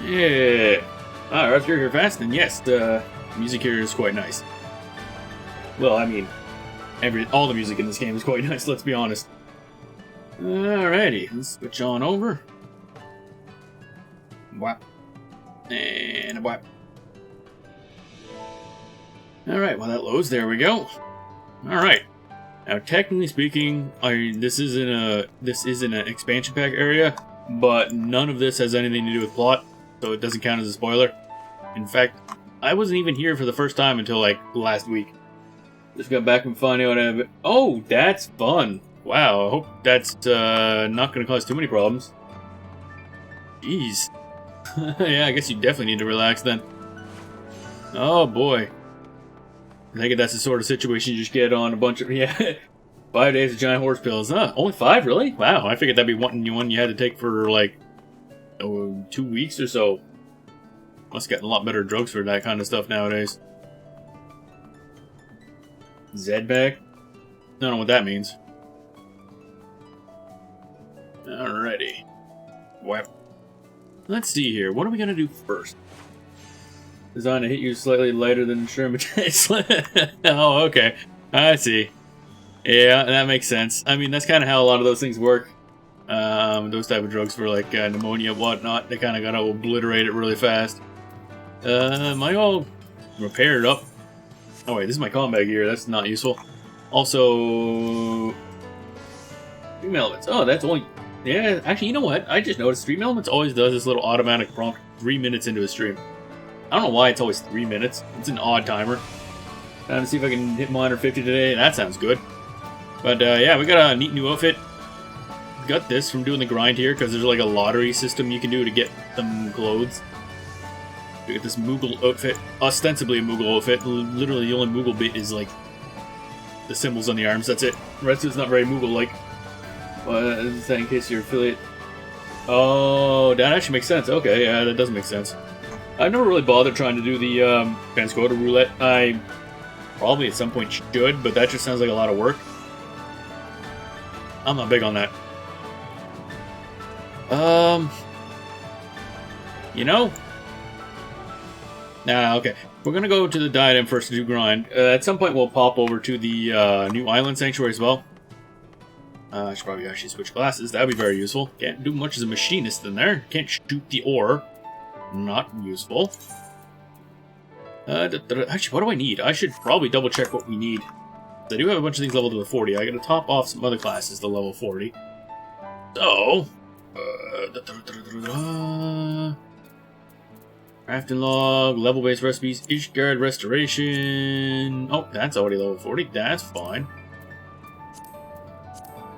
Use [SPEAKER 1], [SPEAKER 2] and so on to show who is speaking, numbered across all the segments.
[SPEAKER 1] Yeah. Ah, Arthur here fast, and yes, the music here is quite nice. Well, I mean, all the music in this game is quite nice, let's be honest. Alrighty, let's switch on over. Whap. And a whap. Alright, well that loads, there we go. Alright. Now technically speaking, this isn't an expansion pack area, but none of this has anything to do with plot, so it doesn't count as a spoiler. In fact, I wasn't even here for the first time until like last week. Just got back from finding out. Oh, that's fun! Wow, I hope that's not going to cause too many problems. Jeez. Yeah, I guess you definitely need to relax then. Oh boy. I think that's the sort of situation you just get on a bunch of, yeah, 5 days of giant horse pills. Huh, only 5, really? Wow, I figured that'd be one you had to take for like 2 weeks or so. Must have gotten a lot better drugs for that kind of stuff nowadays. Z-bag? I don't know what that means. Alrighty. Wow. Let's see here. What are we gonna do first? Designed to hit you slightly lighter than Sherman. Oh, okay. I see. Yeah, that makes sense. I mean, that's kind of how a lot of those things work. Those type of drugs for like pneumonia and whatnot. They kind of gotta obliterate it really fast. Am I all repaired up? Oh wait, this is my combat gear. That's not useful. Also, stream elements. Oh, that's only. Yeah, actually, you know what? I just noticed Stream Elements always does this little automatic prompt 3 minutes into a stream. I don't know why it's always 3 minutes. It's an odd timer. Time to see if I can hit mine or 50 today. That sounds good. But yeah, we got a neat new outfit. Got this from doing the grind here because there's like a lottery system you can do to get them clothes. We get this Moogle outfit. Ostensibly a Moogle outfit. Literally the only Moogle bit is like the symbols on the arms. That's it. The rest is not very Moogle-like. Is that in case you're affiliate? Oh, that actually makes sense. Okay, yeah, that does make sense. I've never really bothered trying to do the Pansquota roulette. I probably at some point should, but that just sounds like a lot of work. I'm not big on that. You know? Nah, okay. We're gonna go to the diadem first to do grind. At some point we'll pop over to the new island sanctuary as well. I should probably actually switch classes. That'd be very useful. Can't do much as a machinist in there. Can't shoot the ore. Not useful. Actually, what do I need? I should probably double check what we need. I do have a bunch of things leveled to the 40. I gotta top off some other classes to level 40. So, crafting log, level-based recipes, Ishgard restoration. Oh, that's already level 40. That's fine.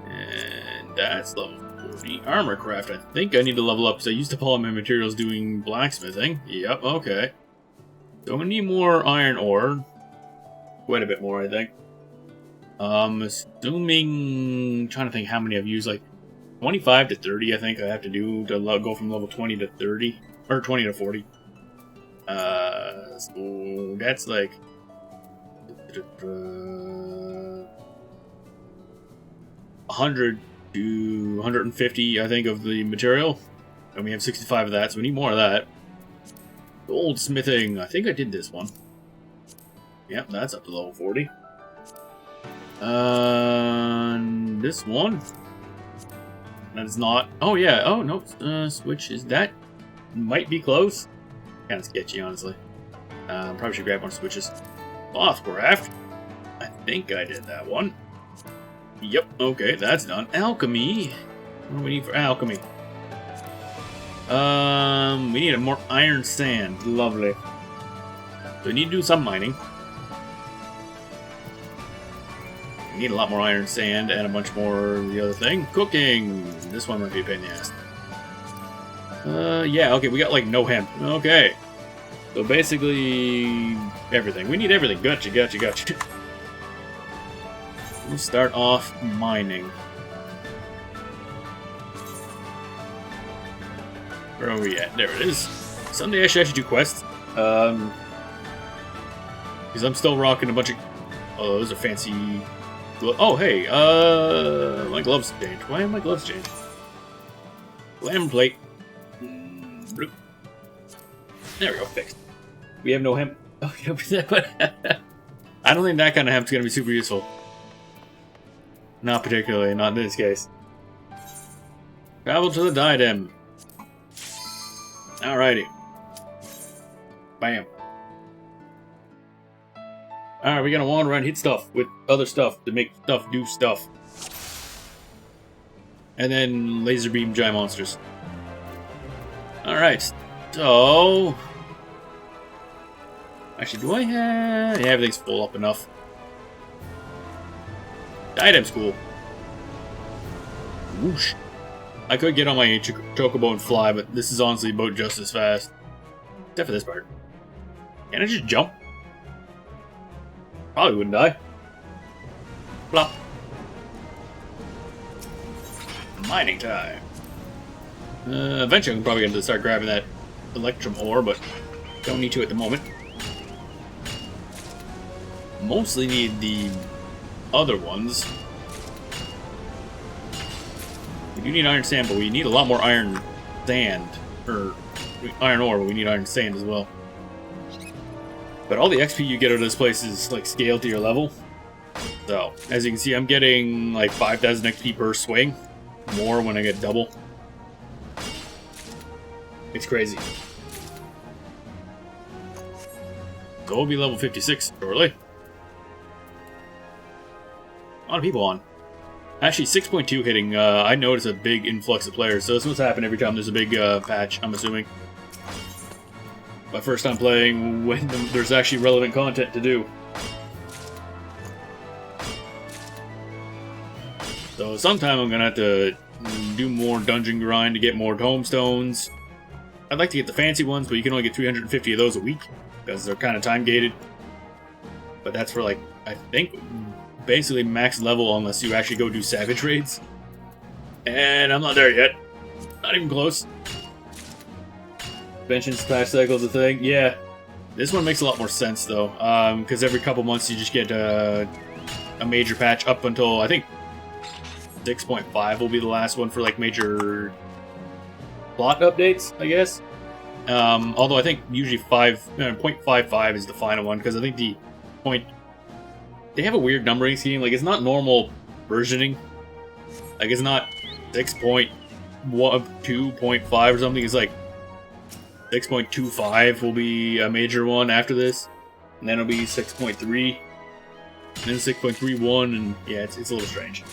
[SPEAKER 1] And that's level 40. Armor craft. I think I need to level up because I used up all my materials doing blacksmithing. Yep, okay. So we need more iron ore. Quite a bit more, I think. Assuming... trying to think how many I've used. Like 25 to 30, I think I have to do to go from level 20 to 30. Or 20 to 40. So that's like... 100 to 150, I think, of the material. And we have 65 of that, so we need more of that. Goldsmithing. I think I did this one. Yep, that's up to level 40. This one. That is not. Oh, yeah. Oh, no. Switch is that. Might be close. Kind of sketchy, honestly. Probably should grab one of switches. Clothcraft. I think I did that one. Yep, okay, that's done. Alchemy. What do we need for alchemy? We need more iron sand. Lovely. So we need to do some mining. We need a lot more iron sand and a bunch more of the other thing. Cooking. This one might be a pain in the ass. Yeah, okay, we got like no hemp. Okay. So basically everything. We need everything. Gotcha. We'll start off mining. Where are we at? There it is. Someday I should actually do quests. Because I'm still rocking a bunch of... Oh, those are fancy... Oh, hey, my gloves changed. Why are my gloves changed? Glam plate. Bloop. There we go, fixed. We have no hemp. Oh, I don't think that kind of hemp's gonna be super useful. Not particularly, not in this case. Travel to the diadem. Alrighty. Bam. Alright, we're gonna wander around, hit stuff with other stuff to make stuff do stuff. And then laser beam giant monsters. Alright, so... Actually, do I have... Yeah, everything's full up enough. Diadem's cool. Whoosh. I could get on my chocobo and fly, but this is honestly about just as fast. Except for this part. Can I just jump? Probably wouldn't die. Plop. Mining time. Eventually I'm probably going to start grabbing that electrum ore, but don't need to at the moment. Mostly need the other ones. We do need iron sand, but we need a lot more iron sand. Or iron ore, but we need iron sand as well. But all the XP you get out of this place is like scaled to your level. So, as you can see, I'm getting like 5,000 XP per swing. More when I get double. It's crazy. So we'll be level 56 shortly. A lot of people on. Actually, 6.2 hitting, I noticed a big influx of players, so this must happen every time there's a big patch, I'm assuming. My first time playing when there's actually relevant content to do. So sometime I'm gonna have to do more dungeon grind to get more tombstones. I'd like to get the fancy ones, but you can only get 350 of those a week, because they're kind of time gated. But that's for like, I think, basically max level unless you actually go do savage raids. And I'm not there yet. Not even close. Expansions patch cycle's a thing. Yeah. This one makes a lot more sense though. Because every couple months you just get a major patch up until I think 6.5 will be the last one for like major plot updates, I guess. Although I think usually 0.55 is the final one, because I think the point... They have a weird numbering scheme. Like, it's not normal versioning. Like, it's not 6.2.5 or something. It's like 6.25 will be a major one after this. And then it'll be 6.3. And then 6.31. And yeah, it's a little strange.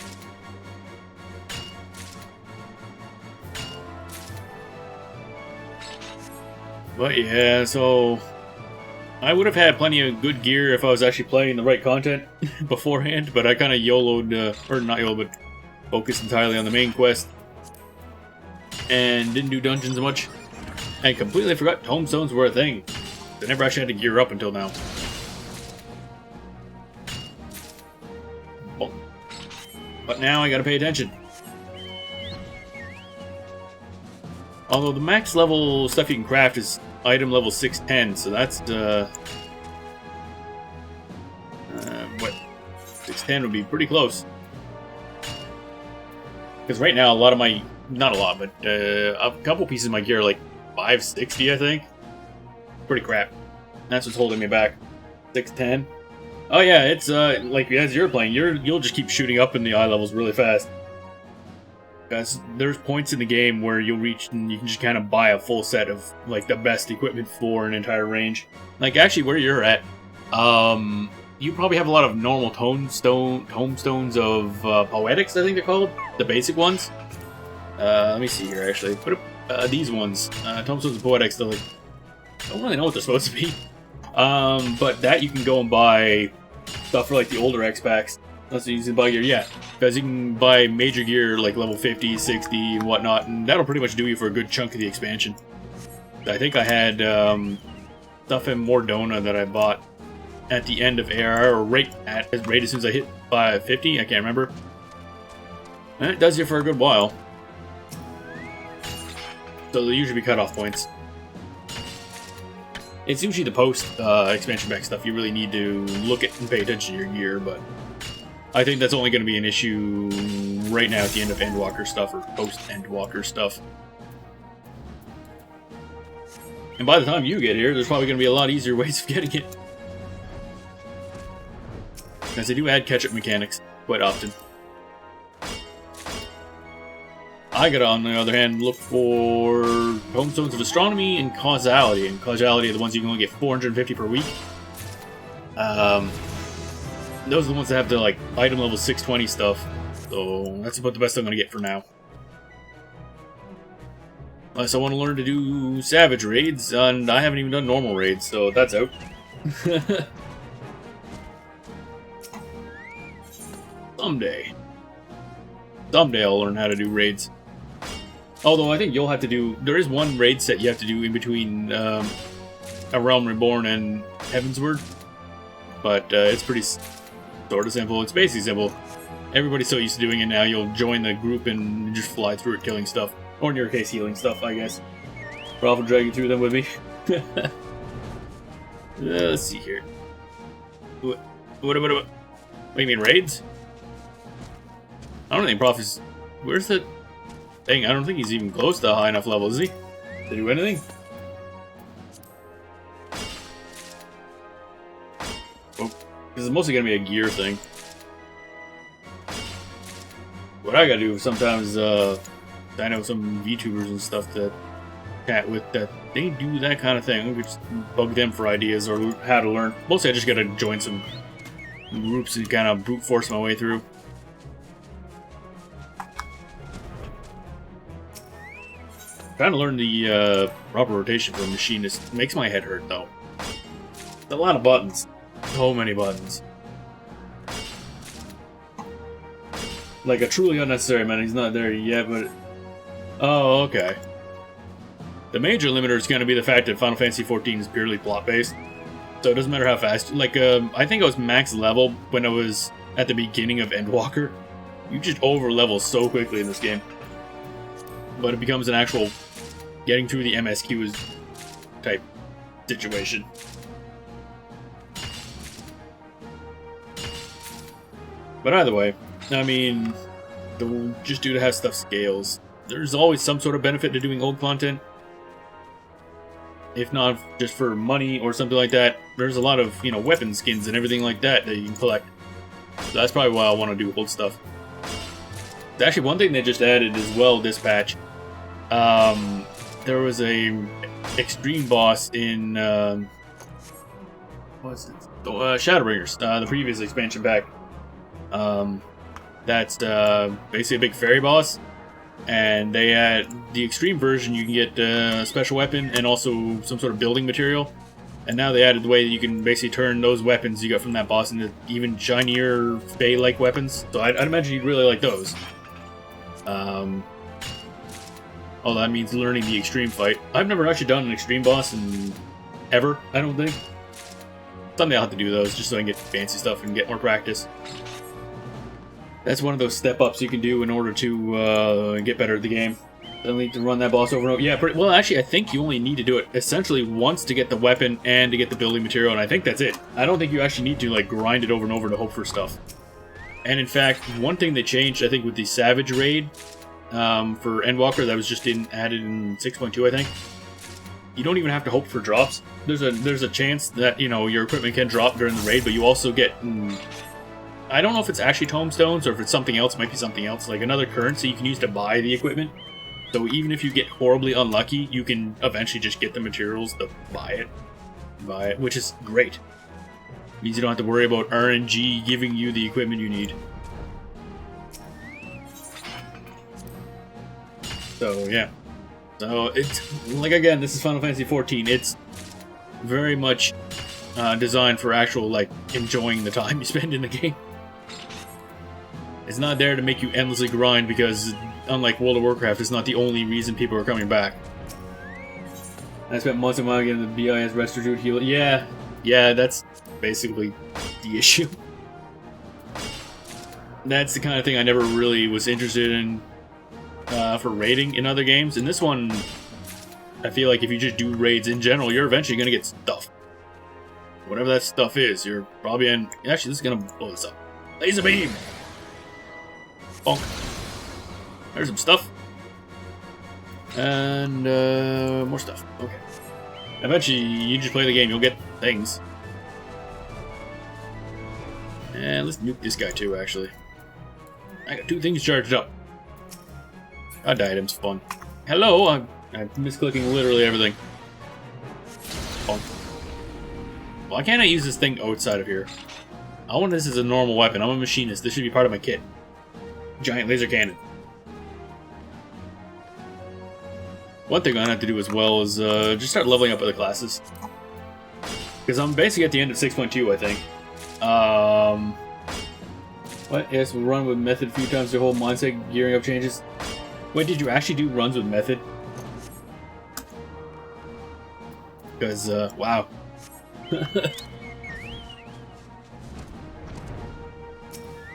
[SPEAKER 1] But yeah, so... I would have had plenty of good gear if I was actually playing the right content beforehand, but I kind of YOLO'd, or not YOLO, but focused entirely on the main quest. And didn't do dungeons much. And completely forgot tombstones were a thing. I never actually had to gear up until now. Oh. But now I gotta pay attention. Although the max level stuff you can craft is item level 610, so that's what 610 would be pretty close. Because right now a lot of my, not a lot, but a couple pieces of my gear are like 560, I think. Pretty crap. That's what's holding me back. 610. Oh yeah, it's like as you're playing, you'll just keep shooting up in the eye levels really fast. Because there's points in the game where you'll reach and you can just kind of buy a full set of like the best equipment for an entire range. Like actually where you're at, you probably have a lot of normal tombstones of poetics, I think they're called, the basic ones. Let me see here actually. Put up these ones, tombstones of poetics. They're like, I don't really know what they're supposed to be. But that you can go and buy stuff for like the older X packs. That's what you can buy gear, yeah. Because you can buy major gear like level 50, 60, and whatnot, and that'll pretty much do you for a good chunk of the expansion. I think I had stuff in Mordona that I bought at the end of AR, or right as soon as I hit 550, I can't remember. And it does you for a good while. So they'll usually be cut-off points. It's usually the post expansion pack stuff you really need to look at and pay attention to your gear, but I think that's only going to be an issue right now at the end of Endwalker stuff, or post-Endwalker stuff. And by the time you get here, there's probably going to be a lot easier ways of getting it. Because they do add catch-up mechanics quite often. I gotta, on the other hand, look for Tomestones of Astronomy and Causality. And Causality are the ones you can only get 450 per week. Those are the ones that have the, like, item level 620 stuff. So that's about the best I'm gonna get for now. Unless I want to learn to do Savage raids, and I haven't even done normal raids, so that's out. Someday. Someday I'll learn how to do raids. Although I think you'll have to do... There is one raid set you have to do in between A Realm Reborn and Heavensward. But it's pretty sort of simple. It's basically simple. Everybody's so used to doing it now, you'll join the group and just fly through it killing stuff. Or in your case, healing stuff, I guess. Ralph will drag you through them with me. Let's see here. What do you mean, raids? I don't think Prof is... Where's the... Dang, I don't think he's even close to a high enough level, is he? Did he do anything? Oh, this is mostly gonna be a gear thing. What I gotta do sometimes, I know some VTubers and stuff that chat with that they do that kind of thing. We just bug them for ideas or how to learn. Mostly I just gotta join some groups and kind of brute force my way through. Trying to learn the proper rotation for a machinist makes my head hurt, though. It's a lot of buttons. So many buttons. Like a truly unnecessary man. He's not there yet, but... Oh, okay. The major limiter is going to be the fact that Final Fantasy XIV is purely plot-based. So it doesn't matter how fast... Like, I think I was max level when I was at the beginning of Endwalker. You just over-level so quickly in this game. But it becomes an actual... Getting through the MSQs type situation. But either way, I mean, just due to how stuff scales, there's always some sort of benefit to doing old content. If not just for money or something like that, there's a lot of, you know, weapon skins and everything like that that you can collect. So that's probably why I want to do old stuff. There's actually one thing they just added as well this patch. There was a extreme boss in what's it? Shadowbringers, the previous expansion pack. That's basically a big fairy boss, and they add the extreme version. You can get a special weapon and also some sort of building material. And now they added the way that you can basically turn those weapons you got from that boss into even shinier Fey-like weapons. So I'd imagine you'd really like those. Although that means learning the extreme fight. I've never actually done an extreme boss ever, I don't think. Someday I'll have to do those just so I can get fancy stuff and get more practice. That's one of those step-ups you can do in order to get better at the game. Don't need to run that boss over and over. Yeah, well, actually, I think you only need to do it essentially once to get the weapon and to get the building material, and I think that's it. I don't think you actually need to, like, grind it over and over to hope for stuff. And in fact, one thing they changed, I think, with the Savage raid for Endwalker that was just added in 6.2, I think. You don't even have to hope for drops. There's a chance that, you know, your equipment can drop during the raid, but you also get... I don't know if it's actually tomestones or if it's something else. It might be something else, like another currency you can use to buy the equipment. So even if you get horribly unlucky, you can eventually just get the materials to buy it, which is great. It means you don't have to worry about RNG giving you the equipment you need. So yeah. So it's, like, again, this is Final Fantasy XIV. It's very much designed for actual, like, enjoying the time you spend in the game. It's not there to make you endlessly grind because, unlike World of Warcraft, it's not the only reason people are coming back. I spent months and months getting the BIS Restitute heal. Yeah, that's basically the issue. That's the kind of thing I never really was interested in for raiding in other games. In this one, I feel like if you just do raids in general, you're eventually going to get stuff. Whatever that stuff is, you're probably in... Actually, this is going to blow this up. Laser beam! Bonk. There's some stuff. And more stuff. Okay. Eventually, you just play the game, you'll get things. And let's nuke this guy too, actually. I got 2 things charged up. God, diadem's fun. Hello, I'm misclicking literally everything. Bonk. Why can't I use this thing outside of here? I want this as a normal weapon. I'm a machinist. This should be part of my kit. Giant laser cannon. One thing I'm gonna have to do as well is just start leveling up other classes. Because I'm basically at the end of 6.2, I think. What? Yes, we'll run with method a few times. The whole mindset gearing up changes. Wait, did you actually do runs with method? Because, wow.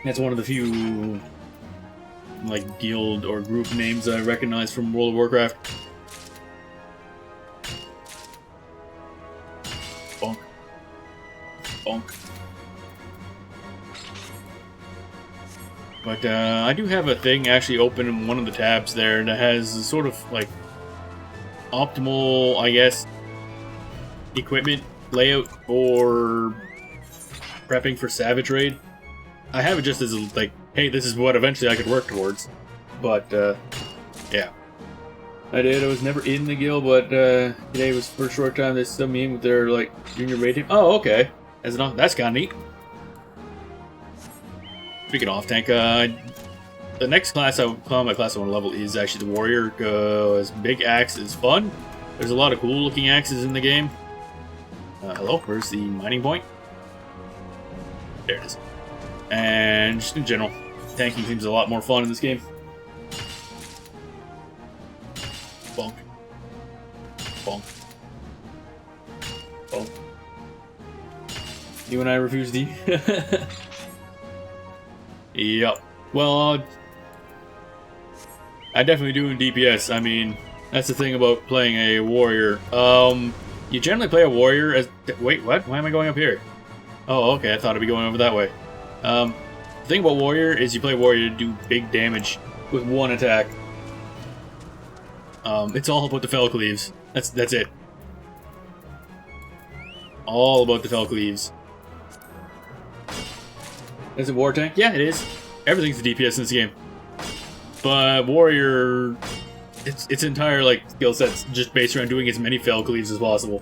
[SPEAKER 1] That's one of the few, like, guild or group names I recognize from World of Warcraft. Bonk. Bonk. But I do have a thing actually open in one of the tabs there that has a sort of like optimal, I guess, equipment layout for prepping for Savage Raid. I have it just as a, like, hey, this is what eventually I could work towards. But yeah, I did. I was never in the guild, but today was for a short time. They subbed me in with their like junior raid team. Oh, okay, that's kind of neat. Speaking of off-tank, the next class my class I want to level is actually the warrior, because big axe is fun. There's a lot of cool looking axes in the game. Hello, where's the mining point? There it is. And just in general, tanking seems a lot more fun in this game. Bonk. Bonk. Bonk. You and I refuse the... Yep. Well, I definitely do in DPS. I mean, that's the thing about playing a warrior. You generally play a warrior as... Wait, what? Why am I going up here? Oh, okay. I thought I'd be going over that way. The thing about warrior is you play warrior to do big damage with one attack. It's all about the fell cleaves. That's it. All about the fell cleaves. Is it war tank? Yeah, it is. Everything's a DPS in this game. But warrior, its entire like skill set's just based around doing as many fell cleaves as possible,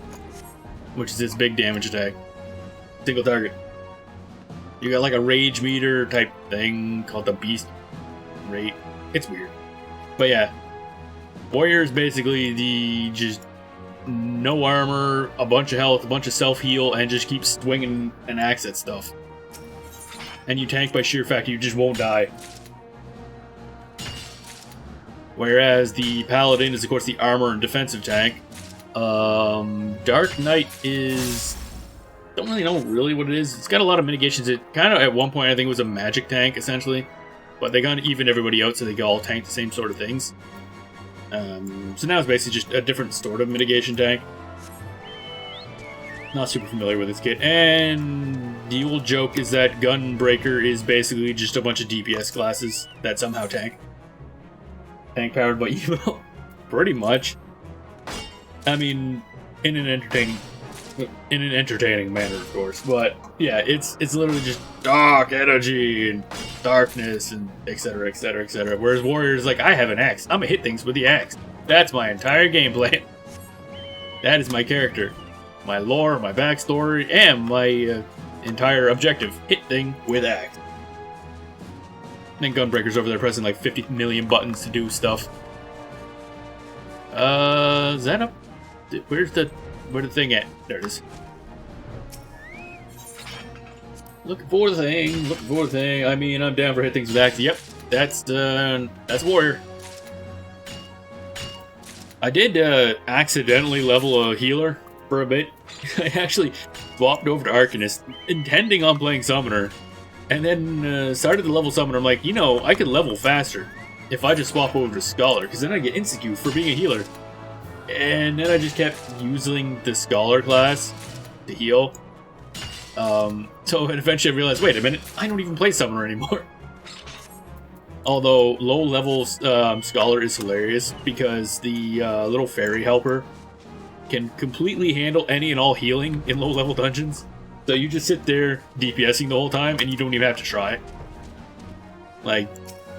[SPEAKER 1] which is its big damage attack. Single target. You got like a rage meter type thing called the beast rate. It's weird, but yeah, warrior is basically the just no armor, a bunch of health, a bunch of self heal, and just keep swinging an axe at stuff. And you tank by sheer fact you just won't die. Whereas the Paladin is, of course, the armor and defensive tank. Dark Knight is... Don't really know really what it is. It's got a lot of mitigations. It kind of, at one point, I think it was a magic tank, essentially. But they kind of evened everybody out so they could all tank the same sort of things. So now it's basically just a different sort of mitigation tank. Not super familiar with this kit. And the old joke is that Gunbreaker is basically just a bunch of DPS classes that somehow tank. Tank powered by evil. Pretty much. I mean, in an entertaining manner, of course. But yeah, it's literally just dark energy and darkness and etc, etc, etc. Whereas Warrior is like, I have an axe. I'm gonna hit things with the axe. That's my entire gameplay. That is my character. My lore, my backstory, and my entire objective. Hit thing with axe. And then Gunbreaker's over there pressing like 50 million buttons to do stuff. Is that up? Where's the thing at? There it is. Looking for the thing, I mean, I'm down for hit things with axe. Yep, that's Warrior. I did accidentally level a healer for a bit. I actually swapped over to Arcanist, intending on playing Summoner, and then started to level Summoner. I'm like, you know, I can level faster if I just swap over to Scholar, because then I get insecure for being a healer. And then I just kept using the Scholar class to heal. So eventually I realized, wait a minute, I don't even play Summoner anymore. Although low-level Scholar is hilarious, because the little fairy helper can completely handle any and all healing in low-level dungeons. So you just sit there DPSing the whole time, and you don't even have to try. Like,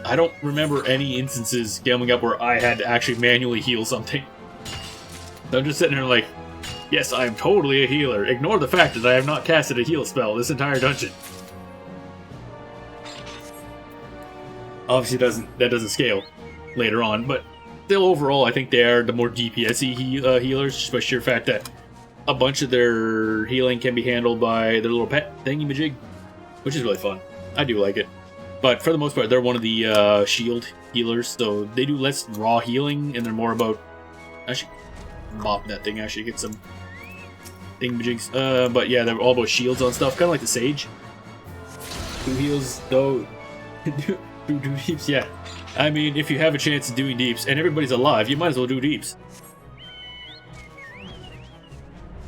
[SPEAKER 1] I don't remember any instances coming up where I had to actually manually heal something. So I'm just sitting there like, yes, I am totally a healer. Ignore the fact that I have not casted a heal spell this entire dungeon. Obviously, that doesn't scale later on, but still overall, I think they are the more DPS-y healers, just by sheer fact that a bunch of their healing can be handled by their little pet thingy-majig, which is really fun. I do like it. But for the most part, they're one of the shield healers, so they do less raw healing, and they're more about... I should mop that thing, actually get some thingamajigs. But yeah, they're all about shields on stuff, kind of like the Sage. Who heals, though... do deeps, yeah. I mean, if you have a chance of doing deeps, and everybody's alive, you might as well do deeps.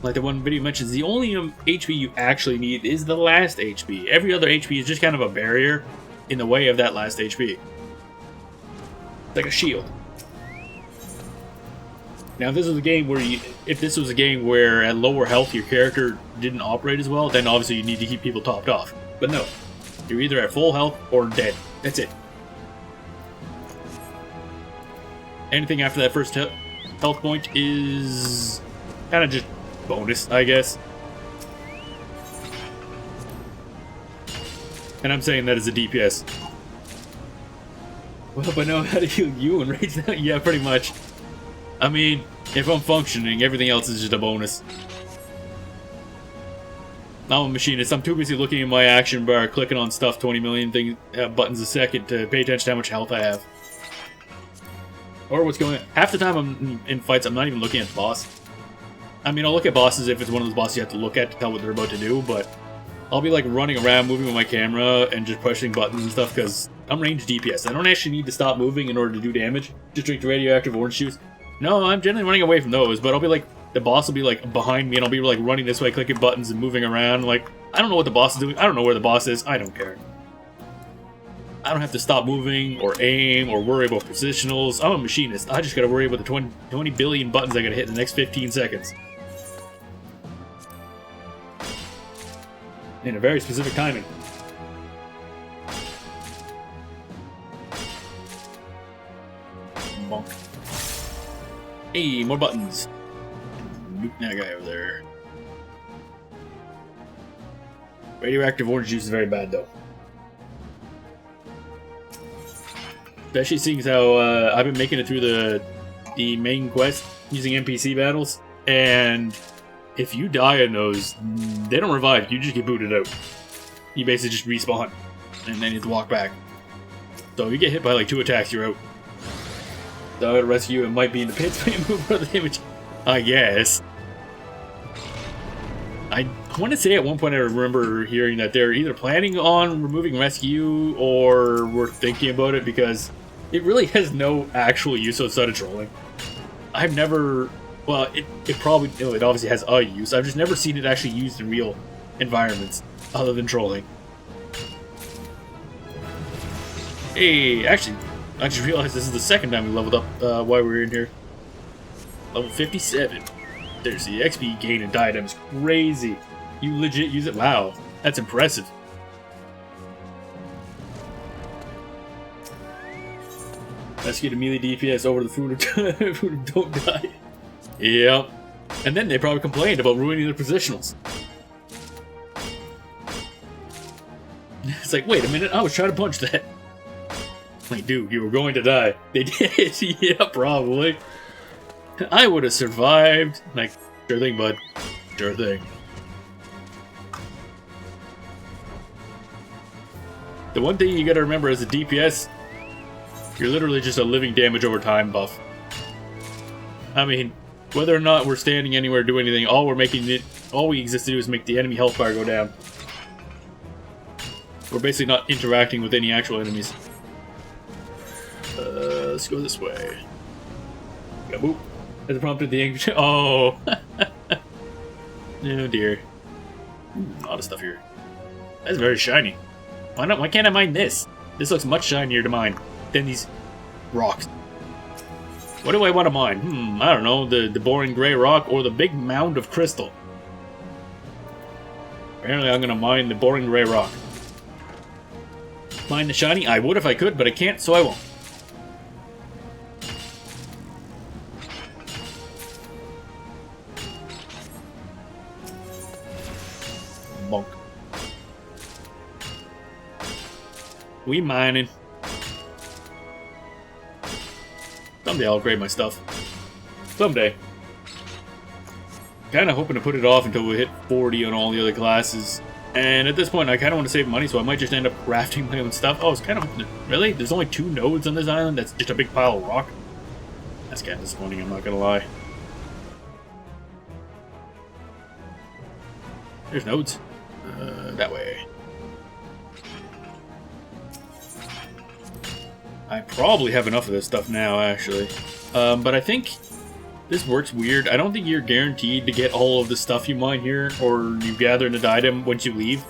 [SPEAKER 1] Like the one video mentions, the only HP you actually need is the last HP. Every other HP is just kind of a barrier in the way of that last HP. Like a shield. Now, if this was a game where at lower health your character didn't operate as well, then obviously you need to keep people topped off. But no, you're either at full health or dead. That's it. Anything after that first health point is kind of just bonus, I guess. And I'm saying that as a DPS. Well, but know how to heal you and raise that? Yeah, pretty much. I mean, if I'm functioning, everything else is just a bonus. I'm a machinist. I'm too busy looking at my action bar, clicking on stuff 20 million buttons a second to pay attention to how much health I have. Or what's going on. Half the time I'm in fights, I'm not even looking at the boss. I mean, I'll look at bosses if it's one of those bosses you have to look at to tell what they're about to do, but I'll be like running around, moving with my camera, and just pushing buttons and stuff, because I'm ranged DPS. I don't actually need to stop moving in order to do damage. Just drink the radioactive orange juice. No, I'm generally running away from those, but I'll be like, the boss will be like behind me, and I'll be like running this way, clicking buttons and moving around. Like, I don't know what the boss is doing. I don't know where the boss is. I don't care. I don't have to stop moving, or aim, or worry about positionals. I'm a machinist. I just gotta worry about the 20 billion buttons I gotta hit in the next 15 seconds. In a very specific timing. Bonk. Hey, more buttons. Nuke that guy over there. Radioactive orange juice is very bad, though. Especially seeing as how I've been making it through the main quest using NPC battles, and if you die in those, they don't revive. You just get booted out. You basically just respawn, and then you have to walk back. So if you get hit by like 2 attacks, you're out. So I gotta rescue you. It might be in the pits, but you move for the damage. I guess. I want to say at one point I remember hearing that they're either planning on removing rescue or were thinking about it, because it really has no actual use outside of trolling. I've never... Well, it obviously has a use. I've just never seen it actually used in real environments other than trolling. Hey, actually, I just realized this is the second time we leveled up while we were in here. Level 57. There's the XP gain in diadem is crazy. You legit use it. Wow, that's impressive. Let's get a melee DPS over the food of don't die. Yep. And then they probably complained about ruining their positionals. It's like, wait a minute, I was trying to punch that. Like, dude, you were going to die. They did. Yeah, probably. I would have survived. Like, sure thing, bud. Sure thing. The one thing you gotta remember as a DPS, you're literally just a living damage over time buff. I mean, whether or not we're standing anywhere doing anything, all we exist to do is make the enemy health bar go down. We're basically not interacting with any actual enemies. Let's go this way. Boop. Has it prompted the English? Oh! Oh dear. A lot of stuff here. That's very shiny. Why can't I mine this? This looks much shinier to mine than these rocks. What do I want to mine? I don't know. The boring gray rock or the big mound of crystal. Apparently I'm going to mine the boring gray rock. Mine the shiny? I would if I could, but I can't, so I won't. Bonk. We mining. Someday I'll upgrade my stuff. Someday. Kinda hoping to put it off until we hit 40 on all the other classes. And at this point, I kinda want to save money, so I might just end up crafting my own stuff. Oh, I was kinda hoping to... Really? There's only 2 nodes on this island? That's just a big pile of rock? That's kinda disappointing, I'm not gonna lie. There's nodes. That way. I probably have enough of this stuff now, actually. But I think this works weird. I don't think you're guaranteed to get all of the stuff you mine here, or you gather in the diadem once you leave.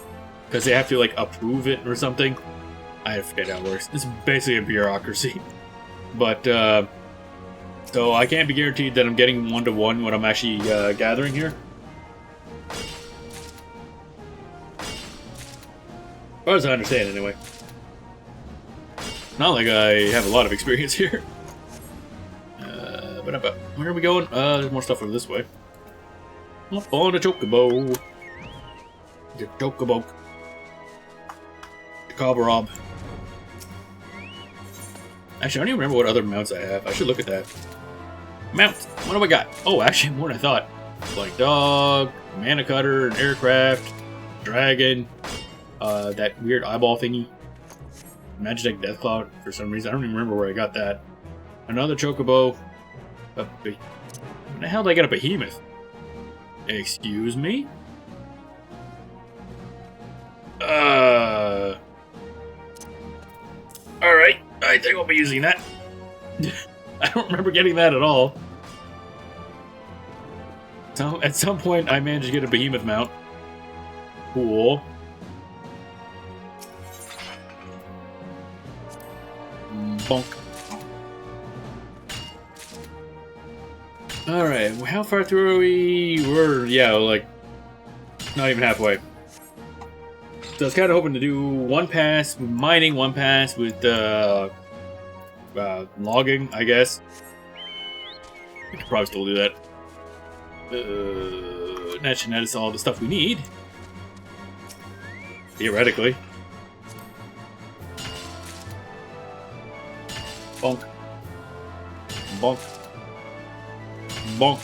[SPEAKER 1] Because they have to, like, approve it or something. I forget how it works. It's basically a bureaucracy. But, so I can't be guaranteed that I'm getting one-to-one what I'm actually gathering here. As far as I understand, anyway. Not like I have a lot of experience here. But where are we going? There's more stuff over this way. Up on the chocobo. The chocobo. The cobrob. Actually, I don't even remember what other mounts I have. I should look at that. Mounts! What do I got? Oh, actually, more than I thought. Like dog, mana cutter, an aircraft, dragon, that weird eyeball thingy. Magitek Death Cloud for some reason. I don't even remember where I got that. Another chocobo. When the hell did I get a behemoth? Excuse me? Alright, I think I'll be using that. I don't remember getting that at all. So, at some point, I managed to get a behemoth mount. Cool. Bonk. Alright, how far through are we? We're, yeah, like, not even halfway. So I was kind of hoping to do one pass with mining, one pass with logging, I guess. We could probably still do that. That is all the stuff we need. Theoretically. Bonk. Bonk. Bonk.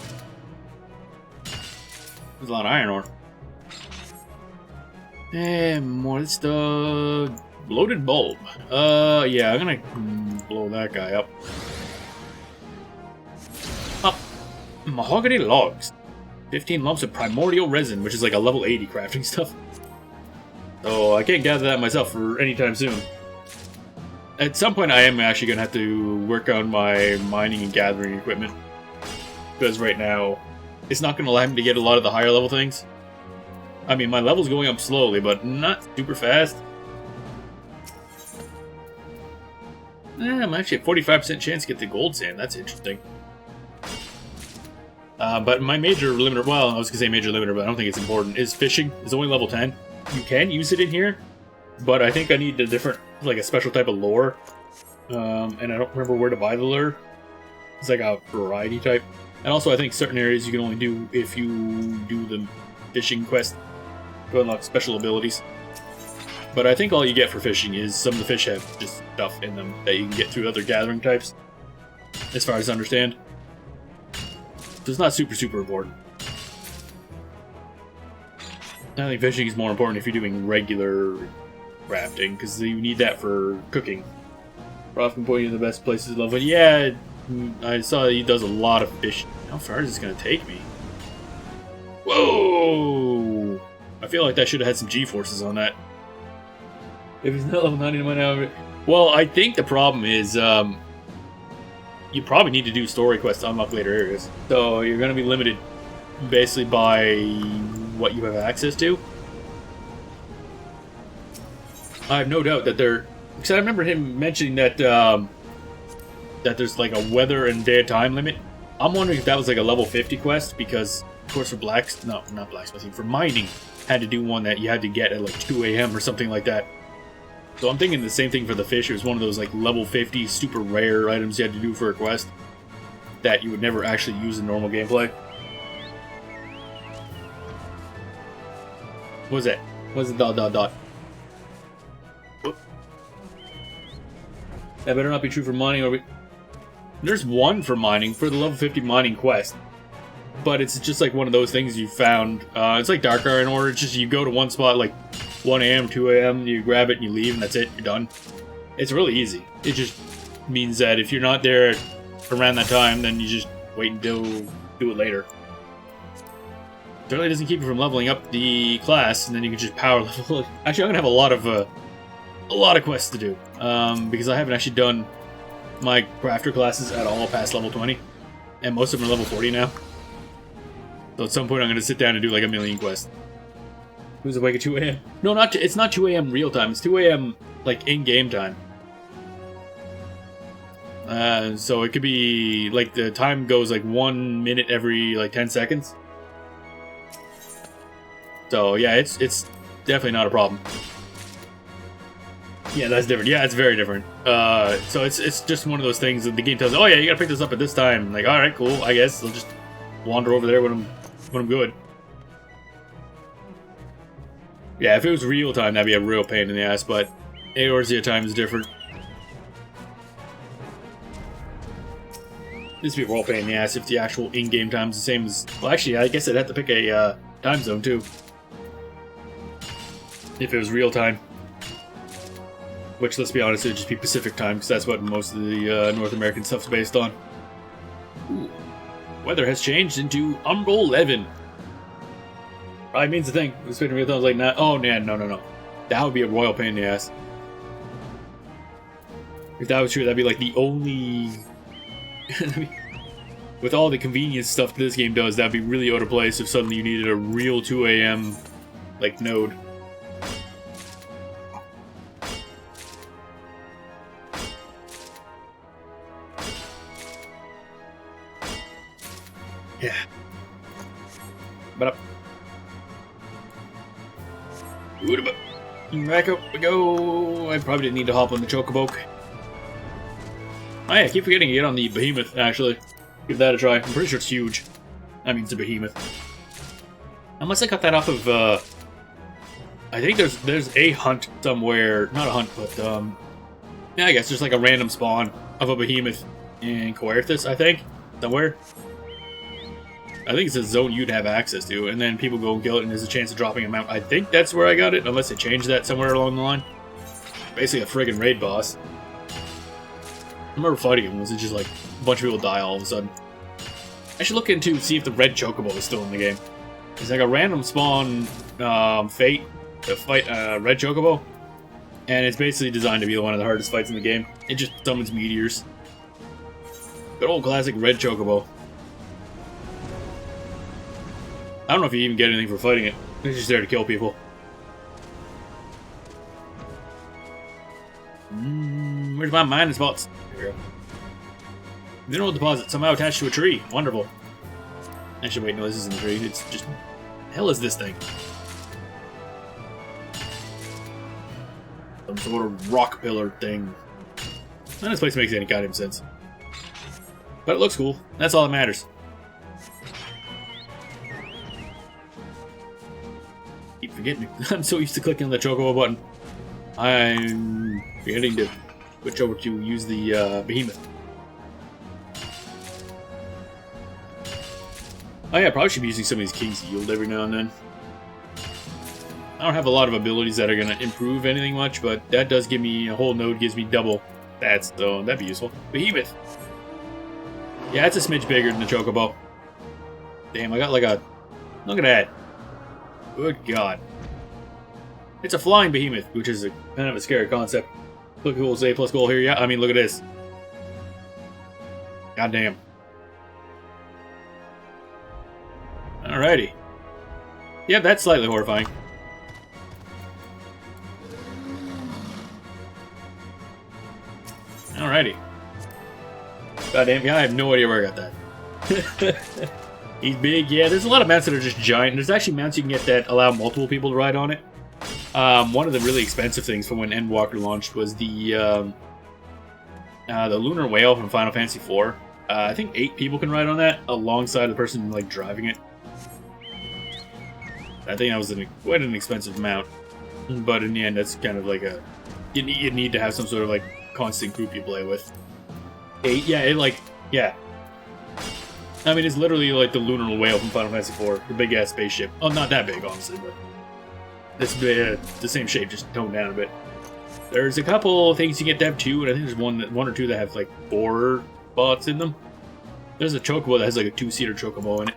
[SPEAKER 1] There's a lot of iron ore. And more stuff. Bloated bulb. Yeah, I'm gonna blow that guy up. Up. Mahogany logs. 15 lumps of primordial resin, which is like a level 80 crafting stuff. So I can't gather that myself for any time soon. At some point, I am actually gonna have to work on my mining and gathering equipment. Because right now, it's not gonna allow me to get a lot of the higher level things. I mean, my level's going up slowly, but not super fast. I'm actually at 45% chance to get the gold sand. That's interesting. But my major limiter, well, I was gonna say major limiter, but I don't think it's important, is fishing. It's only level 10. You can use it in here, but I think I need a different, like a special type of lure. And I don't remember where to buy the lure. It's like a variety type. And also I think certain areas you can only do if you do the fishing quest to unlock special abilities. But I think all you get for fishing is some of the fish have just stuff in them that you can get through other gathering types, as far as I understand. So it's not super important. I think fishing is more important if you're doing regular crafting, because you need that for cooking. Roth can point you to the best places to level. Yeah, I saw that he does a lot of fishing. How far is this going to take me? Whoa! I feel like that should have had some G-forces on that. If he's not level 99 now... Well, I think the problem is, you probably need to do story quests to unlock later areas. So you're going to be limited basically by what you have access to. I have no doubt that they're... Because I remember him mentioning that that there's like a weather and day time limit. I'm wondering if that was like a level 50 quest, because of course for not blacksmithing, for mining, had to do one that you had to get at like 2 a.m. or something like that. So I'm thinking the same thing for the fish. It was one of those like level 50 super rare items you had to do for a quest that you would never actually use in normal gameplay. What was that? What's the dot? Whoop. That better not be true for mining. Or there's one for mining, for the level 50 mining quest. But it's just like one of those things you found. It's like Dark Iron Ore. It's just you go to one spot like 1 a.m., 2 a.m., you grab it and you leave, and that's it. You're done. It's really easy. It just means that if you're not there around that time, then you just wait until do it later. It really doesn't keep you from leveling up the class, and then you can just power level. Actually, I'm gonna have a lot of quests to do, because I haven't actually done my crafter classes at all past level 20, and most of them are level 40 now. So at some point, I'm gonna sit down and do like a million quests. Who's awake at 2 a.m.? No, it's not 2 a.m. real time. It's 2 a.m. like in-game time. So it could be like the time goes like 1 minute every like 10 seconds. So yeah, it's definitely not a problem. Yeah, that's different. Yeah, it's very different. So it's just one of those things that the game tells you, oh yeah, you gotta pick this up at this time. Like, all right, cool. I guess I'll just wander over there when I'm good. Yeah, if it was real time, that'd be a real pain in the ass. But Eorzea time is different. This would be a real pain in the ass if the actual in-game time is the same as... Well, actually, I guess I'd have to pick a time zone, too. If it was real time. Which, let's be honest, it would just be Pacific time, because that's what most of the North American stuff's based on. Ooh. Weather has changed into Umbral 11. Probably means the thing. It's been real time. I was like, nah. Oh, man, no. That would be a royal pain in the ass. If that was true, that'd be like the only... With all the convenience stuff this game does, that'd be really out of place if suddenly you needed a real 2 a.m. like node. Yeah. But back up we go. I probably didn't need to hop on the chocobo. Oh yeah, I keep forgetting to get on the behemoth, actually. Give that a try. I'm pretty sure it's huge. I mean, it's a behemoth. Unless I got that off of, I think there's a hunt somewhere. Not a hunt, but, yeah, I guess there's like a random spawn of a behemoth in Coerthus, I think. Somewhere. I think it's a zone you'd have access to, and then people go and kill it, and there's a chance of dropping them out. I think that's where I got it, unless they changed that somewhere along the line. Basically a friggin' raid boss. I remember fighting him. Was it just like a bunch of people die all of a sudden? I should look into see if the red chocobo is still in the game. It's like a random spawn fate to fight red chocobo, and it's basically designed to be one of the hardest fights in the game. It just summons meteors. Good old classic red chocobo. I don't know if you even get anything for fighting it. It's just there to kill people. Where's my mining spots? There we go. Mineral deposit somehow attached to a tree. Wonderful. Actually, wait, no, this isn't a tree. It's just... the hell is this thing? Some sort of rock pillar thing. None of this place makes any goddamn sense. But it looks cool. That's all that matters. Keep forgetting. I'm so used to clicking on the chocobo button. I'm forgetting to switch over to use the behemoth. Oh yeah, I probably should be using some of these King's Yield every now and then. I don't have a lot of abilities that are going to improve anything much, but that does give me, a whole node gives me double stats, so that'd be useful. Behemoth! Yeah, it's a smidge bigger than the chocobo. Damn, I got like a... look at that. Good God. It's a flying behemoth, which is a kind of a scary concept. Look who will say plus goal here. Yeah, I mean, look at this. God damn. Alrighty. Yeah, that's slightly horrifying. Alrighty. Goddamn, yeah, I have no idea where I got that. He's big, yeah. There's a lot of mounts that are just giant. There's actually mounts you can get that allow multiple people to ride on it. One of the really expensive things from when Endwalker launched was the Lunar Whale from Final Fantasy IV. I think 8 people can ride on that alongside the person like driving it. I think that was quite an expensive mount, but in the end, that's kind of like you need to have some sort of like constant group you play with. 8, yeah. I mean, it's literally like the Lunar Whale from Final Fantasy IV, the big ass spaceship. Oh, not that big, honestly, but it's the same shape, just toned down a bit. There's a couple things you get to have 2, and I think there's one or two that have like 4 spots in them. There's a chocobo that has like a 2-seater chocobo in it.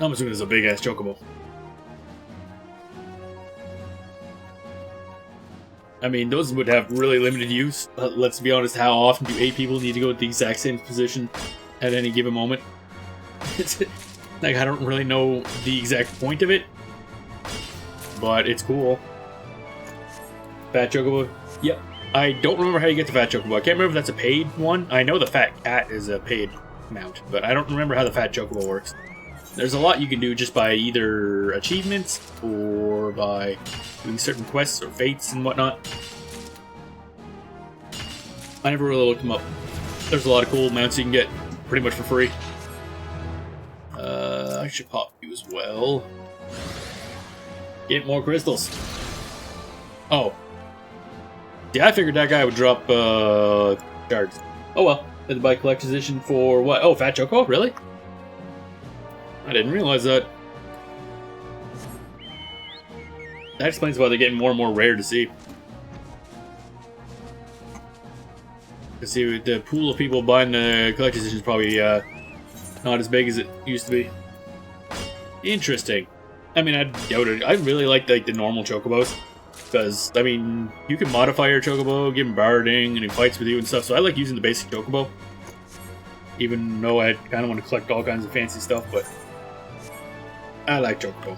[SPEAKER 1] I'm assuming it's a big ass chocobo. I mean, those would have really limited use. Let's be honest, how often do 8 people need to go at the exact same position at any given moment? Like, I don't really know the exact point of it, but it's cool. Fat Chocobo? Yep. I don't remember how you get the Fat Chocobo. I can't remember if that's a paid one. I know the Fat Cat is a paid mount, but I don't remember how the Fat Chocobo works. There's a lot you can do just by either achievements or by doing certain quests or fates and whatnot. I never really looked them up. There's a lot of cool mounts you can get pretty much for free. I should pop you as well. Get more crystals. Oh. Yeah, I figured that guy would drop shards. Oh well. Had to buy collector's edition for what? Oh, Fat Choco? Really? I didn't realize that. That explains why they're getting more and more rare to see. Let's see, the pool of people buying the collector's edition is probably not as big as it used to be. Interesting. I mean, I doubt it. I really like the normal chocobos. Because, I mean, you can modify your chocobo, give him barding, and he fights with you and stuff. So I like using the basic chocobo. Even though I kind of want to collect all kinds of fancy stuff, but I like chocobo.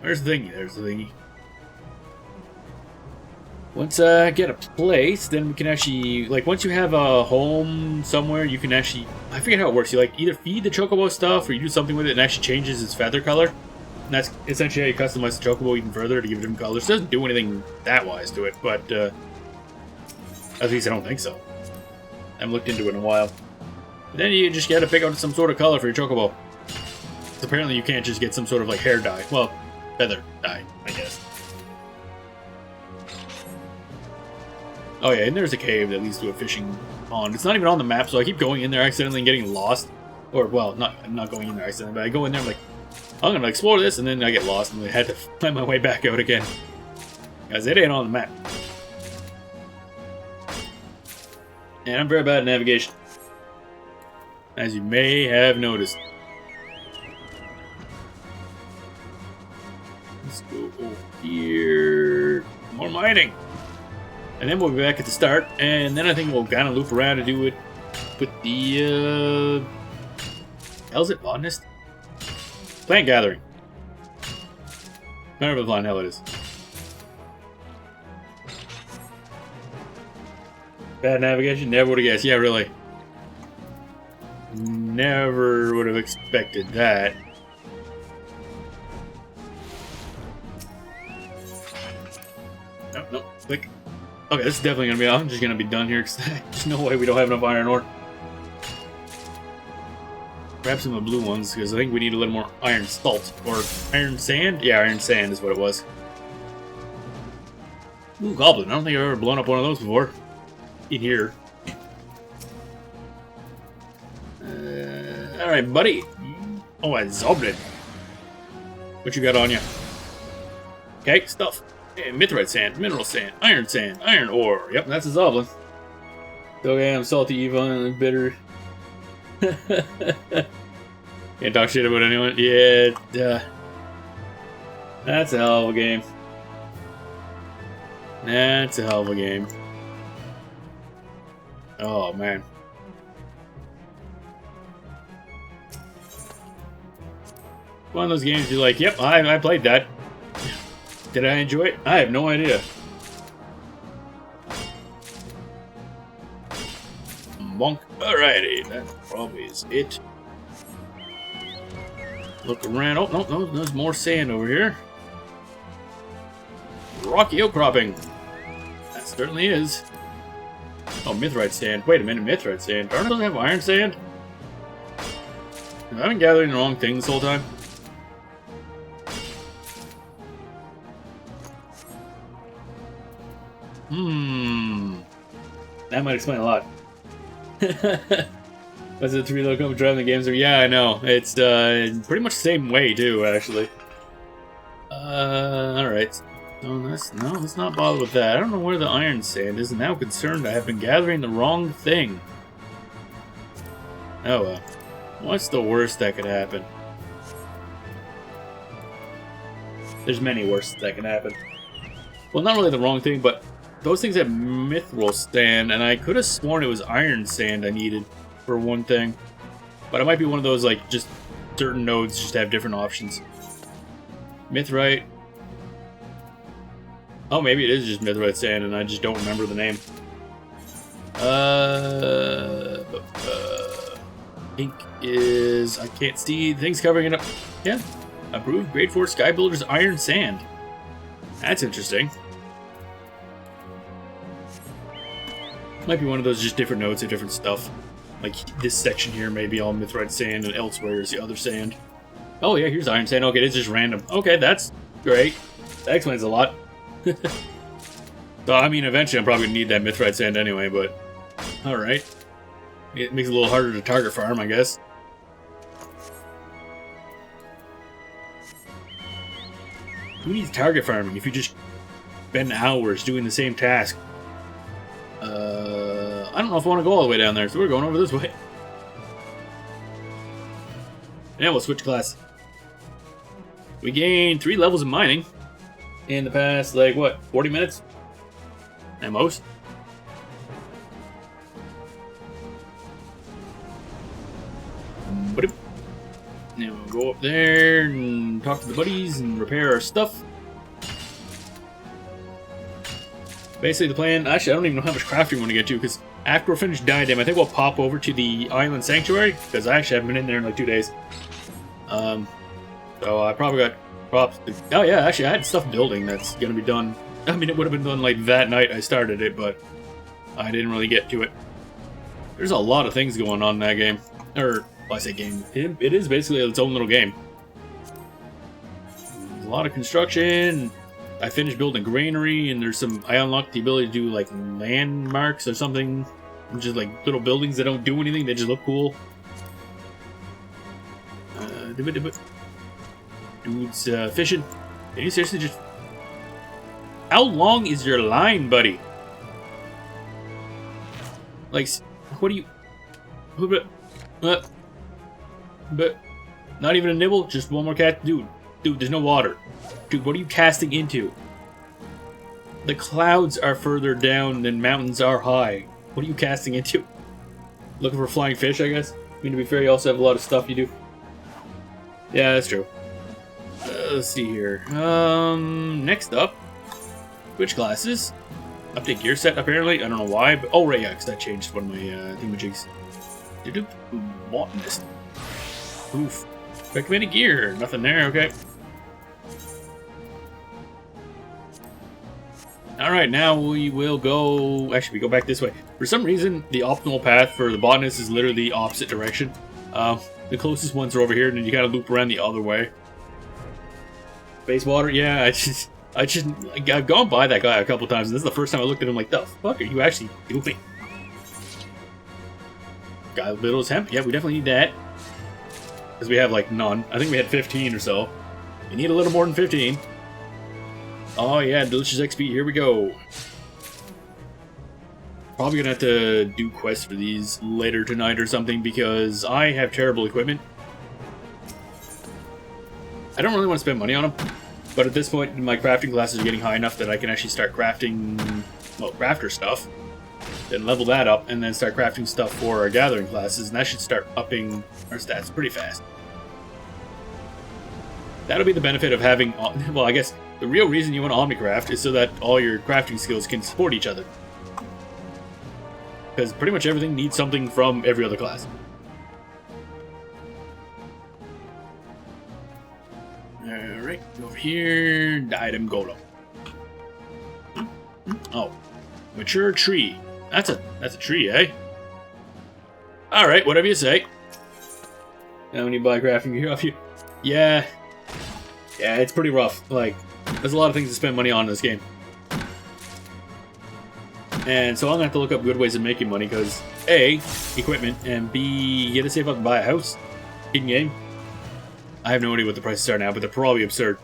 [SPEAKER 1] Where's the thingy? There's the thingy. Once I get a place, then we can actually, like, once you have a home somewhere, you can actually, I forget how it works. You, like, either feed the chocobo stuff, or you do something with it and it actually changes its feather color. And that's essentially how you customize the chocobo even further to give it different colors. It doesn't do anything that wise to it, but, at least I don't think so. I haven't looked into it in a while. But then you just gotta pick out some sort of color for your chocobo. Because apparently you can't just get some sort of, like, hair dye. Well, feather dye, I guess. Oh yeah, and there's a cave that leads to a fishing pond. It's not even on the map, so I keep going in there accidentally and getting lost. Or, well, I'm not going in there accidentally, but I go in there, I'm like, I'm gonna explore this, and then I get lost, and I had to find my way back out again. Because it ain't on the map. And I'm very bad at navigation. As you may have noticed. Let's go over here. More mining. And then we'll be back at the start, and then I think we'll kind of loop around and do it with the, hell's it, botanist? Plant gathering. Whatever the flying hell it is. Bad navigation? Never would have guessed. Yeah, really. Never would have expected that. Nope, nope. Click. Okay, this is definitely gonna be. I'm just gonna be done here because there's no way we don't have enough iron ore. Grab some of the blue ones because I think we need a little more iron salt or iron sand. Yeah, iron sand is what it was. Ooh, goblin! I don't think I've ever blown up one of those before. In here. All right, buddy. Oh, a zoblin. What you got on you? Okay, stuff. Mithrite sand, mineral sand, iron ore. Yep, that's a zoblin. Okay, I'm salty, evil, and bitter. Can't talk shit about anyone. Yeah, that's a hell of a game. That's a hell of a game. Oh, man. One of those games you're like, yep, I played that. Did I enjoy it? I have no idea. bonk. Alrighty, that probably is it. Look around. Oh, no, there's more sand over here. Rocky outcropping. That certainly is. Oh, mithrite sand. Wait a minute, mithrite sand. Aren't those have iron sand? Have I been gathering the wrong thing this whole time? That might explain a lot. Was it 3 local driving the games? Or yeah, I know. It's pretty much the same way too, actually. Alright. Let's not bother with that. I don't know where the iron sand is, and now concerned I have been gathering the wrong thing. Oh well. What's the worst that could happen? There's many worst that can happen. Well, not really the wrong thing, but those things have mithril sand, and I could have sworn it was iron sand I needed for one thing. But it might be one of those, like, just certain nodes just have different options. Mithrite. Oh, maybe it is just mithrite sand, and I just don't remember the name. Pink is... I can't see. Things covering it up. Yeah. Approved grade 4 Sky Builder's iron sand. That's interesting. Might be one of those just different nodes of different stuff. Like this section here may be all mithrite sand, and elsewhere is the other sand. Oh yeah, here's iron sand. Okay, it's just random. Okay, that's great. That explains a lot. So, I mean, eventually I'm probably going to need that mithrite sand anyway, but... Alright. It makes it a little harder to target farm, I guess. Who needs target farming if you just spend hours doing the same task? I don't know if I want to go all the way down there, so we're going over this way. Yeah, we'll switch class. We gained 3 levels of mining in the past, like, what, 40 minutes? At most? Now we'll go up there and talk to the buddies and repair our stuff. Basically the plan, actually I don't even know how much crafting we want to get to, because after we're finished diadem, I think we'll pop over to the island sanctuary, because I actually haven't been in there in like 2 days. So I probably got props. Oh yeah, actually I had stuff building that's going to be done. I mean, it would have been done like that night I started it, but I didn't really get to it. There's a lot of things going on in that game. Or, well, I say game. It is basically its own little game. There's a lot of construction. I finished building granary, and there's some... I unlocked the ability to do, like, landmarks or something. Just, like, little buildings that don't do anything. They just look cool. Dude's fishing. Can you seriously just... How long is your line, buddy? Like, what do you... But not even a nibble? Just one more cat? Dude, there's no water. Dude, what are you casting into? The clouds are further down than mountains are high. What are you casting into? Looking for flying fish, I guess? I mean, to be fair, you also have a lot of stuff you do. Yeah, that's true. Let's see here. Next up. Switch classes. Update gear set, apparently. I don't know why, but... Oh, right, yeah, because I changed one of my thingamajigs. Botanist. Oof. Recommended gear. Nothing there, okay. Alright, now we will go... Actually, we go back this way. For some reason, the optimal path for the botanist is literally the opposite direction. The closest ones are over here, and then you kind of loop around the other way. Base water? Yeah, I've gone by that guy a couple times, and this is the first time I looked at him like, the fuck are you actually doing? Guy Little's hemp? Yeah, we definitely need that. Because we have, like, none. I think we had 15 or so. We need a little more than 15. Oh, yeah, delicious XP. Here we go. Probably gonna have to do quests for these later tonight or something, because I have terrible equipment. I don't really want to spend money on them. But at this point, my crafting classes are getting high enough that I can actually start crafting, well, crafter stuff. Then level that up, and then start crafting stuff for our gathering classes, and that should start upping our stats pretty fast. That'll be the benefit of having, well, I guess the real reason you want to Omnicraft is so that all your crafting skills can support each other. because pretty much everything needs something from every other class. Alright, over here, diadem golem. Oh, mature tree. That's a tree, eh? Alright, whatever you say. How many buy crafting gear off you? Yeah. Yeah, it's pretty rough. Like, there's a lot of things to spend money on in this game. And so I'm gonna have to look up good ways of making money, because A, equipment, and B, you gotta save up and buy a house in game. I have no idea what the prices are now, but they're probably absurd.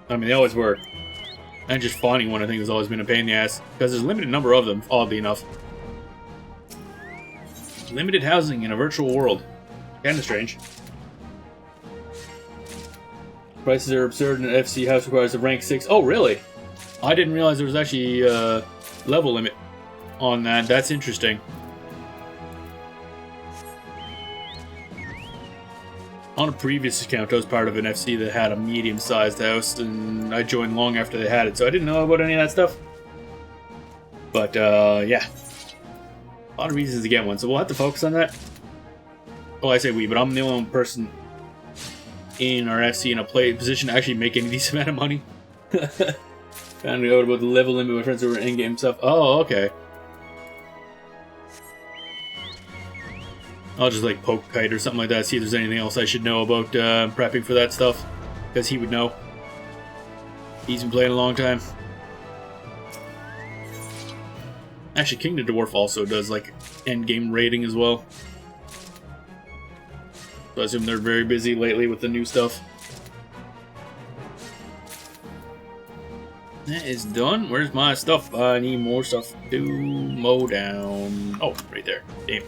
[SPEAKER 1] I mean, they always were. And just finding one, I think, has always been a pain in the ass, because there's a limited number of them, oddly enough. Limited housing in a virtual world. Kinda strange. Prices are absurd, and an FC house requires a rank 6. Oh, really? I didn't realize there was actually a level limit on that. That's interesting. On a previous account, I was part of an FC that had a medium-sized house, and I joined long after they had it, so I didn't know about any of that stuff. But, yeah. A lot of reasons to get one, so we'll have to focus on that. Well, I say we, but I'm the only person in our FC in a position to actually make any decent amount of money. Found out about the level limit with friends who were in-game stuff. Oh, okay. I'll just like poke Kite or something like that, see if there's anything else I should know about prepping for that stuff. Because he would know. He's been playing a long time. Actually, King the Dwarf also does like end-game raiding as well. So I assume they're very busy lately with the new stuff. That is done. Where's my stuff? I need more stuff to mow down. Oh, right there. Damn.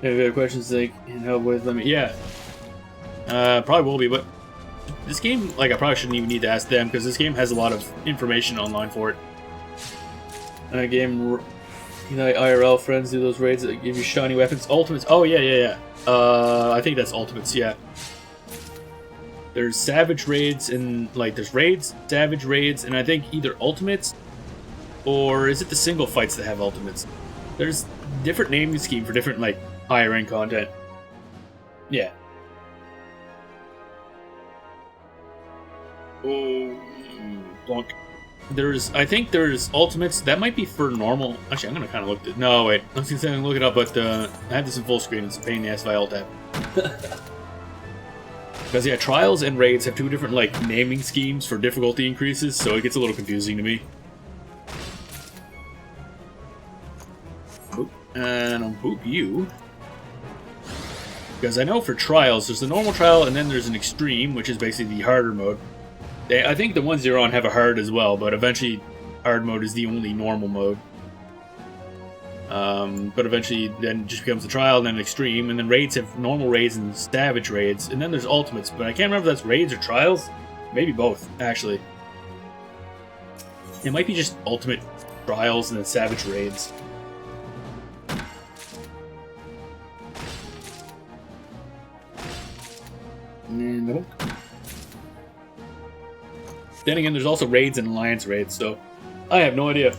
[SPEAKER 1] If you have questions they can help with, let me. Yeah. Probably will be, but this game, like, I probably shouldn't even need to ask them, because this game has a lot of information online for it. Game, you know, IRL friends do those raids that give you shiny weapons. Ultimates. Oh, yeah. I think that's Ultimates, yeah. There's Savage raids, and, like, there's raids, Savage raids, and I think either Ultimates, or is it the single fights that have Ultimates? There's different naming scheme for different, like, higher end content. Yeah. Oh, blonk. I think there's Ultimates. That might be for normal. Actually, I'm gonna kind of look at. No, wait. I was gonna look it up, but I have this in full screen. It's a pain in the ass if I alt tab. Because yeah, trials and raids have two different like naming schemes for difficulty increases, so it gets a little confusing to me. Boop. And I'll boop you. Because I know for trials, there's the normal trial, and then there's an extreme, which is basically the harder mode. I think the ones you're on have a hard as well, but eventually hard mode is the only normal mode. But eventually then it just becomes a trial, and then an extreme, and then raids have normal raids and savage raids, and then there's ultimates, but I can't remember if that's raids or trials. Maybe both, actually. It might be just ultimate trials and then savage raids. And then again, there's also raids and alliance raids, so I have no idea.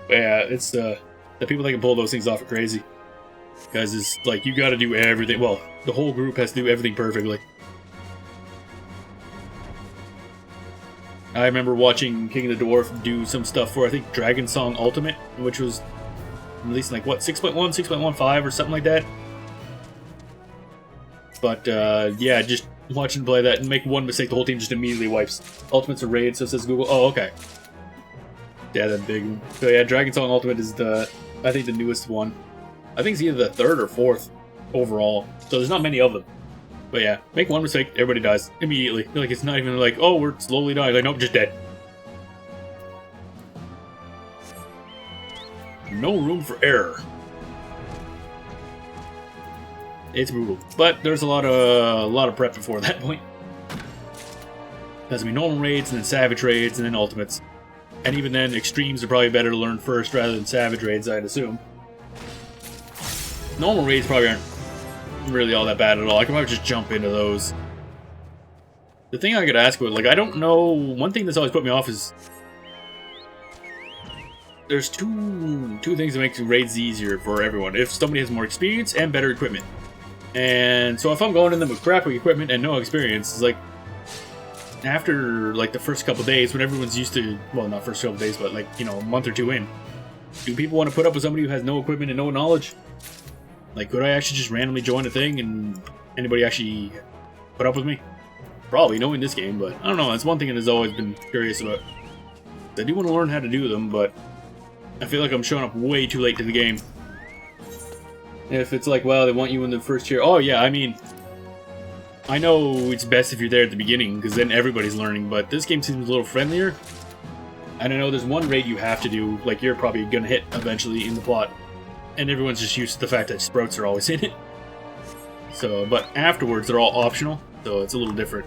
[SPEAKER 1] But yeah, it's the people that can pull those things off are crazy. Because it's like, you gotta do everything. Well, the whole group has to do everything perfectly. I remember watching King of the Dwarf do some stuff for, I think, Dragon Song Ultimate, which was released in like, what, 6.1, 6.15 or something like that? But, yeah, just watch him play that and make one mistake, the whole team just immediately wipes. Ultimate's a raid, so it says Google. Oh, okay. Yeah, that big one. So yeah, Dragon Song Ultimate is I think the newest one. I think it's either the third or fourth overall. So there's not many of them. But yeah, make one mistake, everybody dies immediately. Like, it's not even like, oh, we're slowly dying. Like, nope, just dead. No room for error. It's brutal, but there's a lot of prep before that point. There's gonna be normal raids, and then savage raids, and then ultimates. And even then, extremes are probably better to learn first rather than savage raids, I'd assume. Normal raids probably aren't really all that bad at all. I can probably just jump into those. The thing I could ask about, like, I don't know. One thing that's always put me off is there's two things that make raids easier for everyone. If somebody has more experience and better equipment. And so if I'm going in them with crappy equipment and no experience, it's like after like the first couple days when everyone's used to, well, not first couple days, but like, you know, a month or two in, do people want to put up with somebody who has no equipment and no knowledge? Like, could I actually just randomly join a thing and anybody actually put up with me? Probably, knowing this game, but I don't know. That's one thing that has always been curious about. I do want to learn how to do them, but I feel like I'm showing up way too late to the game. If it's like, well, they want you in the first year. Oh, yeah, I mean, I know it's best if you're there at the beginning, because then everybody's learning, but this game seems a little friendlier. And I know there's one raid you have to do, like you're probably going to hit eventually in the plot. And everyone's just used to the fact that sprouts are always in it. So, but afterwards, they're all optional, so it's a little different.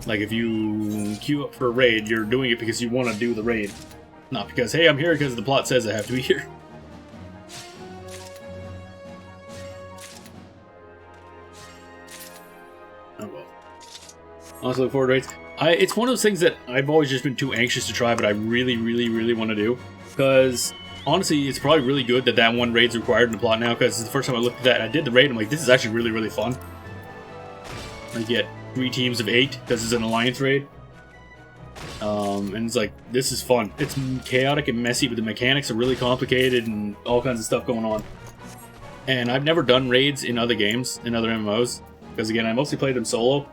[SPEAKER 1] Like, if you queue up for a raid, you're doing it because you want to do the raid. Not because, hey, I'm here because the plot says I have to be here. Oh well. Also look forward to raids. It's one of those things that I've always just been too anxious to try, but I really, really, really want to do. Because, honestly, it's probably really good that that one raid's required in the plot now, because it's the first time I looked at that and I did the raid, I'm like, this is actually really, really fun. I get 3 teams of 8, because it's an alliance raid. And it's like, this is fun. It's chaotic and messy, but the mechanics are really complicated and all kinds of stuff going on. And I've never done raids in other games, in other MMOs, because again, I mostly played them solo.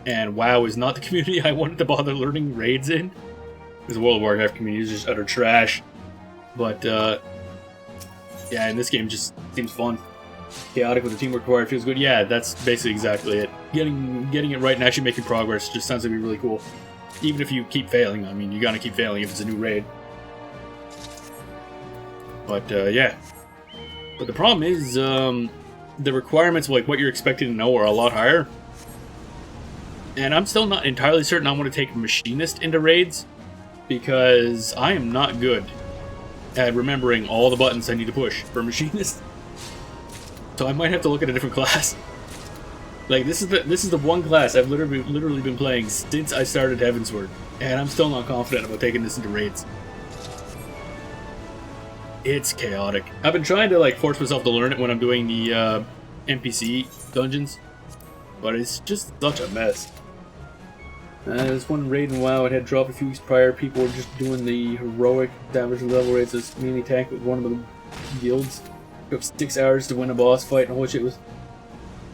[SPEAKER 1] And WoW is not the community I wanted to bother learning raids in. Because the World of Warcraft community is just utter trash. But, yeah, and this game just seems fun. Chaotic with the teamwork required feels good. Yeah, that's basically exactly it. Getting it right and actually making progress just sounds like it'd be really cool. Even if you keep failing. I mean, you gotta keep failing if it's a new raid. But, yeah. But the problem is, the requirements, like what you're expecting to know, are a lot higher. And I'm still not entirely certain I want to take Machinist into raids, because I am not good at remembering all the buttons I need to push for Machinist. So I might have to look at a different class. Like, this is the one class I've literally been playing since I started Heavensward, and I'm still not confident about taking this into raids. It's chaotic. I've been trying to like force myself to learn it when I'm doing the NPC dungeons, but it's just such a mess. There's one raid in WoW it had dropped a few weeks prior. People were just doing the heroic damage level raids as melee tank with one of the guilds. Took 6 hours to win a boss fight, and holy shit was.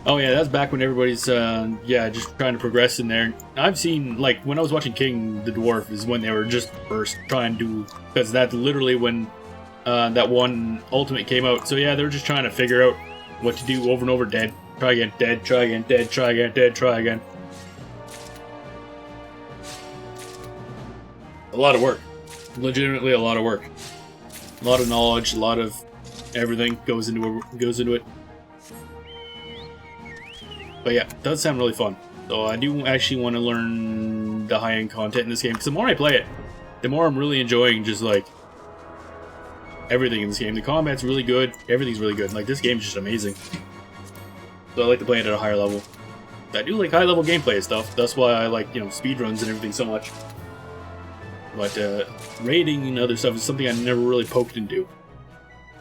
[SPEAKER 1] Oh yeah, that's back when everybody's yeah, just trying to progress in there. I've seen, like, when I was watching King the Dwarf is when they were just first trying to, because that's literally when that one ultimate came out. So yeah, they were just trying to figure out what to do over and over. Dead, try again, dead, try again, dead, try again, dead, try again. A lot of work. Legitimately a lot of work. A lot of knowledge, a lot of everything goes into it. But yeah, it does sound really fun. So I do actually want to learn the high-end content in this game, because the more I play it, the more I'm really enjoying just like everything in this game. The combat's really good, everything's really good. Like, this game's just amazing. So I like to play it at a higher level. I do like high-level gameplay and stuff. That's why I like, you know, speedruns and everything so much. But raiding and other stuff is something I never really poked into.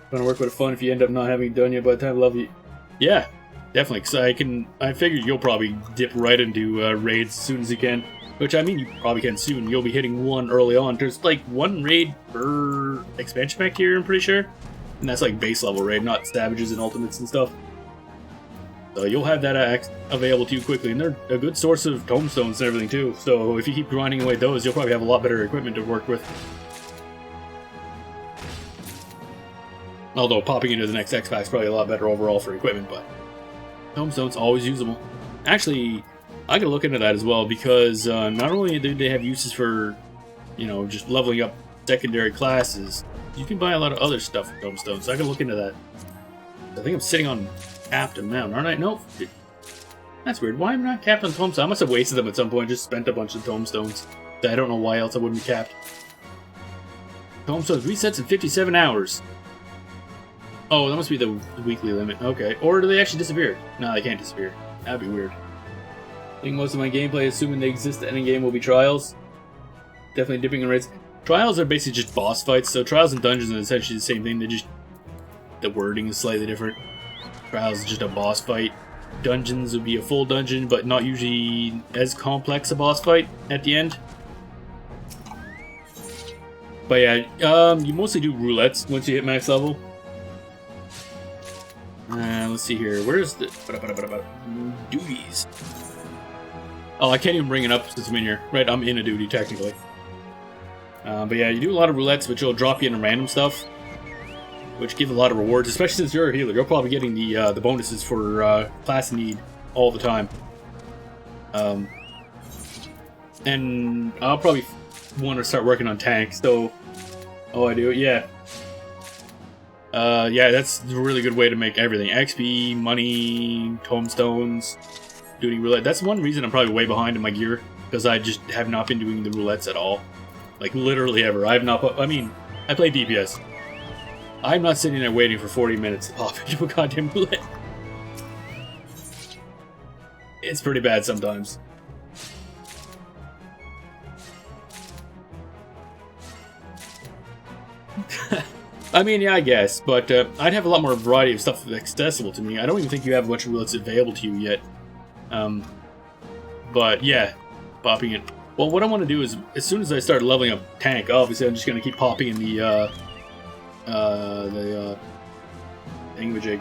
[SPEAKER 1] Gonna work with fun if you end up not having it done yet by the time I love you. Yeah, definitely. Because I figured you'll probably dip right into raids as soon as you can. Which, I mean, you probably can soon. You'll be hitting one early on. There's like one raid per expansion pack here, I'm pretty sure. And that's like base level raid, not savages and ultimates and stuff. So you'll have that available to you quickly, and they're a good source of tomestones and everything too. So if you keep grinding away those, you'll probably have a lot better equipment to work with. Although popping into the next X-Pack is probably a lot better overall for equipment, but tomestone's always usable. Actually, I gotta look into that as well, because not only do they have uses for, you know, just leveling up secondary classes, you can buy a lot of other stuff with tomestones. So I gotta look into that. I think I'm sitting on capped amount, aren't I? Nope. That's weird. Why am I not capped on tomestones? I must have wasted them at some point, just spent a bunch of tomestones. I don't know why else I wouldn't be capped. Tomestones resets in 57 hours. Oh, that must be the weekly limit. Okay. Or do they actually disappear? No, they can't disappear. That'd be weird. I think most of my gameplay, assuming they exist at any game, will be trials. Definitely dipping in raids. Trials are basically just boss fights, so Trials and Dungeons are essentially the same thing, the wording is slightly different. Trials is just a boss fight. Dungeons would be a full dungeon, but not usually as complex a boss fight at the end. But yeah, you mostly do roulettes once you hit max level. Let's see here. Where's the duties? Oh, I can't even bring it up since I'm in here. Right, I'm in a duty technically. But yeah, you do a lot of roulettes, which will drop you into random stuff, which give a lot of rewards. Especially since you're a healer, you're probably getting the bonuses for class need all the time. And I'll probably want to start working on tanks. So, oh, I do, yeah. Yeah, that's a really good way to make everything. XP, money, tomestones, doing roulette. That's one reason I'm probably way behind in my gear, because I just have not been doing the roulettes at all. Like, literally ever. I have not, I mean, I play DPS. I'm not sitting there waiting for 40 minutes to pop into a goddamn roulette. It's pretty bad sometimes. I mean, yeah, I guess, but I'd have a lot more variety of stuff accessible to me. I don't even think you have a bunch of roulettes available to you yet. But yeah, popping it. Well, what I want to do is, as soon as I start leveling up tank, obviously I'm just going to keep popping in the thingamajig.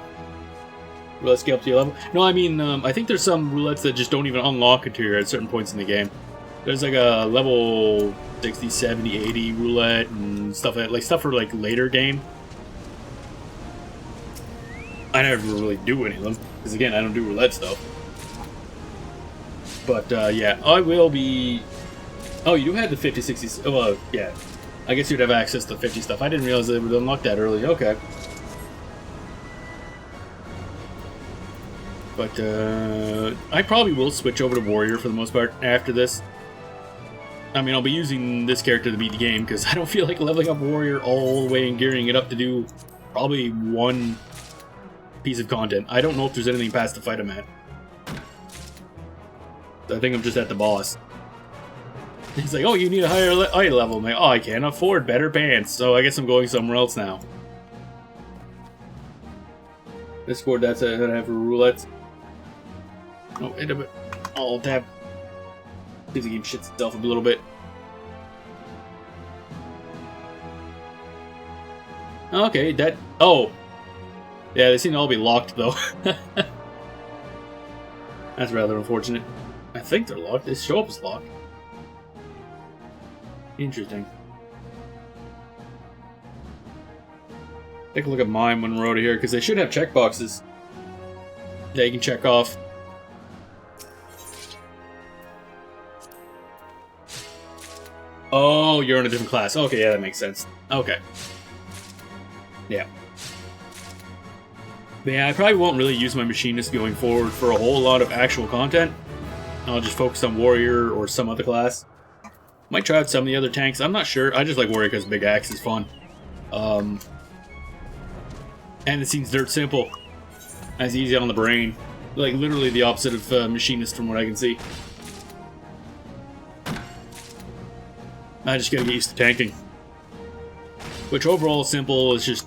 [SPEAKER 1] Roulette scale up to your level. No, I mean, I think there's some roulettes that just don't even unlock until you're at certain points in the game. There's like a level 60, 70, 80 roulette and stuff like stuff for like later game. I never really do any of them because again I don't do roulette stuff. But yeah, I will be. Oh, you had the 50, 60. Oh, well, yeah. I guess you'd have access to 50 stuff. I didn't realize they would unlock that early. Okay. But I probably will switch over to Warrior for the most part after this. I mean, I'll be using this character to beat the game because I don't feel like leveling up Warrior all the way and gearing it up to do probably one piece of content. I don't know if there's anything past the fight I'm at. I think I'm just at the boss. He's like, oh, you need a higher eye level. I'm like, oh, I can't afford better pants, so I guess I'm going somewhere else now. Discord, that's it. I have for roulettes. Oh, wait a bit. I'll tap. See if the game shits itself up a little bit. Okay, that. Oh! Yeah, they seem to all be locked, though. That's rather unfortunate. I think they're locked. They show up as locked. Interesting. Take a look at mine when we're out of here, because they should have checkboxes that you can check off. Oh, you're in a different class. Okay, yeah, that makes sense. Okay. Yeah. But yeah, I probably won't really use my machinist going forward for a whole lot of actual content. I'll just focus on Warrior or some other class. Might try out some of the other tanks. I'm not sure. I just like Warrior because Big Axe is fun. And it seems dirt simple. It's easy on the brain. Like, literally the opposite of Machinist from what I can see. I just gotta get used to tanking. Which overall is simple. It's just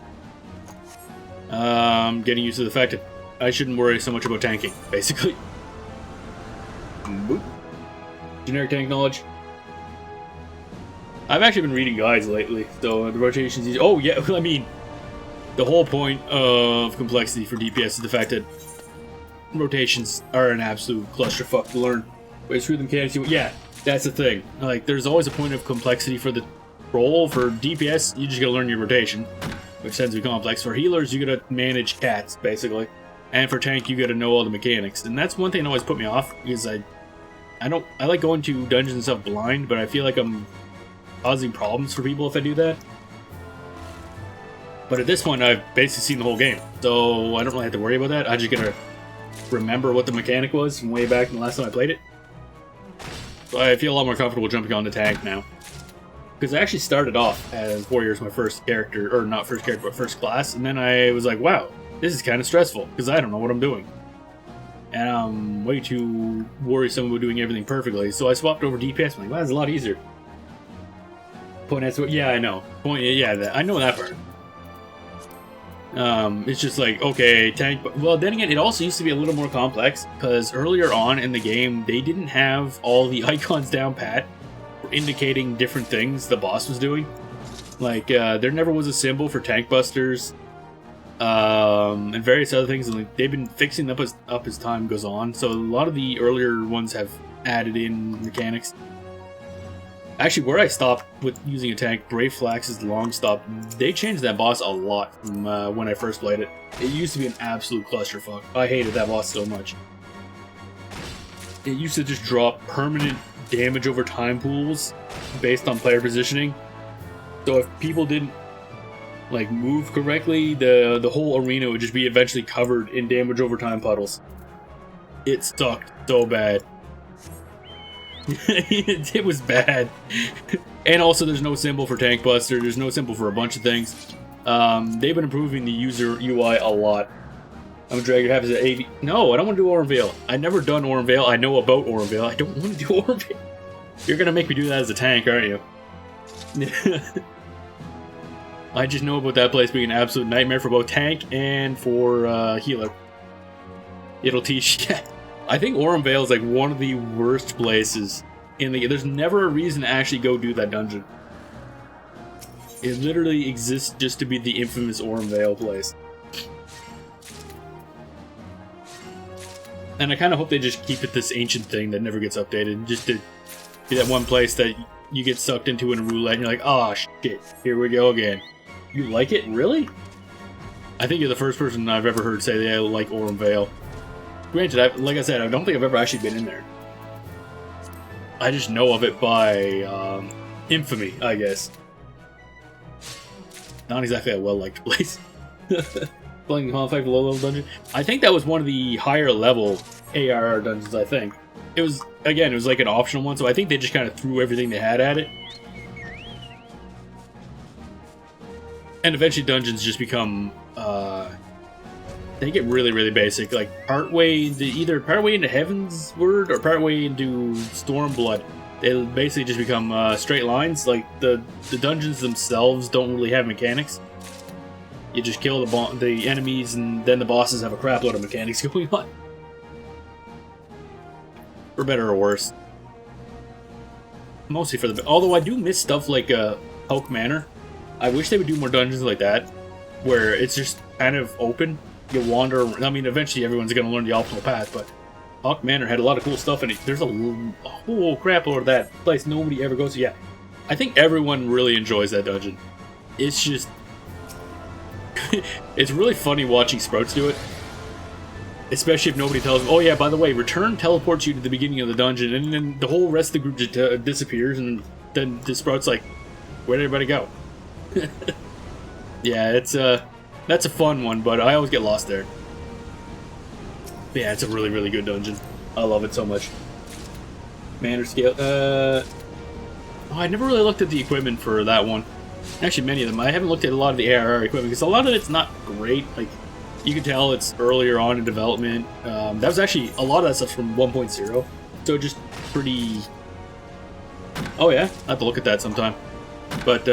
[SPEAKER 1] getting used to the fact that I shouldn't worry so much about tanking, basically. Boop. Generic tank knowledge. I've actually been reading guides lately, so the rotation's easy. Oh, yeah, I mean, the whole point of complexity for DPS is the fact that rotations are an absolute clusterfuck to learn. Wait, screw them, can't you? Yeah, that's the thing. Like, there's always a point of complexity for the role. For DPS, you just gotta learn your rotation, which tends to be complex. For healers, you gotta manage cats, basically. And for tank, you gotta know all the mechanics. And that's one thing that always put me off, because I like going to dungeons and stuff blind, but I feel like I'm causing problems for people if I do that. But at this point, I've basically seen the whole game, so I don't really have to worry about that. I just gotta remember what the mechanic was from way back from the last time I played it. So I feel a lot more comfortable jumping on the tank now. Because I actually started off as Warrior as my first character, or not first character, but first class, and then I was like, wow, this is kind of stressful, because I don't know what I'm doing. And I'm way too worrisome about doing everything perfectly, so I swapped over DPS, I'm like, wow, that's a lot easier. Point S. Yeah, I know. Point. Yeah, I know that part. It's just like, okay, tank. Well, then again, it also used to be a little more complex because earlier on in the game, they didn't have all the icons down pat for indicating different things the boss was doing. Like, there never was a symbol for tank busters, and various other things. And like, they've been fixing up as time goes on. So a lot of the earlier ones have added in mechanics. Actually, where I stopped with using a tank, Brave Flax's long stop, they changed that boss a lot from when I first played it. It used to be an absolute clusterfuck. I hated that boss so much. It used to just drop permanent damage over time pools based on player positioning. So if people didn't like move correctly, the whole arena would just be eventually covered in damage over time puddles. It sucked so bad. It was bad. And also there's no symbol for tank buster, there's no symbol for a bunch of things. They've been improving the user UI a lot. I'm gonna drag your habits at 80. No, I don't want to do Orenvale. I've never done Orenvale. I know about Orenvale. I don't want to do Orenvale. You're gonna make me do that as a tank, aren't you? I just know about that place being an absolute nightmare for both tank and for healer. It'll teach. I think Orenvale is like one of the worst places in the game. There's never a reason to actually go do that dungeon. It literally exists just to be the infamous Orenvale place. And I kind of hope they just keep it this ancient thing that never gets updated. Just to be that one place that you get sucked into in a roulette and you're like, oh shit, here we go again. You like it? Really? I think you're the first person I've ever heard say they like Orenvale. Granted, like I said, I don't think I've ever actually been in there. I just know of it by infamy, I guess. Not exactly a well-liked place. Playing Conflict low-level dungeon. I think that was one of the higher-level ARR dungeons, I think. It was, again, it was like an optional one, so I think they just kind of threw everything they had at it. And eventually dungeons just become, they get really, really basic. Like, partway into Heaven's Word or partway into Stormblood, they basically just become straight lines. Like, the dungeons themselves don't really have mechanics. You just kill the enemies, and then the bosses have a crap load of mechanics going on. For better or worse. Mostly for the... Although I do miss stuff like Hulk Manor. I wish they would do more dungeons like that, where it's just kind of open. You wander... I mean, eventually everyone's going to learn the optimal path, but Hulk Manor had a lot of cool stuff in it. There's a whole crap load of that place nobody ever goes to. Yeah, I think everyone really enjoys that dungeon. It's just... it's really funny watching Sprouts do it. Especially if nobody tells them, oh yeah, by the way, Return teleports you to the beginning of the dungeon, and then the whole rest of the group just disappears, and then the Sprout's like, where'd everybody go? Yeah, it's that's a fun one, but I always get lost there. But yeah, it's a really, really good dungeon. I love it so much. Manor scale. Oh, I never really looked at the equipment for that one. Actually, many of them. I haven't looked at a lot of the ARR equipment because a lot of it's not great. Like, you can tell it's earlier on in development. That was actually a lot of that stuff's from 1.0, so just pretty. Oh yeah, I have to look at that sometime. But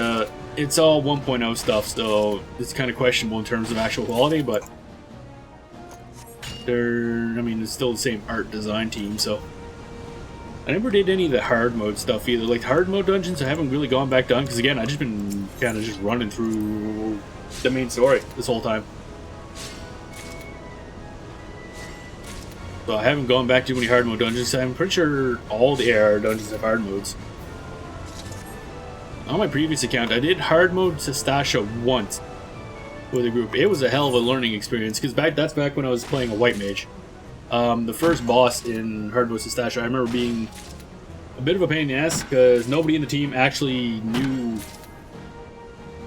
[SPEAKER 1] it's all 1.0 stuff, so it's kind of questionable in terms of actual quality. But I mean, it's still the same art design team, so. I never did any of the hard mode stuff either. Like, hard mode dungeons, I haven't really gone back done, because again, I've just been kind of just running through the main story this whole time. So I haven't gone back to any hard mode dungeons. I'm pretty sure all the AR dungeons have hard modes. On my previous account, I did hard mode Sestasha once with a group. It was a hell of a learning experience, because that's back when I was playing a white mage. The first boss in hard mode Sestasha, I remember being a bit of a pain in the ass, because nobody in the team actually knew...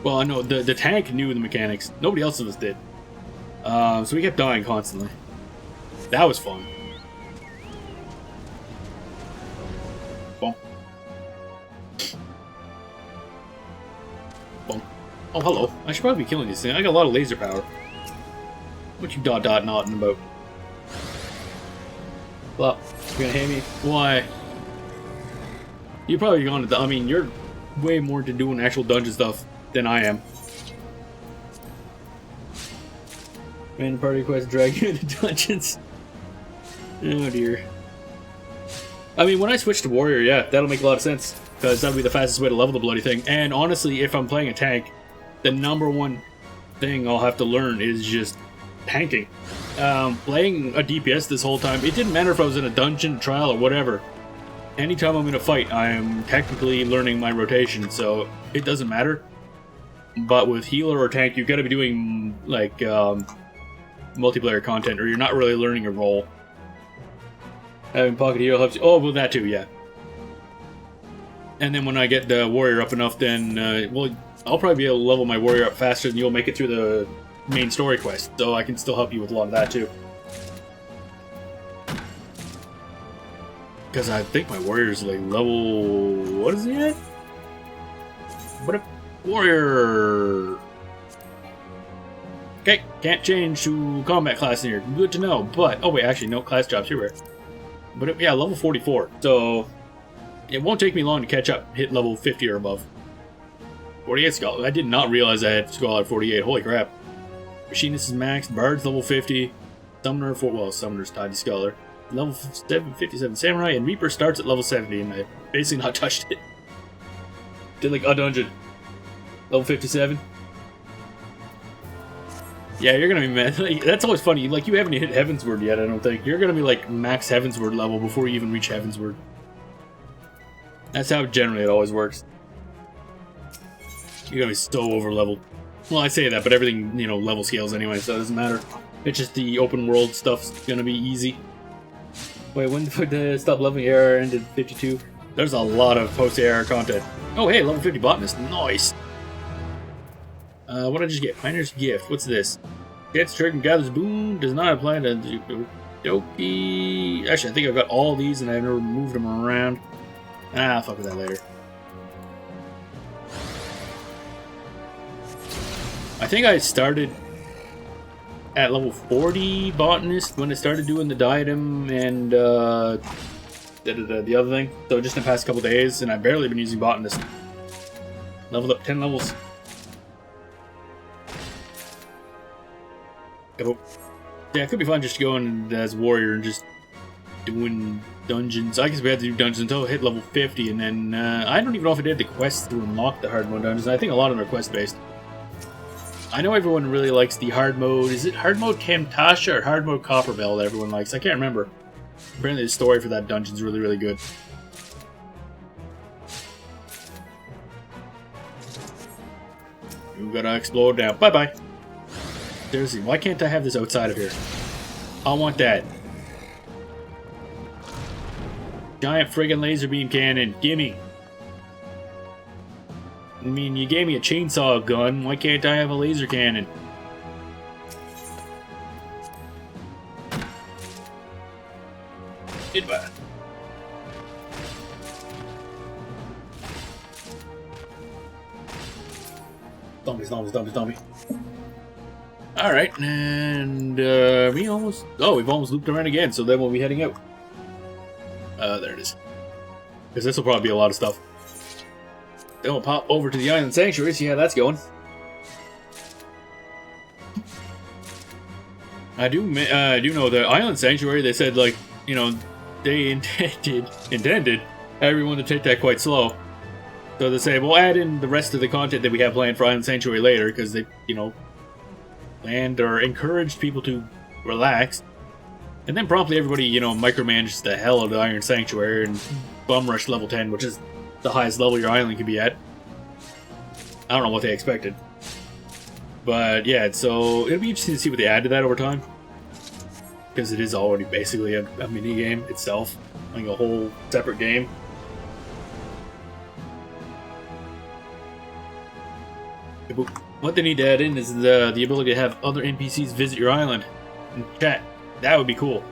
[SPEAKER 1] Well, I know the tank knew the mechanics. Nobody else of us did. So we kept dying constantly. That was fun. Bonk. Bonk. Oh, hello. I should probably be killing these things. I got a lot of laser power. What you nodding about? Well, you're gonna hit me? Why? You're probably going to... I mean, you're way more into doing actual dungeon stuff than I am. Man, party quest drag you into dungeons. Oh dear. I mean, when I switch to warrior, yeah, that'll make a lot of sense. Because that'll be the fastest way to level the bloody thing. And honestly, if I'm playing a tank, the number one thing I'll have to learn is just tanking. Playing a DPS this whole time, it didn't matter if I was in a dungeon, trial, or whatever. Anytime I'm in a fight, I'm technically learning my rotation, so it doesn't matter. But with healer or tank, you've got to be doing, like, multiplayer content, or you're not really learning your role. Having pocket hero helps you. Oh, well, that too, yeah. And then when I get the warrior up enough, then, well, I'll probably be able to level my warrior up faster than you'll make it through the main story quest, so I can still help you with a lot of that too. Because I think my warrior's like level... what is he at? What a warrior! Okay, can't change to combat class in here. Good to know, but... oh wait, actually, no, class jobs here. But yeah, level 44, so... it won't take me long to catch up, hit level 50 or above. 48 Skull. I did not realize I had Skull at 48. Holy crap. Machinist is max. Bard's level 50. Summoner, well, Summoner's tied to Scholar. Level 57 Samurai, and Reaper starts at level 70, and I basically not touched it. Did like a dungeon. Level 57. Yeah, you're gonna be mad. Like, that's always funny. Like, you haven't hit Heavensward yet, I don't think. You're gonna be like max Heavensward level before you even reach Heavensward. That's how generally it always works. You're gonna be so over leveled. Well, I say that, but everything, you know, level scales anyway, so it doesn't matter. It's just the open world stuff's gonna be easy. Wait, when did the stop leveling AR ended 52? There's a lot of post-AR content. Oh, hey, level 50 botanist. Nice! What did I just get? Miner's Gift. What's this? Gets trick and gathers boon. Does not apply to Doki. Actually, I think I've got all these and I've never moved them around. Ah, I'll fuck with that later. I think I started at level 40 botanist when I started doing the diadem and the other thing. So just in the past couple days, and I've barely been using botanist. Leveled up 10 levels. Yeah, it could be fun just going as warrior and just doing dungeons. I guess we had to do dungeons until I hit level 50, and then I don't even know if I did the quests to unlock the hard mode dungeons. I think a lot of them are quest based. I know everyone really likes the hard mode. Is it hard mode Camtasia or hard mode Copperbell that everyone likes? I can't remember. Apparently the story for that dungeon's really, really good. You gotta explode now. Bye-bye. Seriously, why can't I have this outside of here? I want that. Giant friggin' laser beam cannon. Gimme. I mean, you gave me a chainsaw gun. Why can't I have a laser cannon? Goodbye. Zombie. Alright, and we've almost looped around again, so then we'll be heading out. There it is. Because this will probably be a lot of stuff. Then we'll pop over to the Island Sanctuary, see how that's going. I do know the Island Sanctuary, they said, like, you know, they intended everyone to take that quite slow. So they say, we'll add in the rest of the content that we have planned for Island Sanctuary later, because they, you know, planned or encouraged people to relax. And then promptly everybody, you know, micromanages the hell out of the Iron Sanctuary and bum rush level 10, which is the highest level your island can be at. I don't know what they expected. But yeah, so it'll be interesting to see what they add to that over time. Because it is already basically a mini game itself. Like a whole separate game. What they need to add in is the ability to have other NPCs visit your island and chat. That would be cool.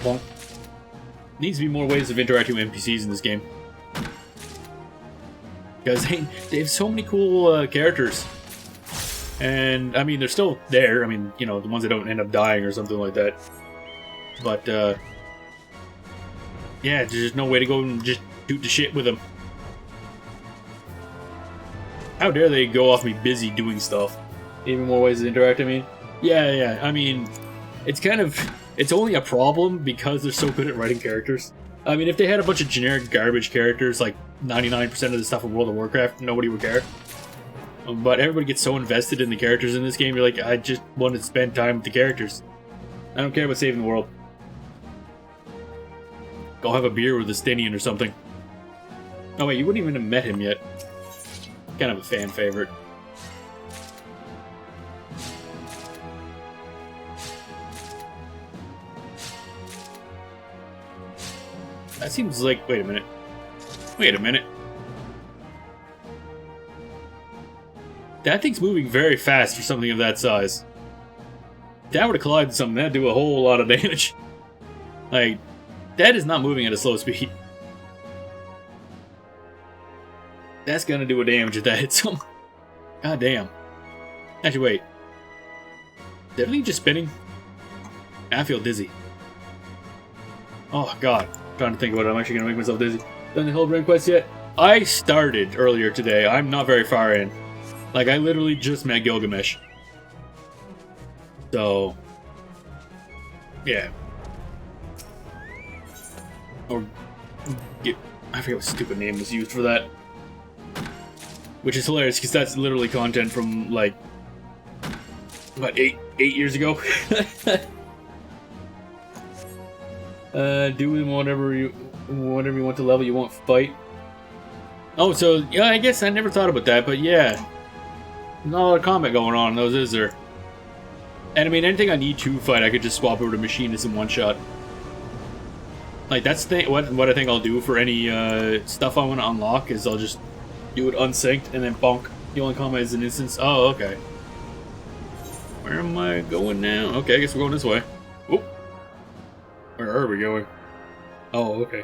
[SPEAKER 1] Well, needs to be more ways of interacting with NPCs in this game. Because they have so many cool characters. And, I mean, they're still there. I mean, you know, the ones that don't end up dying or something like that. But, Yeah, there's just no way to go and just shoot the shit with them. How dare they go off me busy doing stuff? Even more ways to interact, I mean. Yeah, I mean, it's kind of... It's only a problem because they're so good at writing characters. I mean, if they had a bunch of generic garbage characters, like 99% of the stuff in World of Warcraft, nobody would care. But everybody gets so invested in the characters in this game, you're like, I just want to spend time with the characters. I don't care about saving the world. Go have a beer with a Stinian or something. Oh wait, you wouldn't even have met him yet. Kind of a fan favorite. That seems like... Wait a minute. Wait a minute. That thing's moving very fast for something of that size. If that were to collide with something, that'd do a whole lot of damage. Like, that is not moving at a slow speed. That's gonna do a damage if that hits him. God damn. Actually, wait. Is everything just spinning? I feel dizzy. Oh, God. I'm trying to think about it. I'm actually gonna make myself dizzy. Done the Hillbrand quest yet? I started earlier today. I'm not very far in. Like, I literally just met Gilgamesh. So... yeah. Or... I forget what stupid name was used for that. Which is hilarious, because that's literally content from, like... what, 8 years ago? Do whatever you want to level, you won't fight. Oh, so, yeah, I guess I never thought about that, but yeah. Not a lot of combat going on in those, is there? And I mean, anything I need to fight, I could just swap over to Machinist in one shot. Like, that's what I think I'll do for any stuff I want to unlock, is I'll just do it unsynced, and then bonk. The only combat is an instance. Oh, okay. Where am I going now? Okay, I guess we're going this way. Oop. Where are we going? Oh, okay.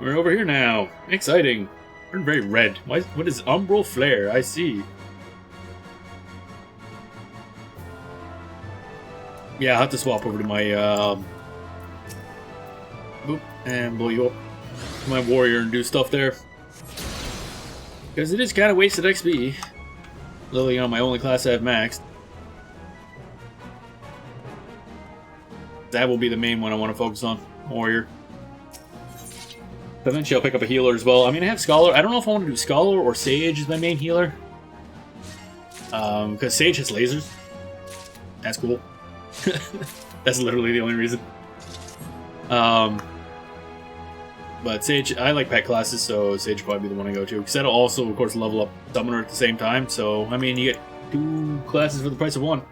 [SPEAKER 1] We're over here now. Exciting. We're very red. What is Umbral Flare? I see. Yeah, I'll have to swap over to my, boop, and blow you up. My warrior and do stuff there. Because it is kind of wasted XP. Literally, you know, my only class I have maxed. That will be the main one I want to focus on. Warrior. Eventually I'll pick up a healer as well. I mean, I have Scholar. I don't know if I want to do Scholar or Sage as my main healer. Because Sage has lasers. That's cool. That's literally the only reason. But Sage, I like pet classes, so Sage will probably be the one I go to. Because that'll also, of course, level up Summoner at the same time. So, I mean, you get 2 classes for the price of 1.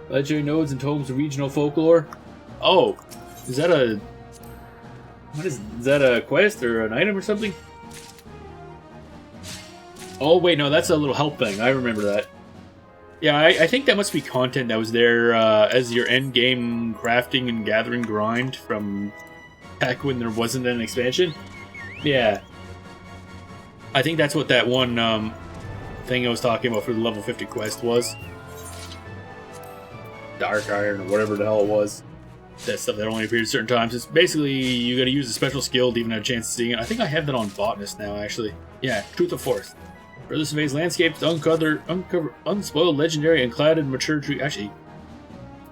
[SPEAKER 1] Legendary nodes and tomes of regional folklore. Oh, is that a... what is that, a quest or an item or something? Oh, wait, no, that's a little help thing. I remember that. Yeah, I think that must be content that was there as your end game crafting and gathering grind from back when there wasn't an expansion. Yeah. I think that's what that one thing I was talking about for the level 50 quest was. Dark Iron or whatever the hell it was. That stuff that only appears at certain times. It's basically you gotta use a special skill to even have a chance of seeing it. I think I have that on Botanist now, actually. Yeah, Truth of Forest. Further surveys landscapes to uncover unspoiled, legendary, and clouded mature tree. Actually,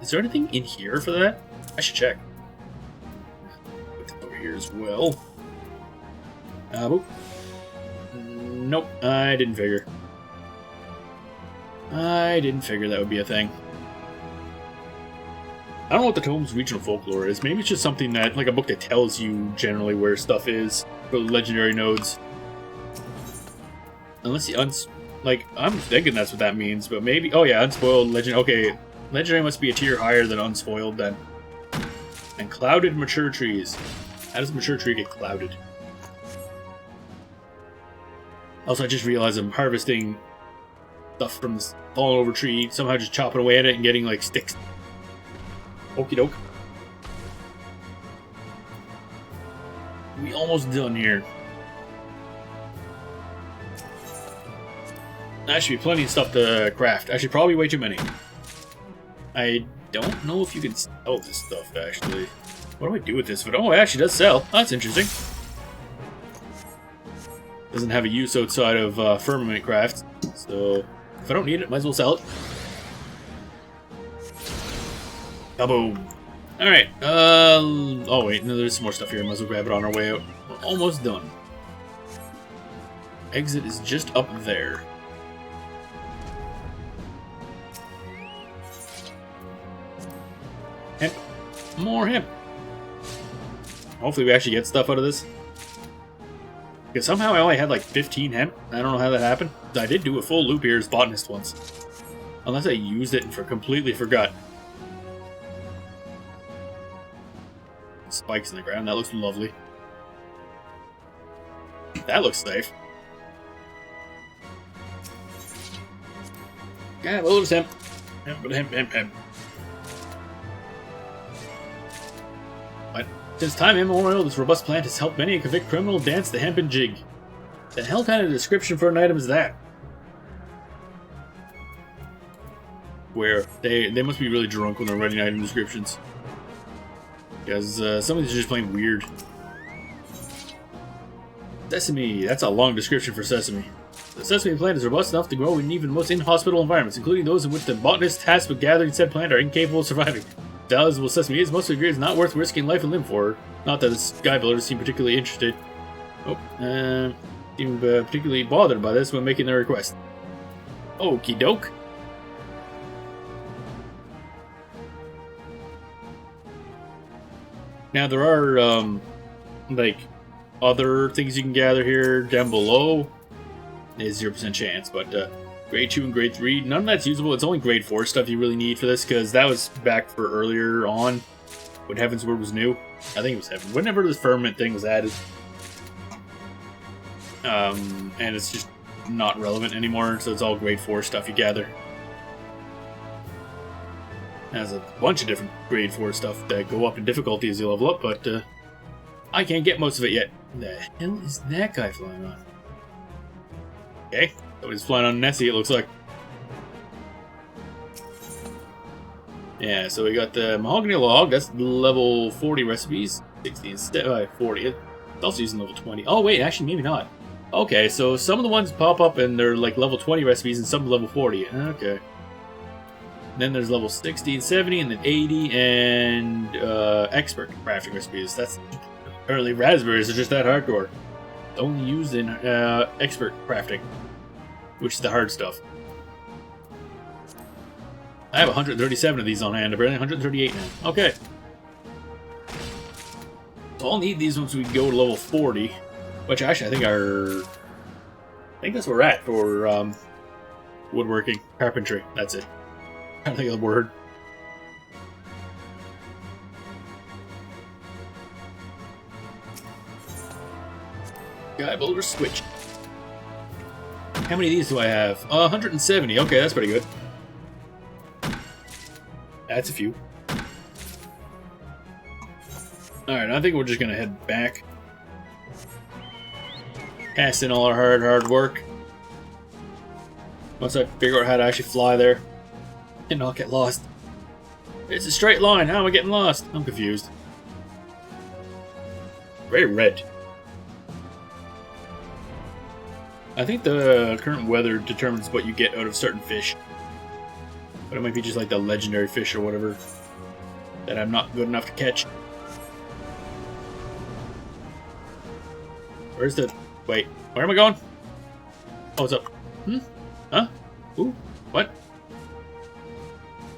[SPEAKER 1] is there anything in here for that? I should check. Over here as well. Nope, I didn't figure. I didn't figure that would be a thing. I don't know what the Tomes Regional Folklore is. Maybe it's just something that, like a book that tells you generally where stuff is for the legendary nodes. Unless the like, I'm thinking that's what that means, but maybe... oh yeah, Unspoiled Legend... okay, Legendary must be a tier higher than Unspoiled then. And Clouded Mature Trees. How does a mature tree get clouded? Also, I just realized I'm harvesting stuff from this fallen over tree, somehow just chopping away at it and getting, like, sticks. Okie doke. We almost done here. That should be plenty of stuff to craft. Actually, probably way too many. I don't know if you can sell this stuff, actually. What do I do with this? But oh, it actually does sell. Oh, that's interesting. Doesn't have a use outside of Firmament crafts, so if I don't need it, might as well sell it. Kaboom! Alright, oh wait, no, there's some more stuff here. Might as well grab it on our way out. We're almost done. Exit is just up there. Hemp. More hemp. Hopefully we actually get stuff out of this. Because somehow I only had like 15 hemp. I don't know how that happened. I did do a full loop here as botanist once. Unless I used it and completely forgot. Spikes in the ground. That looks lovely. That looks safe. Yeah, well, just hemp. Hemp. What? Since time immemorial, this robust plant has helped many a convict criminal dance the hempen jig. The hell kind of description for an item is that? Where they must be really drunk when they're writing item descriptions. Because some of these are just plain weird. Sesame. That's a long description for sesame. The sesame plant is robust enough to grow in even the most inhospitable environments, including those in which the botanist tasked with gathering said plant are incapable of surviving. Valuable sesame is most agree it's not worth risking life and limb for. Not that the sky builders seem particularly interested. Oh, seem particularly bothered by this when making their request. Okie doke. Now there are like other things you can gather here down below. Is 0% chance, but grade 2 and grade 3, none of that's usable. It's only grade 4 stuff you really need for this, because that was back for earlier on when Heaven's Word was new. I think it was Heaven. Whenever this Firmament thing was added. And it's just not relevant anymore, so it's all grade 4 stuff you gather. Has a bunch of different grade 4 stuff that go up in difficulty as you level up, but I can't get most of it yet. The hell is that guy flying on? Okay, so he's flying on Nessie, it looks like. Yeah, so we got the mahogany log, that's level 40 recipes. 60 instead of 40. It's also using level 20. Oh, wait, actually, maybe not. Okay, so some of the ones pop up and they're like level 20 recipes and some level 40. Okay. Then there's level 60 and 70 and then 80 and expert crafting recipes. That's early raspberries are just that hardcore. Only used in expert crafting, which is the hard stuff. I have 137 of these on hand, apparently 138 now. Okay. So I'll need these once we go to level 40, which actually I think that's where we're at for woodworking, carpentry. That's it. I don't think of the word. Guy builder switch. How many of these do I have? 170. Okay, that's pretty good. That's a few. Alright, I think we're just gonna head back. Pass in all our hard work. Once I figure out how to actually fly there. And not get lost. It's a straight line. How am I getting lost? I'm confused. Very red. I think the current weather determines what you get out of certain fish. But it might be just like the legendary fish or whatever that I'm not good enough to catch. Where's the... Wait, where am I going? Oh, it's up. Huh? Ooh, what?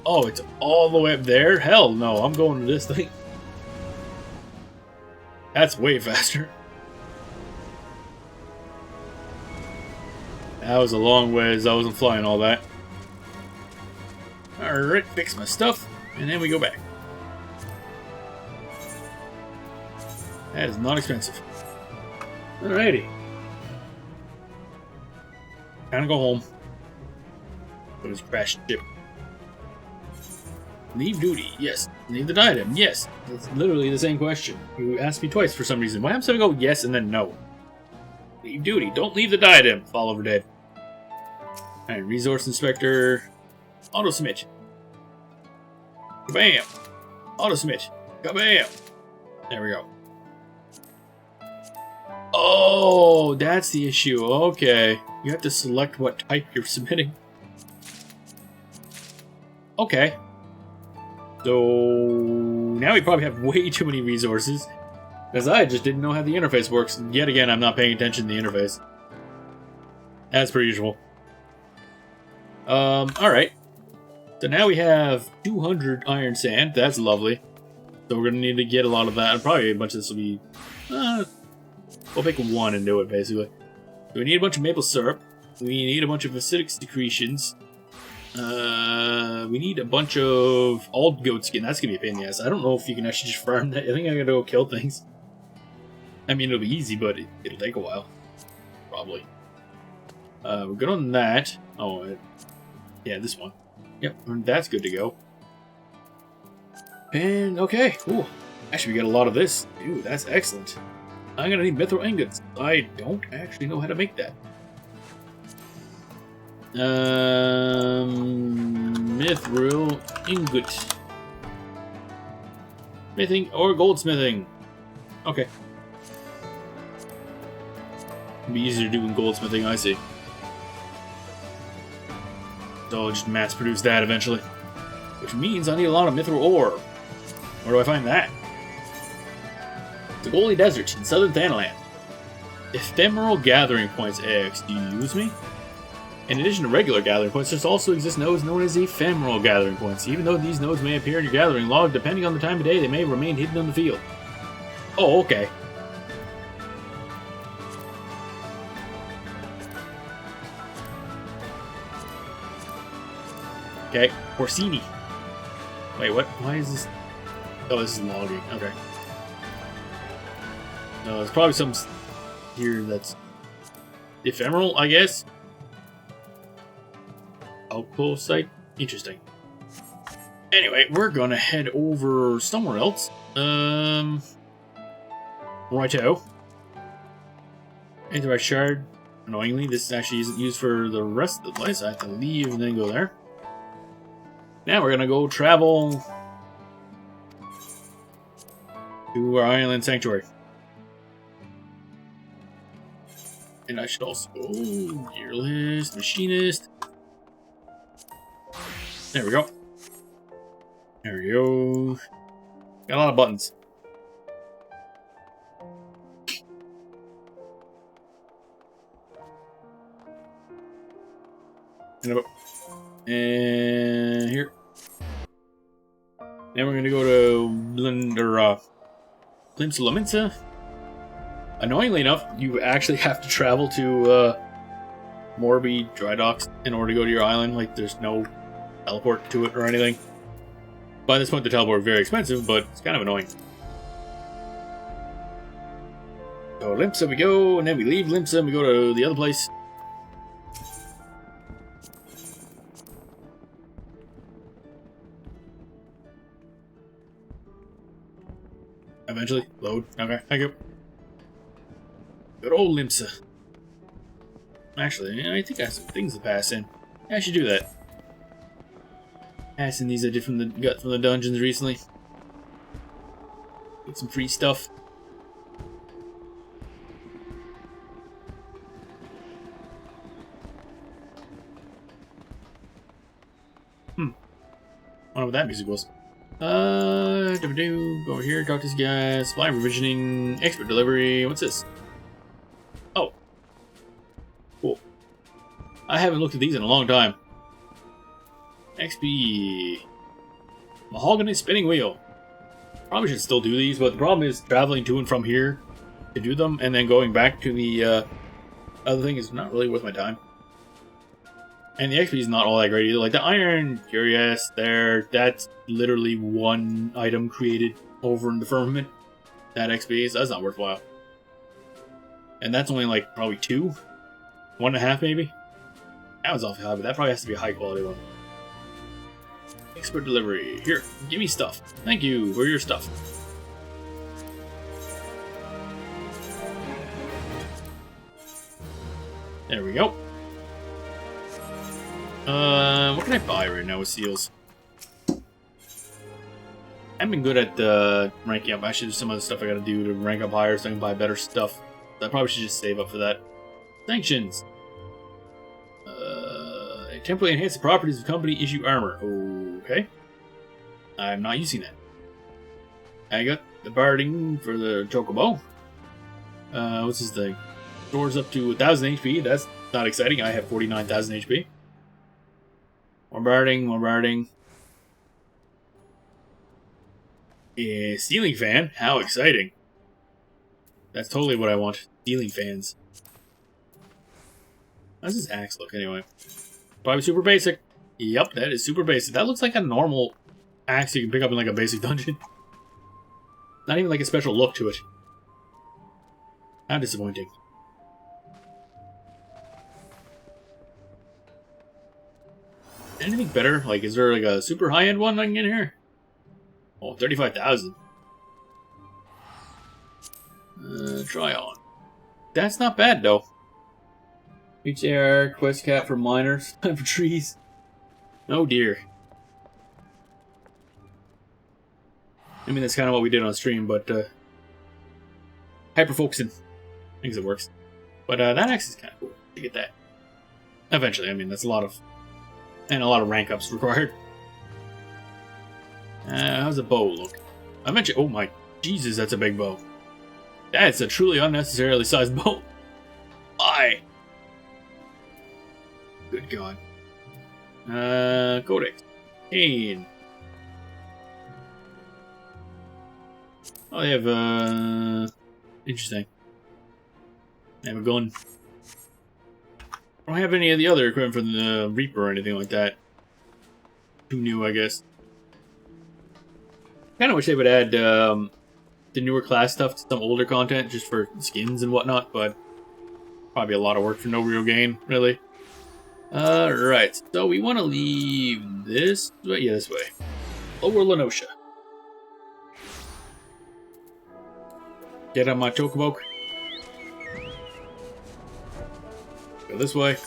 [SPEAKER 1] Oh, it's all the way up there? Hell no, I'm going to this thing. That's way faster. That was a long ways. I wasn't flying all that. Alright, fix my stuff, and then we go back. That is not expensive. Alrighty. Time to go home. What is crashed ship? Leave duty, yes. Leave the diadem, yes. It's literally the same question. You asked me twice for some reason. Why am I supposed to go yes and then no? Leave duty, don't leave the diadem. Fall over dead. Alright, resource inspector. Auto submit. Kabam! Auto submit. Kabam! There we go. Oh, that's the issue. Okay. You have to select what type you're submitting. Okay. So now we probably have way too many resources. Because I just didn't know how the interface works. And yet again, I'm not paying attention to the interface. As per usual. Alright. So now we have 200 iron sand. That's lovely. So we're going to need to get a lot of that. And probably a bunch of this will be... we'll pick one and do it, basically. So we need a bunch of maple syrup. We need a bunch of acidic secretions. We need a bunch of old goat skin. That's going to be a pain in the ass. I don't know if you can actually just farm that. I think I'm going to go kill things. I mean, it'll be easy, but it'll take a while. Probably. We're good on that. Oh, yeah, this one. Yep, that's good to go. And, okay, cool. Actually, we got a lot of this. Dude, that's excellent. I'm gonna need mithril ingots. I don't actually know how to make that. Mithril ingot. Smithing or goldsmithing. Okay. It'll be easier doing goldsmithing, I see. So I'll just mass produce that eventually. Which means I need a lot of mithril ore. Where do I find that? The Goalie Desert in southern Thanaland. Ephemeral gathering points. Excuse me? In addition to regular gathering points, there also exist nodes known as ephemeral gathering points. Even though these nodes may appear in your gathering log, depending on the time of day, they may remain hidden on the field. Oh, okay. Okay, Orsini. Wait, what? Why is this? Oh, this is logging. Okay. No, there's probably some here that's ephemeral, I guess. Outpost site? Interesting. Anyway, we're gonna head over somewhere else. Righto. Enter my shard. Annoyingly, this actually isn't used for the rest of the place. I have to leave and then go there. Now we're gonna go travel to our island sanctuary. And I should also... Oh, gear list, machinist. There we go. There we go. Got a lot of buttons. And here. Then we're going to go to Plimsolaminsa. Annoyingly enough, you actually have to travel to Morby dry docks in order to go to your island. Like, there's no teleport to it or anything. By this point, the teleport is very expensive, but it's kind of annoying. So Limsa we go, and then we leave Limsa and we go to the other place. Eventually. Load. Okay, thank you. Good old Limsa. Actually, I think I have some things to pass in. I should do that. Passing these I did from the dungeons recently. Get some free stuff. I wonder what that music was. Go over here, talk to this guy, supply provisioning, expert delivery. What's this? Oh. Cool. I haven't looked at these in a long time. XP. Mahogany spinning wheel. Probably should still do these, but the problem is traveling to and from here to do them, and then going back to the other thing is not really worth my time. And the XP is not all that great either. Like the iron, curious, that's literally one item created over in the Firmament. That XP, so that's not worthwhile. And that's only like probably 2? 1.5 maybe? That was awfully high, but that probably has to be a high quality one. Expert delivery. Here, give me stuff. Thank you for your stuff. There we go. What can I buy right now with seals? I I've been good at ranking up. Actually, there's some other stuff I gotta do to rank up higher so I can buy better stuff. I probably should just save up for that. Sanctions. Temporarily enhance the properties of company issue armor. Okay. I'm not using that. I got the barding for the chocobo. What's this thing? Stores up to 1,000 HP. That's not exciting. I have 49,000 HP. More barding, more barding. Yeah, ceiling fan. How exciting. That's totally what I want. Ceiling fans. How's this axe look anyway? Probably super basic. Yep, that is super basic. That looks like a normal axe you can pick up in like a basic dungeon. Not even like a special look to it. How disappointing. Anything better? Like, is there like a super high-end one I can get here? Oh, 35,000. Try on. That's not bad though. HAR quest cap for miners. Time for trees. Oh dear. I mean, that's kind of what we did on stream, but hyper-focusing. I think it works. But that axe is kind of cool to get that. Eventually, I mean, that's a lot of rank ups required. How's the bow look? I mentioned, oh my Jesus, that's a big bow. That's a truly unnecessarily sized bow. Why? Good God. Codex. Cane. Oh, they have, interesting. They have a gun. I don't have any of the other equipment from the Reaper or anything like that. Too new, I guess. Kind of wish they would add, the newer class stuff to some older content, just for skins and whatnot, but probably a lot of work for no real gain, really. Alright, so we want to leave this way. Yeah, this way. Lower Lenosha. Get on my chocobo. Go this way.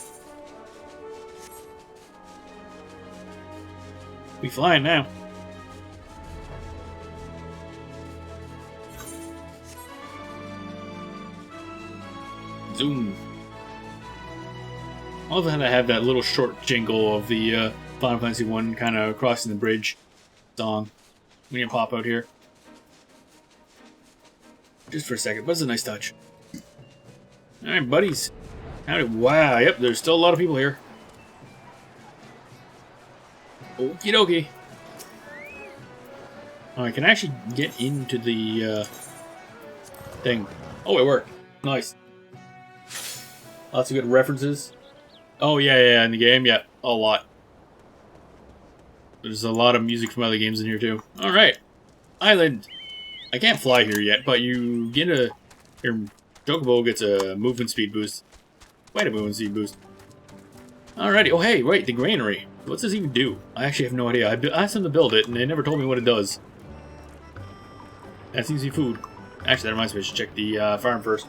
[SPEAKER 1] We flying now. Zoom. I love how I have that little short jingle of the Final Fantasy 1 kind of crossing the bridge song when you pop out here. Just for a second, but it's a nice touch. Alright, buddies. Howdy. Wow, yep, there's still a lot of people here. Okie dokie. Oh, I can actually get into the thing. Oh, it worked. Nice. Lots of good references. Oh, yeah, in the game, yeah, a lot. There's a lot of music from other games in here, too. Alright. Island. I can't fly here yet, but you get a... Your chocobo gets a movement speed boost. Quite a movement speed boost. Alrighty. Oh, hey, right, the granary. What's this even do? I actually have no idea. I asked them to build it, and they never told me what it does. That seems to be food. Actually, that reminds me, I should check the farm first.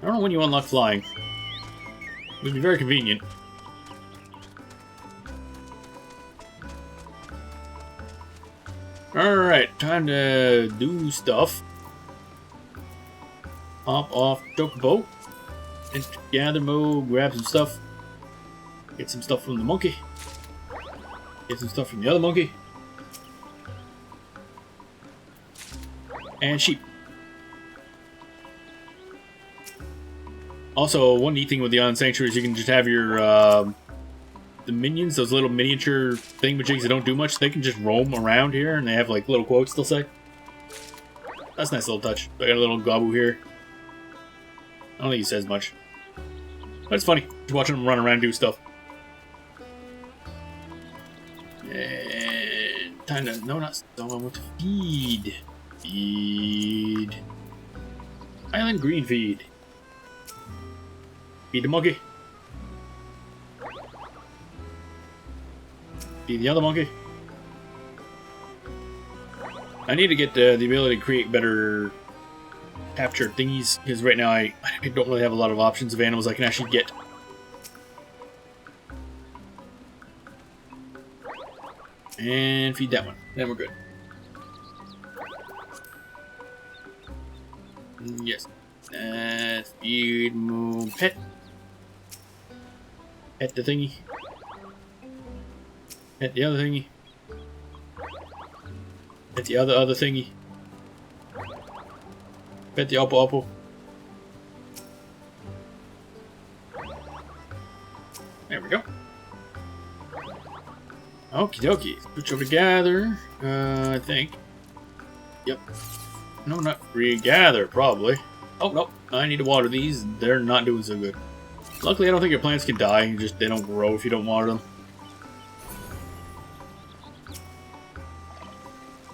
[SPEAKER 1] I don't know when you unlock flying. It would be very convenient. Alright, time to do stuff. Hop off chocobo. Into gather mode, grab some stuff. Get some stuff from the monkey. Get some stuff from the other monkey. And sheep. Also, one neat thing with the Island Sanctuary is you can just have your, the minions, those little miniature thingamajigs that don't do much, they can just roam around here, and they have, like, little quotes they'll say. That's a nice little touch. I got a little Gabu here. I don't think he says much. But it's funny, just watching him run around and do stuff. And time to, no, not so, I want to feed. Feed. Island green feed. Feed the monkey. Feed the other monkey. I need to get the ability to create better capture thingies, because right now I don't really have a lot of options of animals I can actually get. And feed that one. Then we're good. Yes. Feed, move, pet. Pet the thingy. Pet the other thingy. Pet the other thingy. Pet the oppo. There we go. Okie dokie. Switch over to gather. I think. Yep. No, not regather, probably. Oh, no. I need to water these. They're not doing so good. Luckily, I don't think your plants can die. Just they don't grow if you don't water them.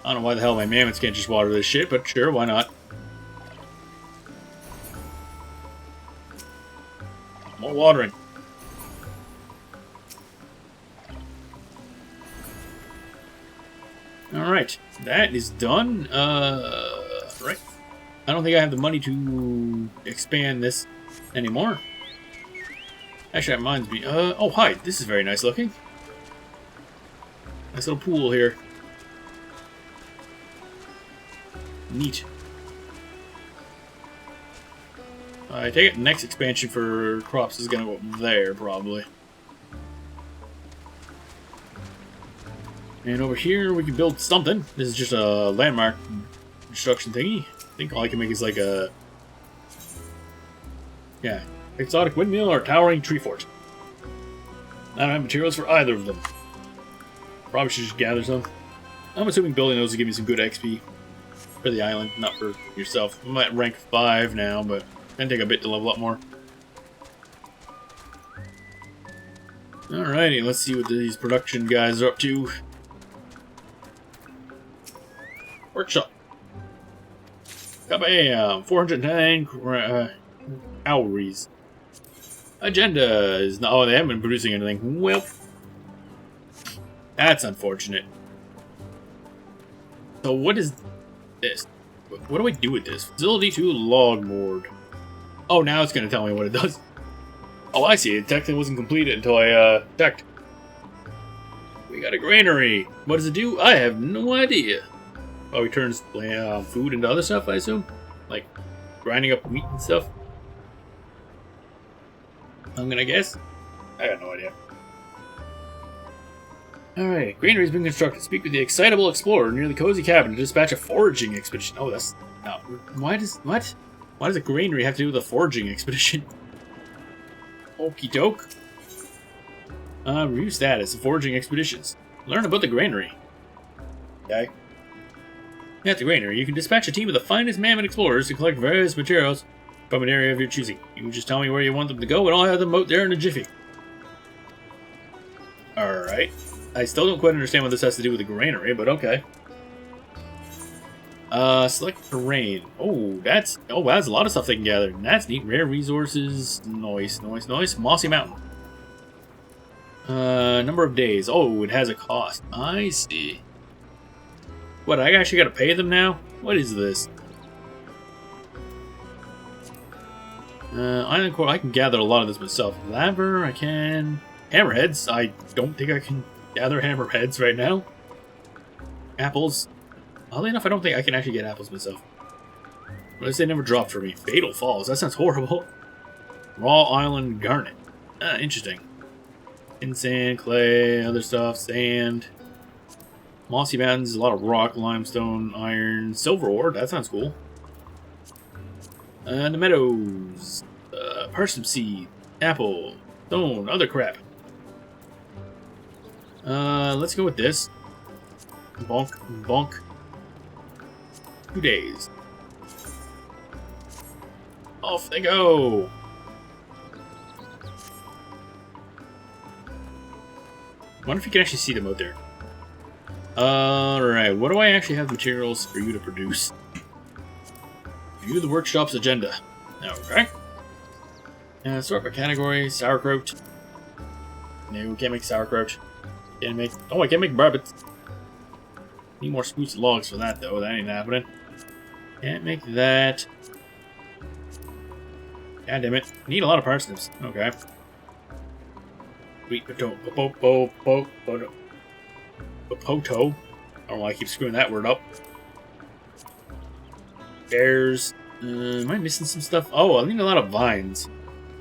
[SPEAKER 1] I don't know why the hell my mammoths can't just water this shit, but sure, why not? More watering. Alright, that is done. Right. I don't think I have the money to expand this anymore. Actually, that reminds me. Oh, hi. This is very nice looking. Nice little pool here. Neat. I take it the next expansion for crops is going to go up there, probably. And over here, we can build something. This is just a landmark construction thingy. I think all I can make is like a... yeah. Exotic windmill or towering tree fort. I don't have materials for either of them. Probably should just gather some. I'm assuming building those will give me some good XP for the island, not for yourself. I'm at rank 5 now, but it's gonna take a bit to level up more. Alrighty, let's see what these production guys are up to. Workshop. Kabam! 409 calories. Agenda is not. Oh, they haven't been producing anything. Well, that's unfortunate. So, what is this? What do I do with this? Facility to log board. Oh, now it's going to tell me what it does. Oh, I see. It technically wasn't completed until I checked. We got a granary. What does it do? I have no idea. Oh, he turns food into other stuff, I assume? Like grinding up wheat and stuff? I'm gonna guess. I got no idea. Alright, granary's been constructed. Speak with the excitable explorer near the cozy cabin to dispatch a foraging expedition. Oh, that's not... Why does a granary have to do with a foraging expedition? Okie doke. Review status of foraging expeditions. Learn about the granary. Okay. At the granary, you can dispatch a team of the finest mammoth explorers to collect various materials from an area of your choosing. You can just tell me where you want them to go, and I'll have them out there in a jiffy. Alright. I still don't quite understand what this has to do with the granary, but okay. Select terrain. Oh, that's a lot of stuff they can gather. That's neat. Rare resources. Noise. Mossy Mountain. Number of days. Oh, it has a cost. I see. What, I actually gotta pay them now? What is this? Island core, I can gather a lot of this myself. Laver, I can. Hammerheads, I don't think I can gather hammerheads right now. Apples. Oddly enough, I don't think I can actually get apples myself. Unless they never dropped for me. Fatal Falls, that sounds horrible. Raw Island Garnet. Interesting. In sand, clay, other stuff, sand. Mossy Mountains, a lot of rock, limestone, iron, silver ore. That sounds cool. The meadows. Parsnip seed, apple, stone, other crap. Let's go with this. Bonk, bonk. 2 days. Off they go. I wonder if you can actually see them out there. Alright, what do I actually have materials for you to produce? View the workshop's agenda. Okay. Sort by category, sauerkraut. No, we can't make sauerkraut. Can't make... Oh, I can make barbets. Need more spruce logs for that, though. That ain't happening. Can't make that. God damn it. Need a lot of parsnips. Okay. Sweet potato. Popoto. I don't know why I keep screwing that word up. Bears. Am I missing some stuff? Oh, I need a lot of vines.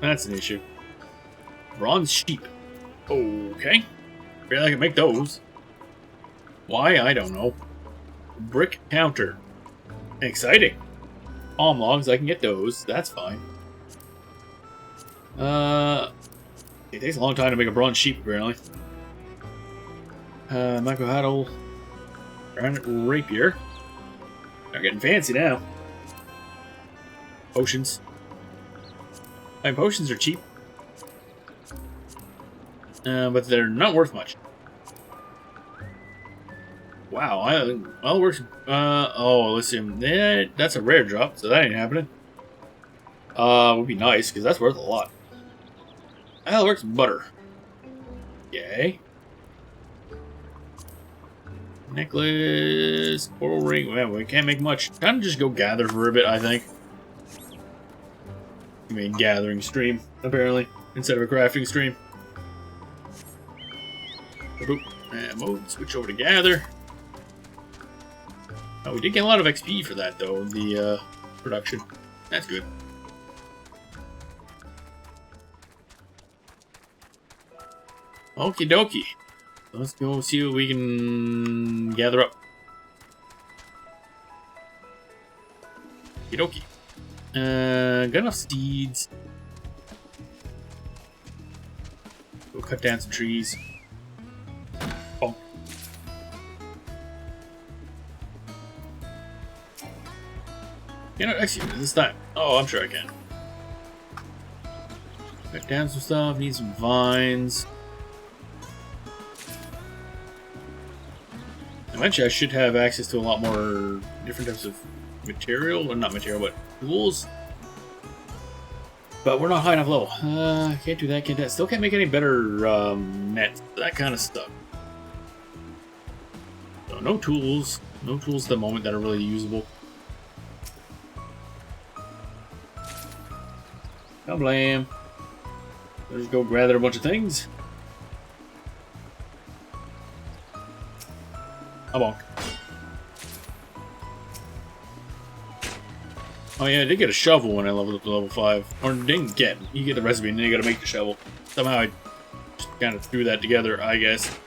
[SPEAKER 1] That's an issue. Bronze sheep. Okay. Barely I can make those. Why? I don't know. Brick counter. Exciting. Palm logs, I can get those. That's fine. It takes a long time to make a bronze sheep, apparently. Micro Huddle. Granite rapier. They're getting fancy now. Potions. My potions are cheap. But they're not worth much. Wow, all it works. Oh, lithium. Yeah, that's a rare drop, so that ain't happening. Would be nice because that's worth a lot. How works butter? Yay. Necklace, coral ring. Man, we can't make much. Kind of just go gather for a bit, I think. I mean, gathering stream apparently instead of a crafting stream. Boop. And mode. Switch over to gather. Oh, we did get a lot of XP for that, though, the production. That's good. Okie dokie. Let's go see what we can gather up. Okie dokie. Got enough seeds. Go cut down some trees. Oh. You know, actually, this time. Oh, I'm sure I can. Cut down some stuff. Need some vines. Eventually, I should have access to a lot more different types of material. Well, not material, but tools. But we're not high enough level. Can't do that, can't do that. Still can't make any better nets. That kind of stuff. So, no tools. No tools at the moment that are really usable. No blame. Let's go gather a bunch of things. How bonk. Oh yeah, I did get a shovel when I leveled up to level 5. Or didn't get. You get the recipe and then you gotta make the shovel. Somehow I just kind of threw that together, I guess.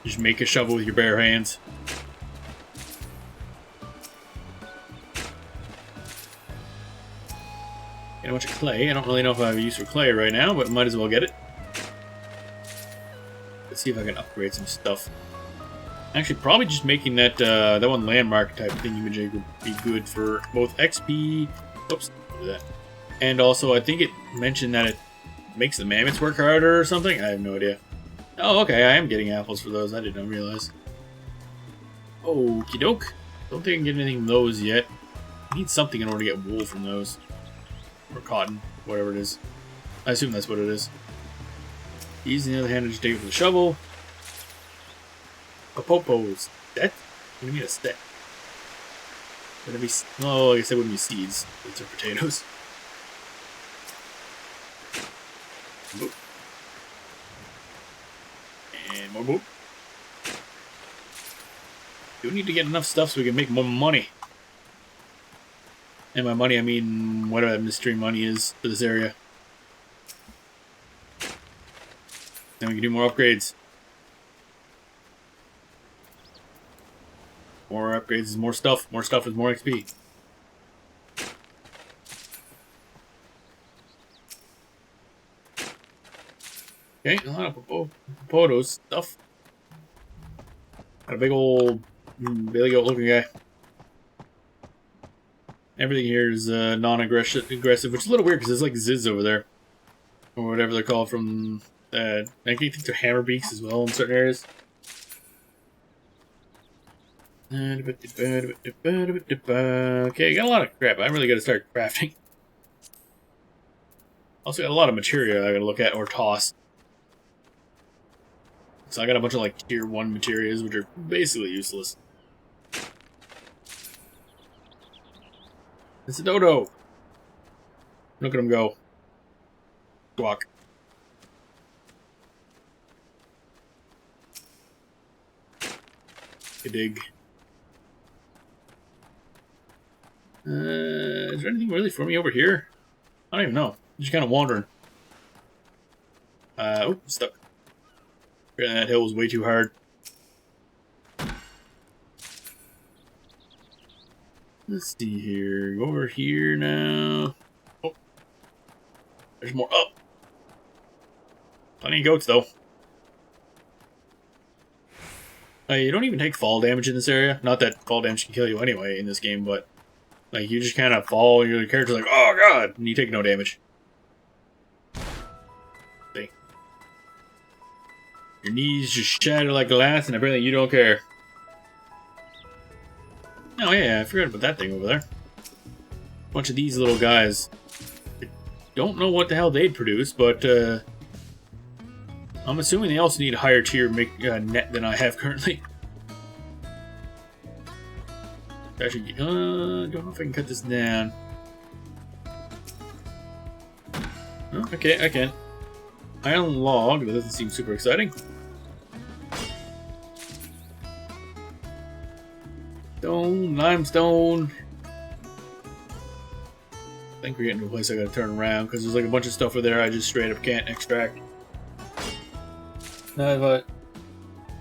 [SPEAKER 1] Just make a shovel with your bare hands. Get a bunch of clay. I don't really know if I have a use for clay right now, but might as well get it. Let's see if I can upgrade some stuff. Actually, probably just making that that one landmark type thingy-majig would be good for both XP. Oops, do that. And also, I think it mentioned that it makes the mammoths work harder or something. I have no idea. Oh, okay, I am getting apples for those. I did not realize. Okie doke. Don't think I can get anything from those yet. I need something in order to get wool from those. Or cotton, whatever it is. I assume that's what it is. Easy, on the other hand, I just take it with the shovel. A popo's that? What do you mean a stat? Would it be? No, I guess it wouldn't be seeds. Those are potatoes. Boop. And more boop. Do need to get enough stuff so we can make more money. And by money, I mean whatever that mystery money is for this area. Then we can do more upgrades. More upgrades is more stuff. More stuff is more XP. Okay, a lot of photos stuff. Got a big old Billy Goat looking guy. Everything here is non-aggressive, which is a little weird because there's like Ziz over there. Or whatever they're called from... I think they're hammer beaks as well in certain areas. Okay, I got a lot of crap. I really gotta start crafting. Also got a lot of material I gotta look at or toss. So I got a bunch of like tier 1 materials which are basically useless. It's a dodo. Look at him go. Squawk. a dig. Is there anything really for me over here? I don't even know. I'm just kind of wandering. Oh, stuck. That hill was way too hard. Let's see here. Go over here now. Oh, there's more up. Plenty of goats, though. You don't even take fall damage in this area. Not that fall damage can kill you anyway in this game, but like you just kind of fall. Your character's like, "Oh god," and you take no damage. See, your knees just shatter like glass, and apparently you don't care. Oh yeah, I forgot about that thing over there. Bunch of these little guys. I don't know what the hell they'd produce, but I'm assuming they also need a higher tier net than I have currently. Actually, don't know if I can cut this down. Oh, okay, I can. Iron log, that doesn't seem super exciting. Stone, limestone. I think we're getting to a place I gotta turn around because there's like a bunch of stuff over there I just straight up can't extract. But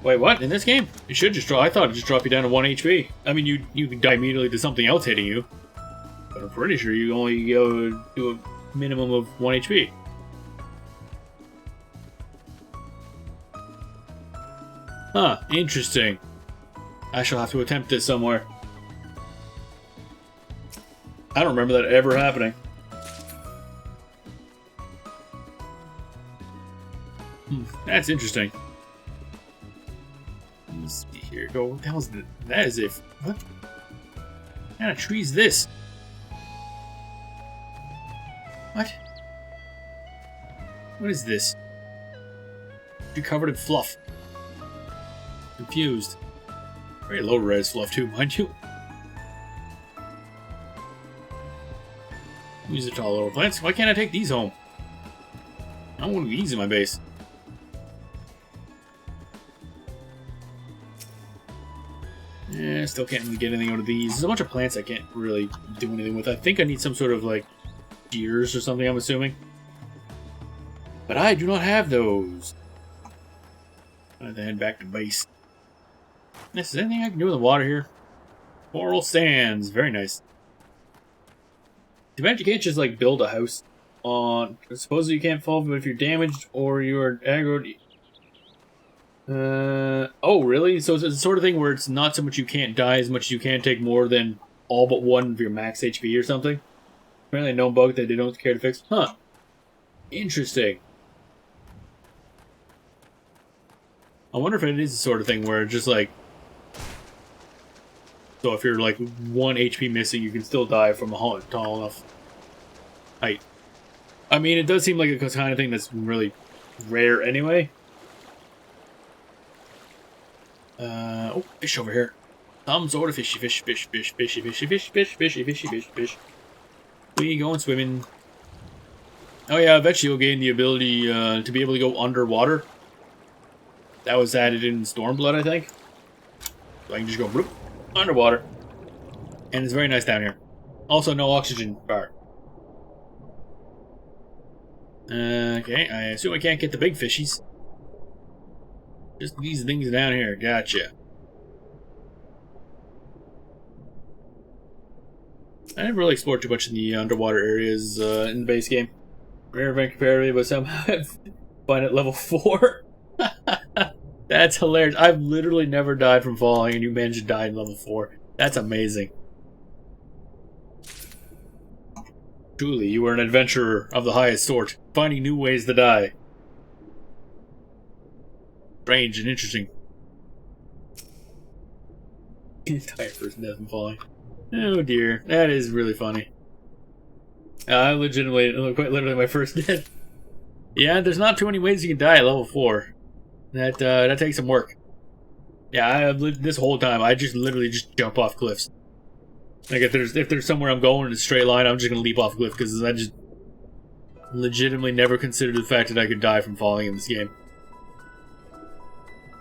[SPEAKER 1] wait, what? In this game? It should just drop. I thought it just dropped you down to 1 HP. I mean, you can die immediately to something else hitting you, but I'm pretty sure you only go do a minimum of 1 HP. Huh? Interesting. I shall have to attempt this somewhere. I don't remember that ever happening. That's interesting. Let's see here. Go. What the hell is that? That is if. What kind of tree is this? What? What is this? You're covered in fluff. Confused. Very low res fluff too, mind you. These are tall little plants. Why can't I take these home? I want these in my base. Yeah, still can't really get anything out of these. There's a bunch of plants I can't really do anything with. I think I need some sort of like shears or something, I'm assuming. But I do not have those. I have to head back to base. Is there anything I can do with the water here? Coral sands. Very nice. Too bad you can't just like build a house on. Supposedly you can't fall, but if you're damaged or you're aggroed. Oh, really? So it's the sort of thing where it's not so much you can't die as much as you can take more than all but one of your max HP or something? Apparently no bug that they don't care to fix. Huh. Interesting. I wonder if it is the sort of thing where it's just like... So if you're like 1 HP missing, you can still die from a tall enough height. I mean, it does seem like a kind of thing that's really rare anyway. Oh, fish over here. Some sort of fishy fish, fishy fish, fishy fish. We going swimming. Oh yeah, eventually you'll gain the ability to be able to go underwater. That was added in Stormblood, I think. So I can just go bloop, underwater. And it's very nice down here. Also, no oxygen bar. Okay, I assume I can't get the big fishies. Just these things down here. Gotcha. I never really explored too much in the underwater areas in the base game. Rare event comparatively, but somehow I find it level 4. That's hilarious. I've literally never died from falling, and you managed to die in level 4. That's amazing. Truly, you are an adventurer of the highest sort, finding new ways to die. Strange and interesting. Entire person death from falling. Oh dear, that is really funny. I legitimately, quite literally my first death. Yeah, there's not too many ways you can die at level 4. That takes some work. Yeah, I've lived this whole time. I just literally just jump off cliffs. Like if there's somewhere I'm going in a straight line, I'm just gonna leap off a cliff because I just legitimately never considered the fact that I could die from falling in this game.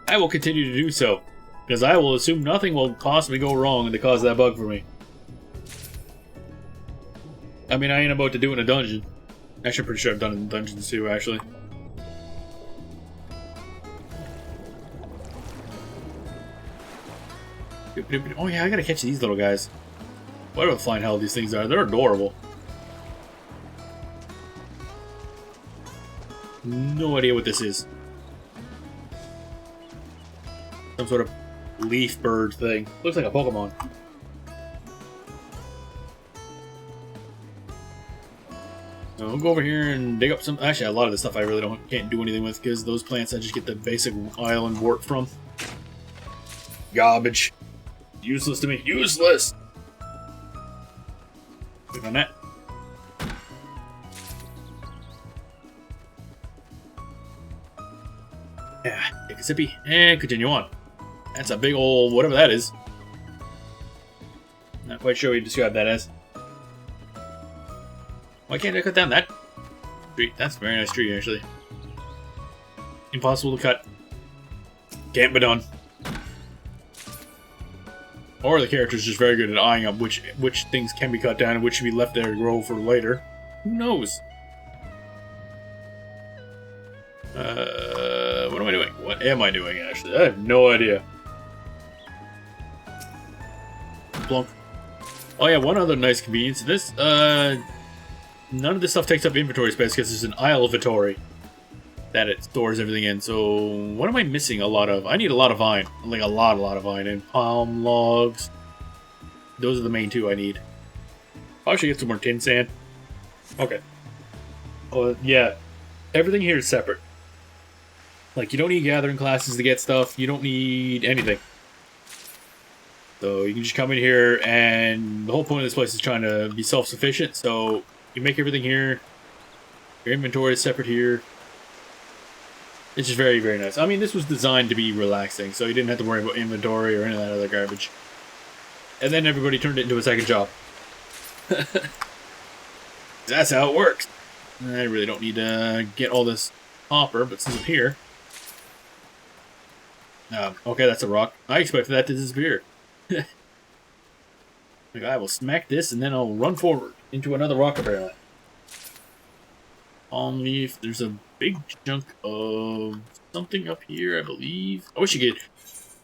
[SPEAKER 1] I will continue to do so. Because I will assume nothing will possibly go wrong to cause that bug for me. I mean, I ain't about to do it in a dungeon. Actually, I'm pretty sure I've done it in dungeons too, actually. Oh yeah, I gotta catch these little guys. Whatever the flying hell these things are, they're adorable. No idea what this is. Some sort of leaf bird thing. Looks like a Pokemon. So we'll go over here and dig up some. Actually, a lot of this stuff I really can't do anything with because those plants I just get the basic island wart from. Garbage. Useless to me. Useless! Click on that. Yeah, take a sippy and continue on. That's a big old whatever that is. Not quite sure what you describe that as. Why can't I cut down that tree? That's a very nice tree, actually. Impossible to cut. Can't be done. Or the character's just very good at eyeing up which things can be cut down and which should be left there to grow for later. Who knows? What am I doing? What am I doing, actually? I have no idea. Plunk. Oh yeah, one other nice convenience. This, none of this stuff takes up inventory space because there's an aisle inventory that it stores everything in. So, what am I missing a lot of? I need a lot of vine. Like a lot of vine. And palm logs. Those are the main two I need. Probably should get some more tin sand. Okay. Oh, yeah. Everything here is separate. Like, you don't need gathering classes to get stuff. You don't need anything. So, you can just come in here, and the whole point of this place is trying to be self-sufficient. So, you make everything here. Your inventory is separate here. It's just very, very nice. I mean, this was designed to be relaxing, so you didn't have to worry about inventory or any of that other garbage. And then everybody turned it into a second job. That's how it works. I really don't need to get all this copper, but since I'm here... okay, that's a rock. I expected that to disappear. Like, I will smack this, and then I'll run forward into another rock, apparently. Palm leaf. There's a big chunk of something up here, I believe. I wish you could...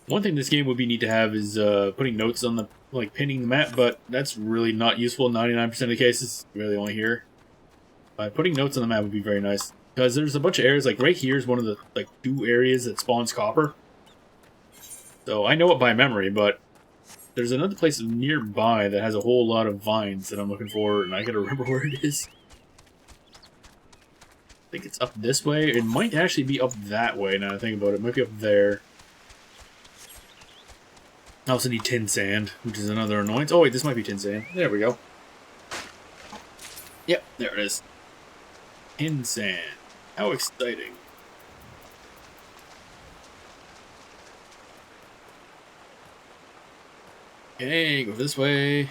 [SPEAKER 1] One thing this game would be neat to have is putting notes on the... Like, pinning the map, but that's really not useful in 99% of the cases. Really only here. Putting notes on the map would be very nice. Because there's a bunch of areas, like right here is one of the, like, 2 areas that spawns copper. So I know it by memory, but there's another place nearby that has a whole lot of vines that I'm looking for, and I gotta remember where it is. I think it's up this way. It might actually be up that way now that I think about it. It might be up there. I also need tin sand, which is another annoyance. Oh wait, this might be tin sand. There we go. Yep, there it is. Tin sand. How exciting. Okay, go this way.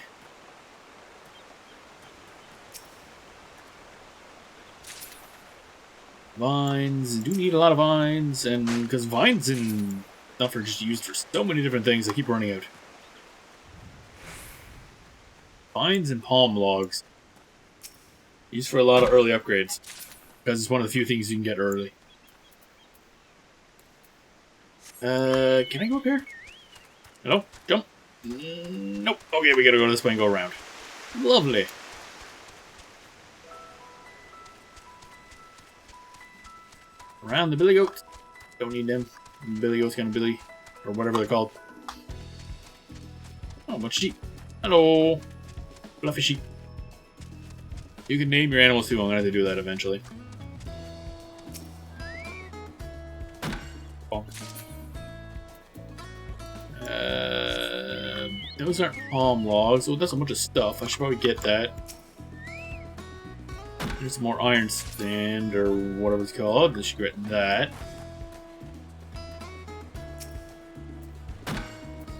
[SPEAKER 1] Vines. Do need a lot of vines, and because vines and stuff are just used for so many different things, I keep running out. Vines and palm logs. Used for a lot of early upgrades. Because it's one of the few things you can get early. Can I go up here? Hello? Jump? Nope. Okay, we gotta go this way and go around. Lovely. Around the billy goats. Don't need them. Billy goats gonna billy. Or whatever they're called. Oh, bunch of sheep. Hello. Fluffy sheep. You can name your animals too. I'm gonna have to do that eventually. Oh. Those aren't palm logs. Oh, that's a bunch of stuff. I should probably get that. There's some more iron sand, or whatever it's called. I should get that.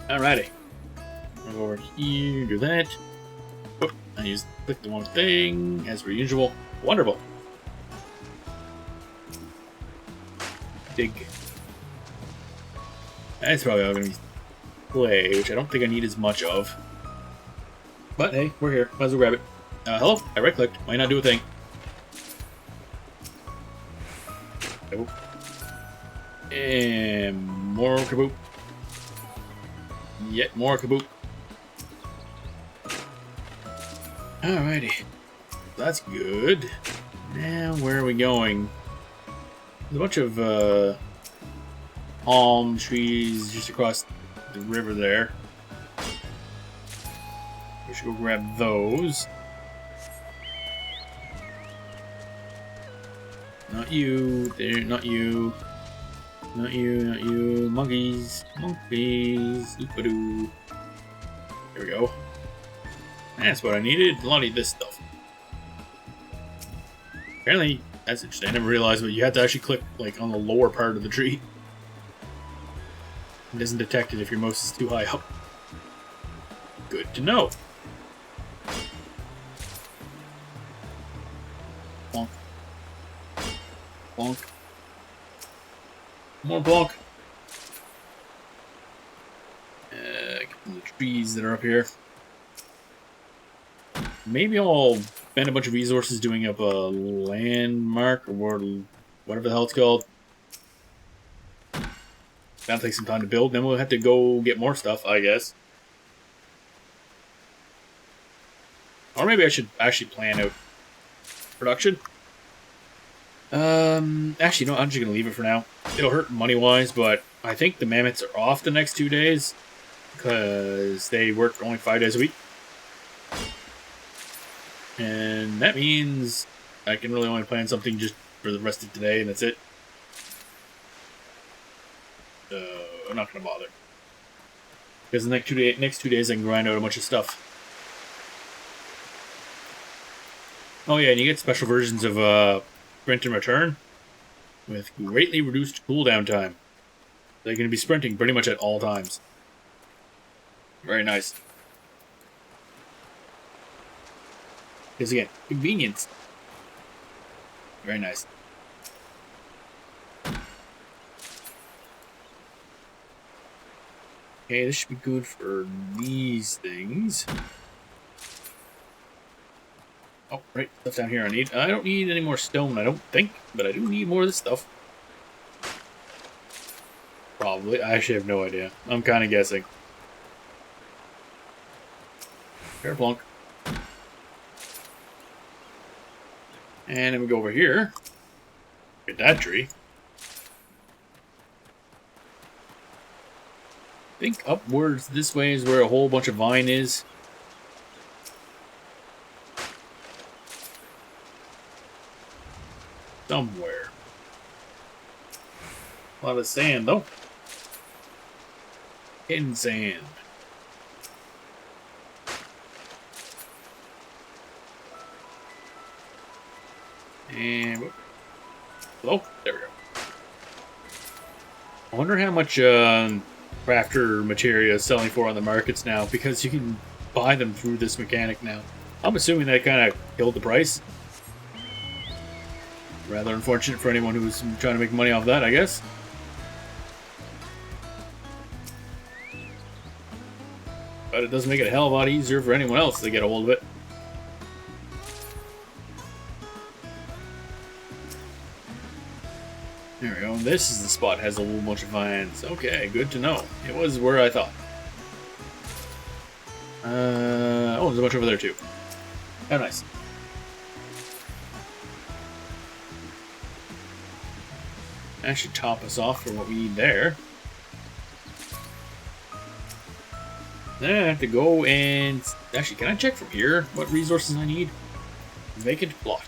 [SPEAKER 1] Alrighty. I'll go over here, do that. Oh, I click the wrong thing, as per usual. Wonderful. Dig. That's probably all gonna be clay, which I don't think I need as much of. But hey, we're here. Might as well grab it. Hello? I right-clicked. Might not do a thing. Nope. And more kaboop. Yet more kaboop. Alrighty. That's good. Now, where are we going? There's a bunch of palm trees just across the river there. We should go grab those. Not you. There, not you. Not you, not you. Monkeys. Monkeys. Oop-a-doo. Here we go. That's what I needed. A lot of this stuff. Apparently, that's interesting. I never realized, but you have to actually click like on the lower part of the tree. It doesn't detect it if your mouse is too high up. Good to know. Bonk. Bonk. More bonk. Get from the trees that are up here. Maybe I'll spend a bunch of resources doing up a landmark or whatever the hell it's called. That'll take some time to build. Then we'll have to go get more stuff, I guess. Or maybe I should actually plan out production. Actually, no, I'm just gonna leave it for now. It'll hurt money-wise, but I think the mammoths are off the next 2 days because they work only 5 days a week. And that means I can really only plan something just for the rest of today, and that's it. I'm not going to bother. Because the next 2 days I can grind out a bunch of stuff. Oh yeah, and you get special versions of Sprint and Return with greatly reduced cooldown time. They're going to be sprinting pretty much at all times. Very nice. Because again, convenience. Very nice. Okay, this should be good for these things. Oh, right, stuff down here I need. I don't need any more stone, I don't think, but I do need more of this stuff. Probably. I actually have no idea. I'm kind of guessing. Fair plunk. And then we go over here. Get that tree. I think upwards this way is where a whole bunch of vine is. Somewhere. A lot of sand, though. Hidden sand. And oh, there we go. I wonder how much crafter material is selling for on the markets now, because you can buy them through this mechanic now. I'm assuming that kind of killed the price. Rather unfortunate for anyone who's trying to make money off that, I guess. But it does make it a hell of a lot easier for anyone else to get a hold of it. There we go. This is the spot that has a whole bunch of vines. Okay, good to know. It was where I thought. Oh, there's a bunch over there too. Oh, nice. That should top us off for what we need there. Then I have to go and... Actually, can I check from here what resources I need? Vacant plot.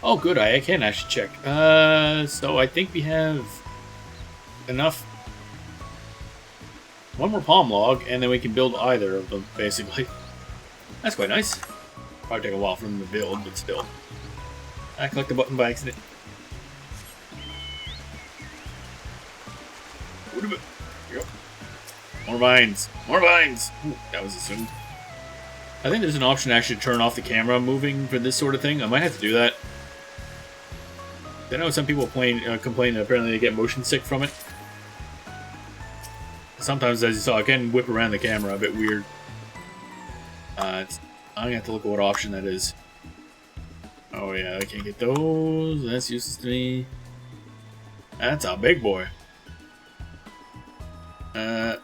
[SPEAKER 1] Oh, good, I can actually check. So I think we have enough. One more palm log, and then we can build either of them, basically. That's quite nice. Probably take a while for them to build, but still. I clicked the button by accident. Here we go. More vines. More vines! Ooh, that was assumed. I think there's an option to actually turn off the camera moving for this sort of thing. I might have to do that. I know some people complain apparently they get motion sick from it. Sometimes, as you saw, I can whip around the camera a bit weird. I'm gonna have to look at what option that is. Oh yeah, I can't get those. That's useless to me. That's a big boy. And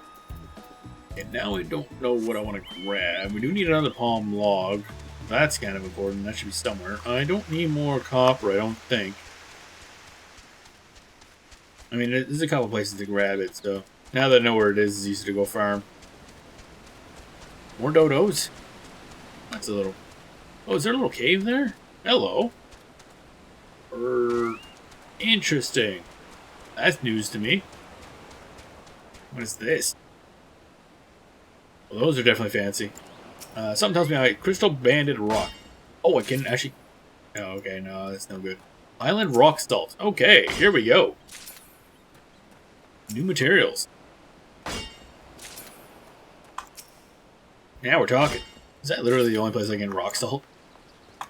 [SPEAKER 1] now I don't know what I want to grab. We do need another palm log. That's kind of important. That should be somewhere. I don't need more copper, I don't think. I mean, there's a couple places to grab it, so now that I know where it is, it's easy to go farm. More dodos. That's a little... Oh, is there a little cave there? Hello. Interesting. That's news to me. What is this? Well, those are definitely fancy. Something tells me I crystal banded rock. Oh, I can actually... Oh, okay, no, that's no good. Island rock salt. Okay, here we go. New materials. Now we're talking. Is that literally the only place I can rock salt?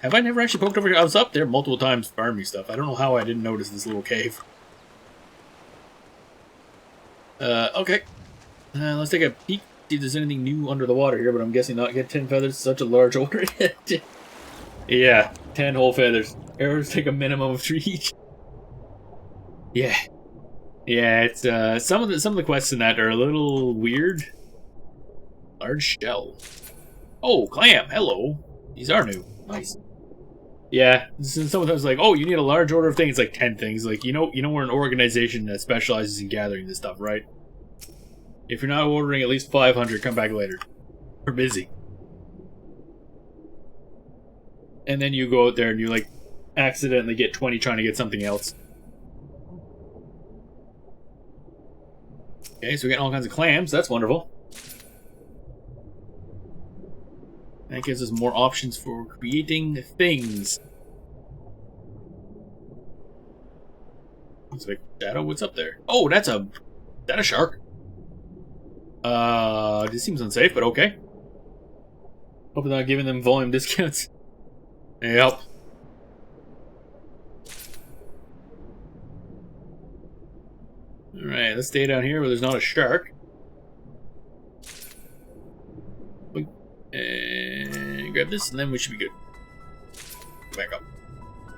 [SPEAKER 1] Have I never actually poked over here? I was up there multiple times farming stuff. I don't know how I didn't notice this little cave. Okay. Let's take a peek, see if there's anything new under the water here, but I'm guessing not. Get 10 feathers, such a large order. Yeah, 10 whole feathers. Arrows take a minimum of 3 each. Yeah. Yeah, it's some of the quests in that are a little weird. Large shell. Oh, clam, hello. These are new. Nice. Yeah, sometimes like, oh, you need a large order of things, like 10 things. Like, you know we're an organization that specializes in gathering this stuff, right? If you're not ordering at least 500, come back later. We're busy. And then you go out there and you, like, accidentally get 20 trying to get something else. Okay, so we're getting all kinds of clams. That's wonderful. That gives us more options for creating things. Looks like shadow. What's up there? Oh, is that a shark? This seems unsafe, but okay. Hope they're not giving them volume discounts. Yep. Alright, let's stay down here where there's not a shark. And grab this, and then we should be good. Back up.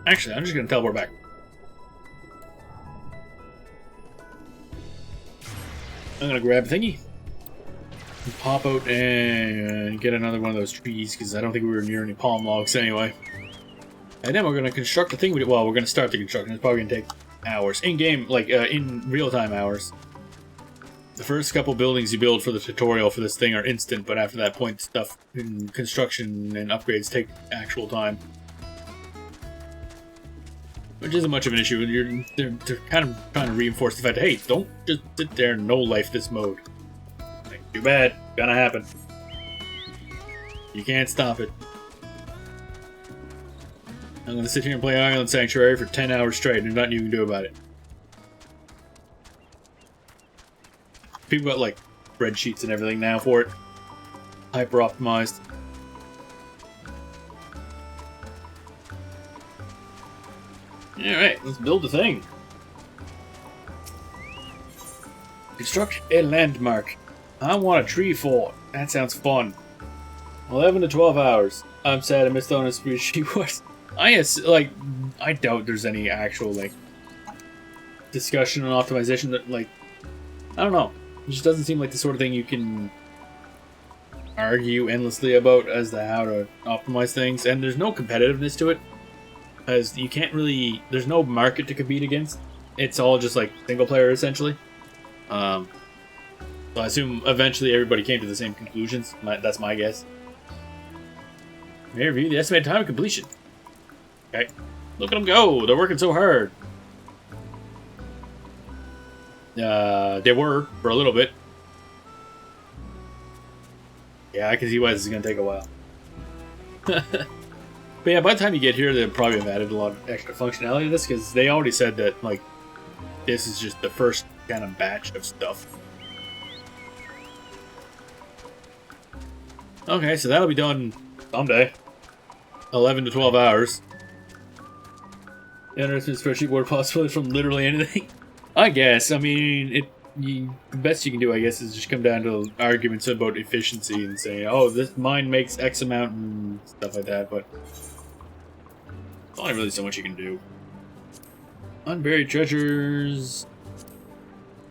[SPEAKER 1] Actually, I'm just going to teleport back. I'm going to grab a thingy. And pop out and get another one of those trees, because I don't think we were near any palm logs anyway. And then we're going to construct the thing. Well, we're going to start the construction. It's probably going to take hours. In-game, like, in real-time hours. The first couple buildings you build for the tutorial for this thing are instant, but after that point, stuff in construction and upgrades take actual time. Which isn't much of an issue. They're kind of trying to reinforce the fact that, hey, don't just sit there and no-life this mode. Like, too bad. Gonna happen. You can't stop it. I'm gonna sit here and play Island Sanctuary for 10 hours straight and there's nothing you can do about it. People got, like, spreadsheets and everything now for it. Hyper-optimized. Alright, let's build the thing. Construct a landmark. I want a tree fort. That sounds fun. 11 to 12 hours. I'm sad I missed on a spreadsheet was. I doubt there's any actual, like, discussion on optimization that, like, I don't know. It just doesn't seem like the sort of thing you can argue endlessly about as to how to optimize things. And there's no competitiveness to it. Because you can't really... There's no market to compete against. It's all just, like, single player, essentially. So I assume eventually everybody came to the same conclusions. That's my guess. May review the estimated time of completion. Okay. Look at them go! They're working so hard. They were, for a little bit. Yeah, I can see why this is going to take a while. But yeah, by the time you get here, they'll probably have added a lot of extra functionality to this, because they already said that, like, this is just the first kind of batch of stuff. Okay, so that'll be done someday. 11 to 12 hours. Interesting spreadsheet word possibility from literally anything. I guess. I mean, the best you can do, I guess, is just come down to arguments about efficiency and say, oh, this mine makes X amount and stuff like that, but there's only really so much you can do. Unburied treasures.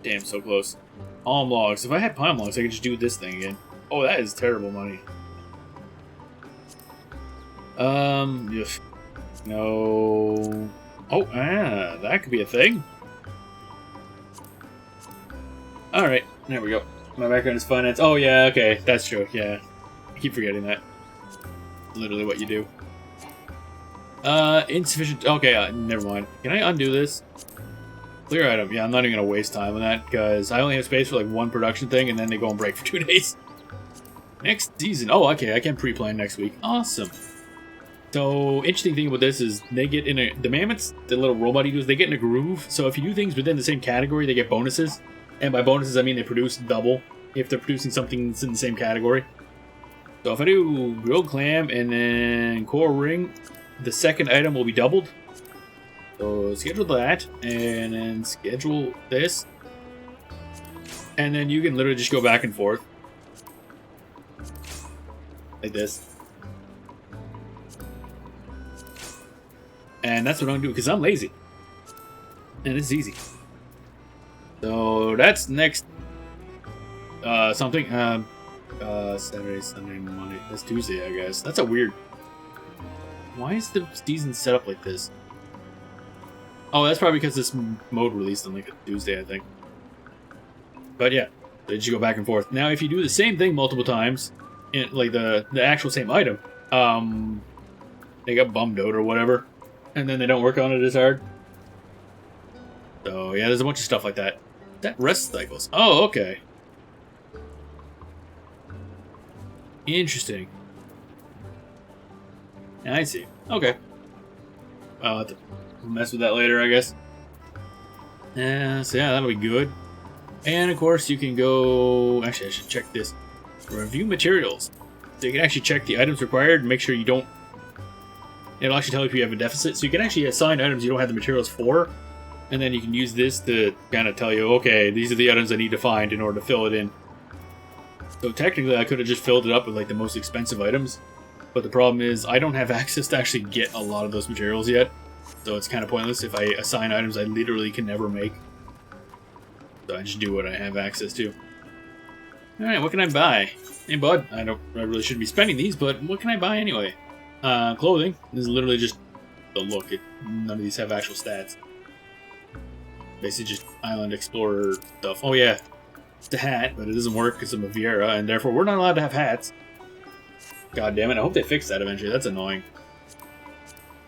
[SPEAKER 1] Damn, so close. Palm logs. If I had palm logs, I could just do this thing again. Oh, that is terrible money. Ugh. No. Oh, that could be a thing. Alright, there we go. My background is finance. Oh, yeah, okay, that's true, yeah. I keep forgetting that. Literally what you do. Insufficient. Okay, never mind. Can I undo this? Clear item. Yeah, I'm not even gonna waste time on that because I only have space for like one production thing and then they go on break for 2 days. Next season. Oh, okay, I can pre-plan next week. Awesome. So, interesting thing about this is they get in a... The mammoths, the little robot eaters, they get in a groove. So if you do things within the same category, they get bonuses. And by bonuses, I mean they produce double if they're producing something that's in the same category. So if I do grilled clam and then coral ring, the second item will be doubled. So schedule that, and then schedule this. And then you can literally just go back and forth. Like this. And that's what I'm doing, because I'm lazy. And it's easy. So that's next something. Saturday, Sunday, Monday. That's Tuesday, I guess. That's a weird... Why is the season set up like this? Oh, that's probably because this mode released on like a Tuesday, I think. But yeah, they just go back and forth. Now, if you do the same thing multiple times, in like the actual same item, they got bummed out or whatever, and then they don't work on it as hard. So yeah, there's a bunch of stuff like that. That rest cycles. Oh, okay. Interesting. I see. Okay. I'll have to mess with that later, I guess. So yeah, that'll be good. And of course, you can go... Actually, I should check this. Review materials. So you can actually check the items required and make sure you don't... It'll actually tell you if you have a deficit. So you can actually assign items you don't have the materials for. And then you can use this to kind of tell you, okay, these are the items I need to find in order to fill it in. So technically, I could have just filled it up with like the most expensive items. But the problem is, I don't have access to actually get a lot of those materials yet. So it's kind of pointless if I assign items I literally can never make. So I just do what I have access to. Alright, what can I buy? Hey bud, I really shouldn't be spending these, but what can I buy anyway? Clothing. This is literally just the look. None of these have actual stats. Basically just Island Explorer stuff. Oh yeah, it's a hat, but it doesn't work because I'm a Vieira, and therefore we're not allowed to have hats. God damn it, I hope they fix that eventually. That's annoying.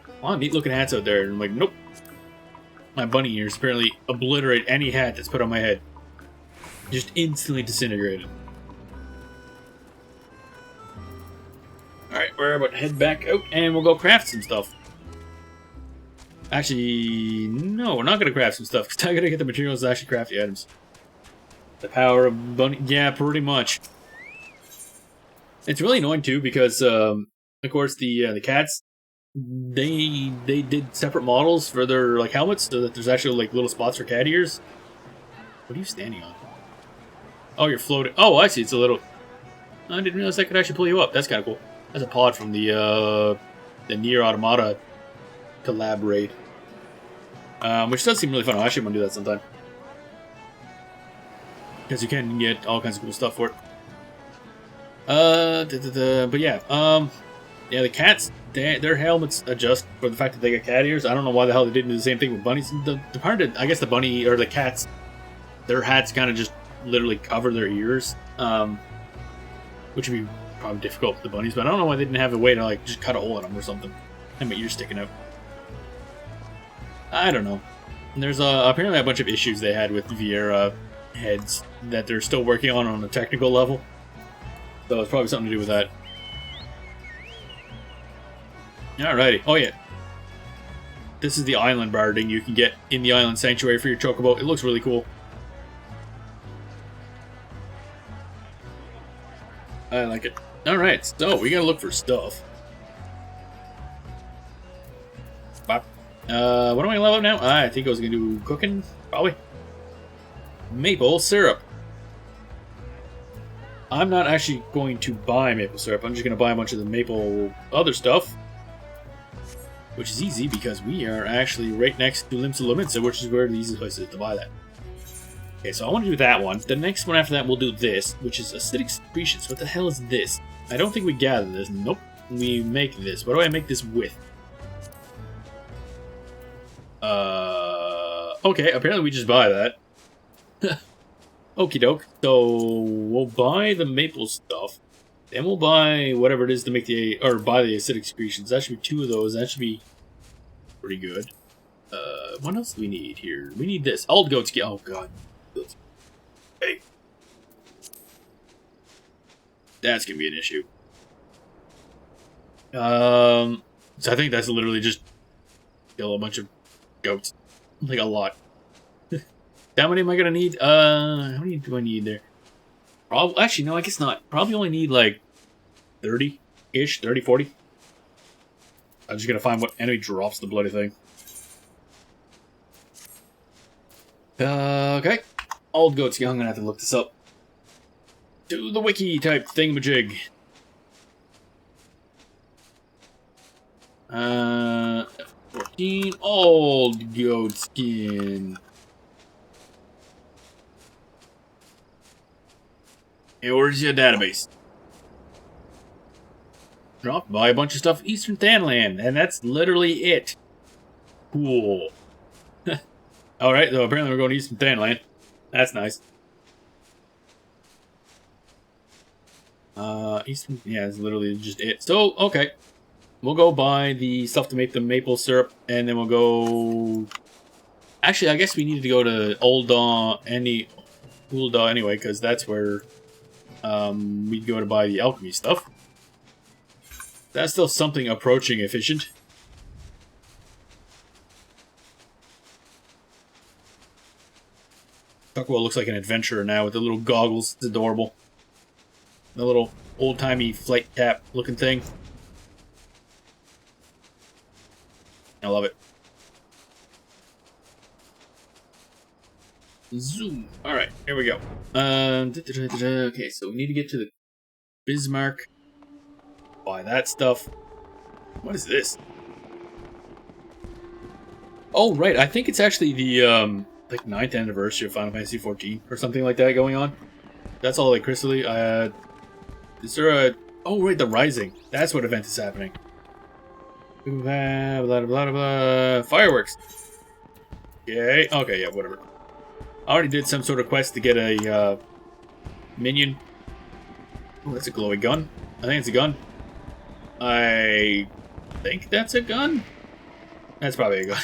[SPEAKER 1] A lot of neat looking hats out there, and I'm like, nope. My bunny ears apparently obliterate any hat that's put on my head. Just instantly disintegrated. Alright, we're about to head back out, and we'll go craft some stuff. Actually, no, we're not going to craft some stuff, because I got to get the materials to actually craft the items. The power of bunny... Yeah, pretty much. It's really annoying, too, because, of course, the cats, they did separate models for their, like, helmets, so that there's actually, like, little spots for cat ears. What are you standing on? Oh, you're floating. Oh, I see, it's a little... I didn't realize I could actually pull you up. That's kind of cool. That's a pod from the Nier Automata collaborate. Which does seem really fun. I actually want to do that sometime. Because you can get all kinds of cool stuff for it. But yeah, yeah, the cats, their helmets adjust for the fact that they got cat ears. I don't know why the hell they didn't do the same thing with bunnies. The part that, I guess the bunny, or the cats, their hats kind of just literally cover their ears. Which would be probably difficult with the bunnies, but I don't know why they didn't have a way to, like, just cut a hole in them or something. And my ears sticking out. I don't know. And there's apparently a bunch of issues they had with Vieira heads that they're still working on a technical level. So it's probably something to do with that. Alrighty. Oh yeah. This is the island barding you can get in the island sanctuary for your chocobo. It looks really cool. I like it. Alright, so we gotta look for stuff. Bop. What am I level up now? I think I was gonna do cooking, probably. Maple syrup. I'm not actually going to buy maple syrup. I'm just going to buy a bunch of the maple other stuff. Which is easy because we are actually right next to Limsa Lominsa, which is where the easiest place is to buy that. Okay, so I want to do that one. The next one after that we'll do this, which is acidic secretions. What the hell is this? I don't think we gather this. Nope. We make this. What do I make this with? Okay, apparently we just buy that. Okie doke. So we'll buy the maple stuff. Then we'll buy whatever it is to make the, or buy the acidic secretions. That should be 2 of those. That should be pretty good. What else do we need here? We need this. Old goat skin. Oh god. Hey. That's gonna be an issue. So I think that's literally just kill a bunch of goats. Like a lot. How many am I gonna need? How many do I need there? Actually, no, I guess not. Probably only need like 30-ish, 30, 40. I'm just gonna find what enemy drops the bloody thing. Okay. Old goats. I'm gonna have to look this up. Do the wiki type thingamajig. 14 old goat skin. Hey, where's your database? Drop buy a bunch of stuff Eastern Thanland, and that's literally it. Cool. Alright, so apparently we're going to Eastern Thanland. That's nice. Eastern, yeah, it's literally just it. So, okay. We'll go buy the stuff to make the maple syrup, and then we'll go... Actually, I guess we need to go to Ul'dah anyway, because that's where we'd go to buy the alchemy stuff. That's still something approaching efficient. Tuckwell looks like an adventurer now with the little goggles. It's adorable. The little old-timey flight cap looking thing. I love it. Zoom. Alright, here we go. Okay, so we need to get to the Bismarck. Buy that stuff. What is this? Oh, right. I think it's actually the, like, 9th anniversary of Final Fantasy XIV or something like that going on. That's all, like, crystally. Is there a... Oh, right, the Rising. That's what event is happening. Blah, blah, blah, blah. Fireworks. Okay. Okay, yeah, whatever. I already did some sort of quest to get a, minion. Oh, that's a glowy gun. I think it's a gun. I think that's a gun? That's probably a gun.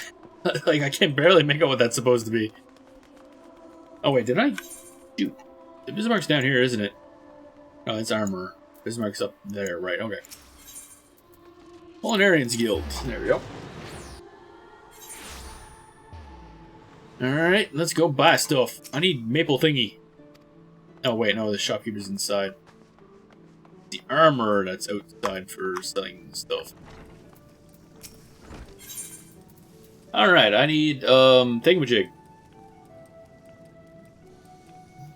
[SPEAKER 1] Like, I can barely make out what that's supposed to be. Oh, wait, did I? Shoot. The Bismarck's down here, isn't it? Oh, it's armor. Bismarck's up there, right, okay. Culinarians Guild. There we go. Alright, let's go buy stuff. I need maple thingy. Oh, wait, no, the shopkeeper's inside. The armor that's outside for selling stuff. Alright, I need, thingamajig.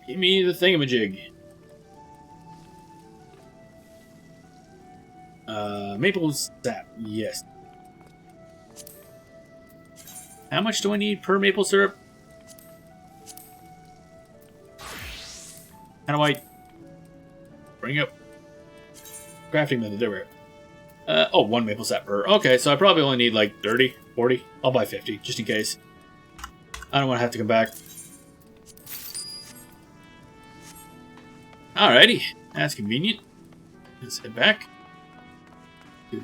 [SPEAKER 1] Give me the thingamajig. Maple sap, yes. How much do I need per maple syrup? How do I bring up crafting method? There we go. Oh, 1 maple sap per. Okay, so I probably only need like 30, 40. I'll buy 50, just in case. I don't want to have to come back. Alrighty, that's convenient. Let's head back to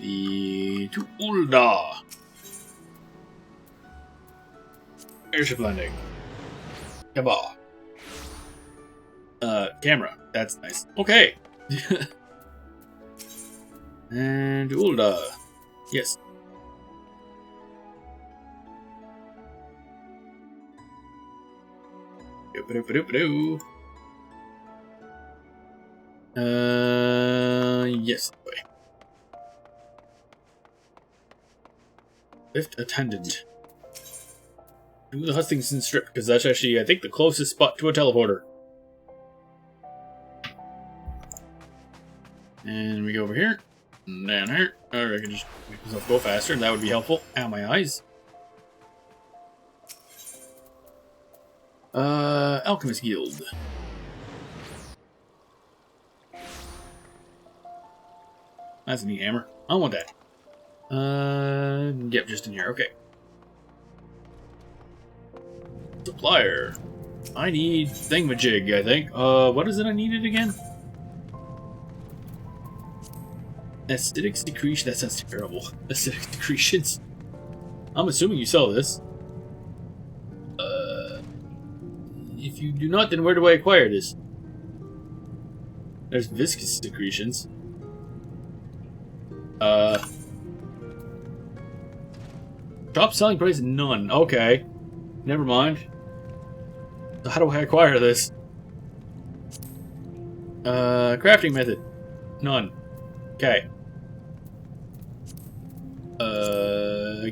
[SPEAKER 1] Ul'dah. Airship landing. Kabah. Camera. That's nice. Okay. And Ul'dah. Yes. Doop-a-doop-a-doop-a-doo. Yes. Wait. Lift attendant. do the Hustington Strip, because that's actually, I think, the closest spot to a teleporter. And we go over here. And down here. Or I can just make myself go faster. That would be helpful. Ow, my eyes. Alchemist Guild. That's a neat hammer. I don't want that. Yep, just in here. Okay. Supplier. I need thingamajig, I think. What is it I needed again? Acidic secretion. That sounds terrible. Acidic secretions. I'm assuming you sell this. If you do not, then where do I acquire this? There's viscous secretions. Drop selling price none. Okay. Never mind. So how do I acquire this? Crafting method. None. Okay.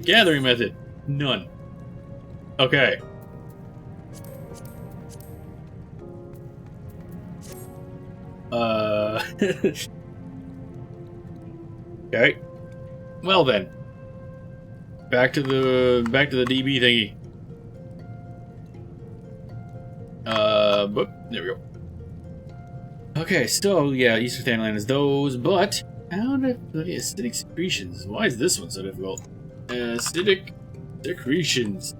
[SPEAKER 1] Gathering method. None. Okay. Okay. Well then. Back to the DB thingy. But there we go. Okay, so yeah, Easter Thanalan is those, but how do bloody acidic secretions? Why is this one so difficult? Acidic secretions.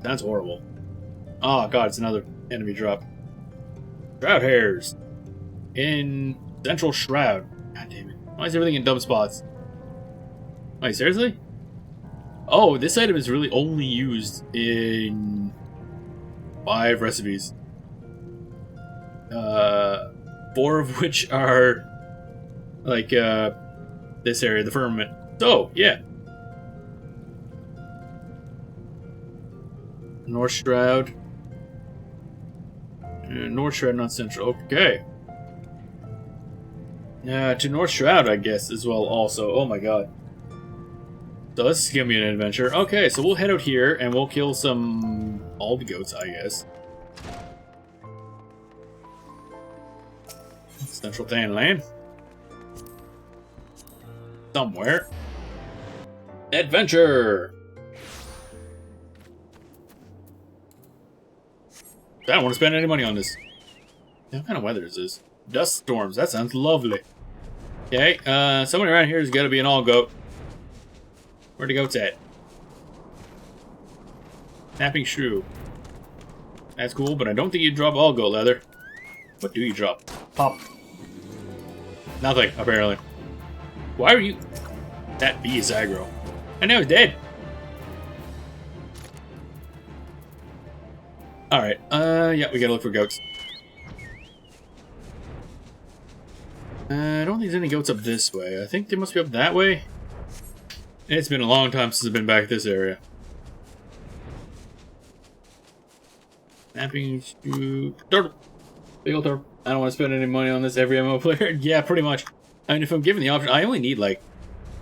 [SPEAKER 1] That's horrible. Oh god, it's another enemy drop. Shroud hairs. In Central Shroud. God damn it. Why is everything in dumb spots? Wait, seriously? Oh, this item is really only used in 5 recipes. 4 of which are like this area, the Firmament. So, yeah. North Shroud. North Shroud, not Central. Okay. To North Shroud, I guess, as well, also. Oh my god. So this is gonna be an adventure. Okay, so we'll head out here, and we'll kill some old goats, I guess. Central Thanalan. Somewhere. Adventure! I don't want to spend any money on this. What kind of weather is this? Dust storms. That sounds lovely. Okay, somebody around here has got to be an all goat. Where the goats at? Snapping shrew. That's cool, but I don't think you drop all goat leather. What do you drop? Pop. Nothing, apparently. Why are you... That bee is aggro. I know, it's dead. Alright, yeah, we gotta look for goats. I don't think there's any goats up this way. I think they must be up that way. It's been a long time since I've been back this area. Snapping shrew... Turtle! Big old turtle. I don't want to spend any money on this every MMO player. Yeah, pretty much. I mean, if I'm given the option, I only need like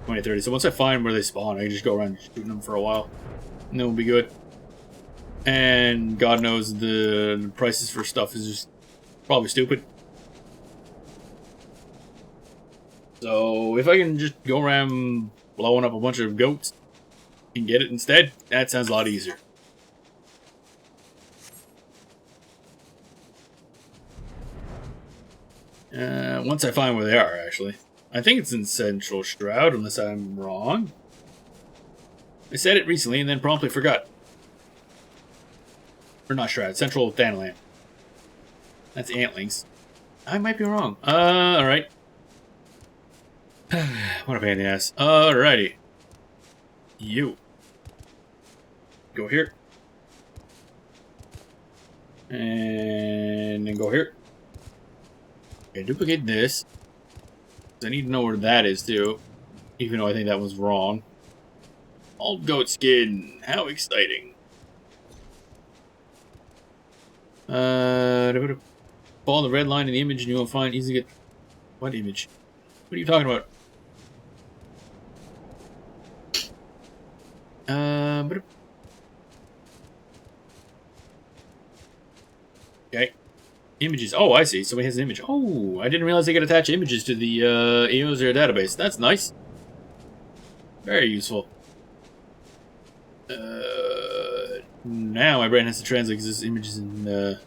[SPEAKER 1] 20, 30. So once I find where they spawn, I can just go around shooting them for a while. And then we'll be good. And God knows the prices for stuff is just probably stupid. So if I can just go around blowing up a bunch of goats and get it instead, that sounds a lot easier. Once I find where they are, actually. I think it's in Central Shroud, unless I'm wrong. I said it recently and then promptly forgot. Or not Shroud, Central Thanalan. That's Antlings. I might be wrong. Alright. What a pain in the ass. Alrighty. You. Go here. And then go here. Okay, duplicate this. I need to know where that is, too. Even though I think that was wrong. All goat skin. How exciting. Follow the red line in the image and you will find easy to get... What image? What are you talking about? Okay. Images. Oh, I see. So he has an image. Oh, I didn't realize they could attach images to the Eozer database. That's nice. Very useful. Now my brain has to translate because this image is in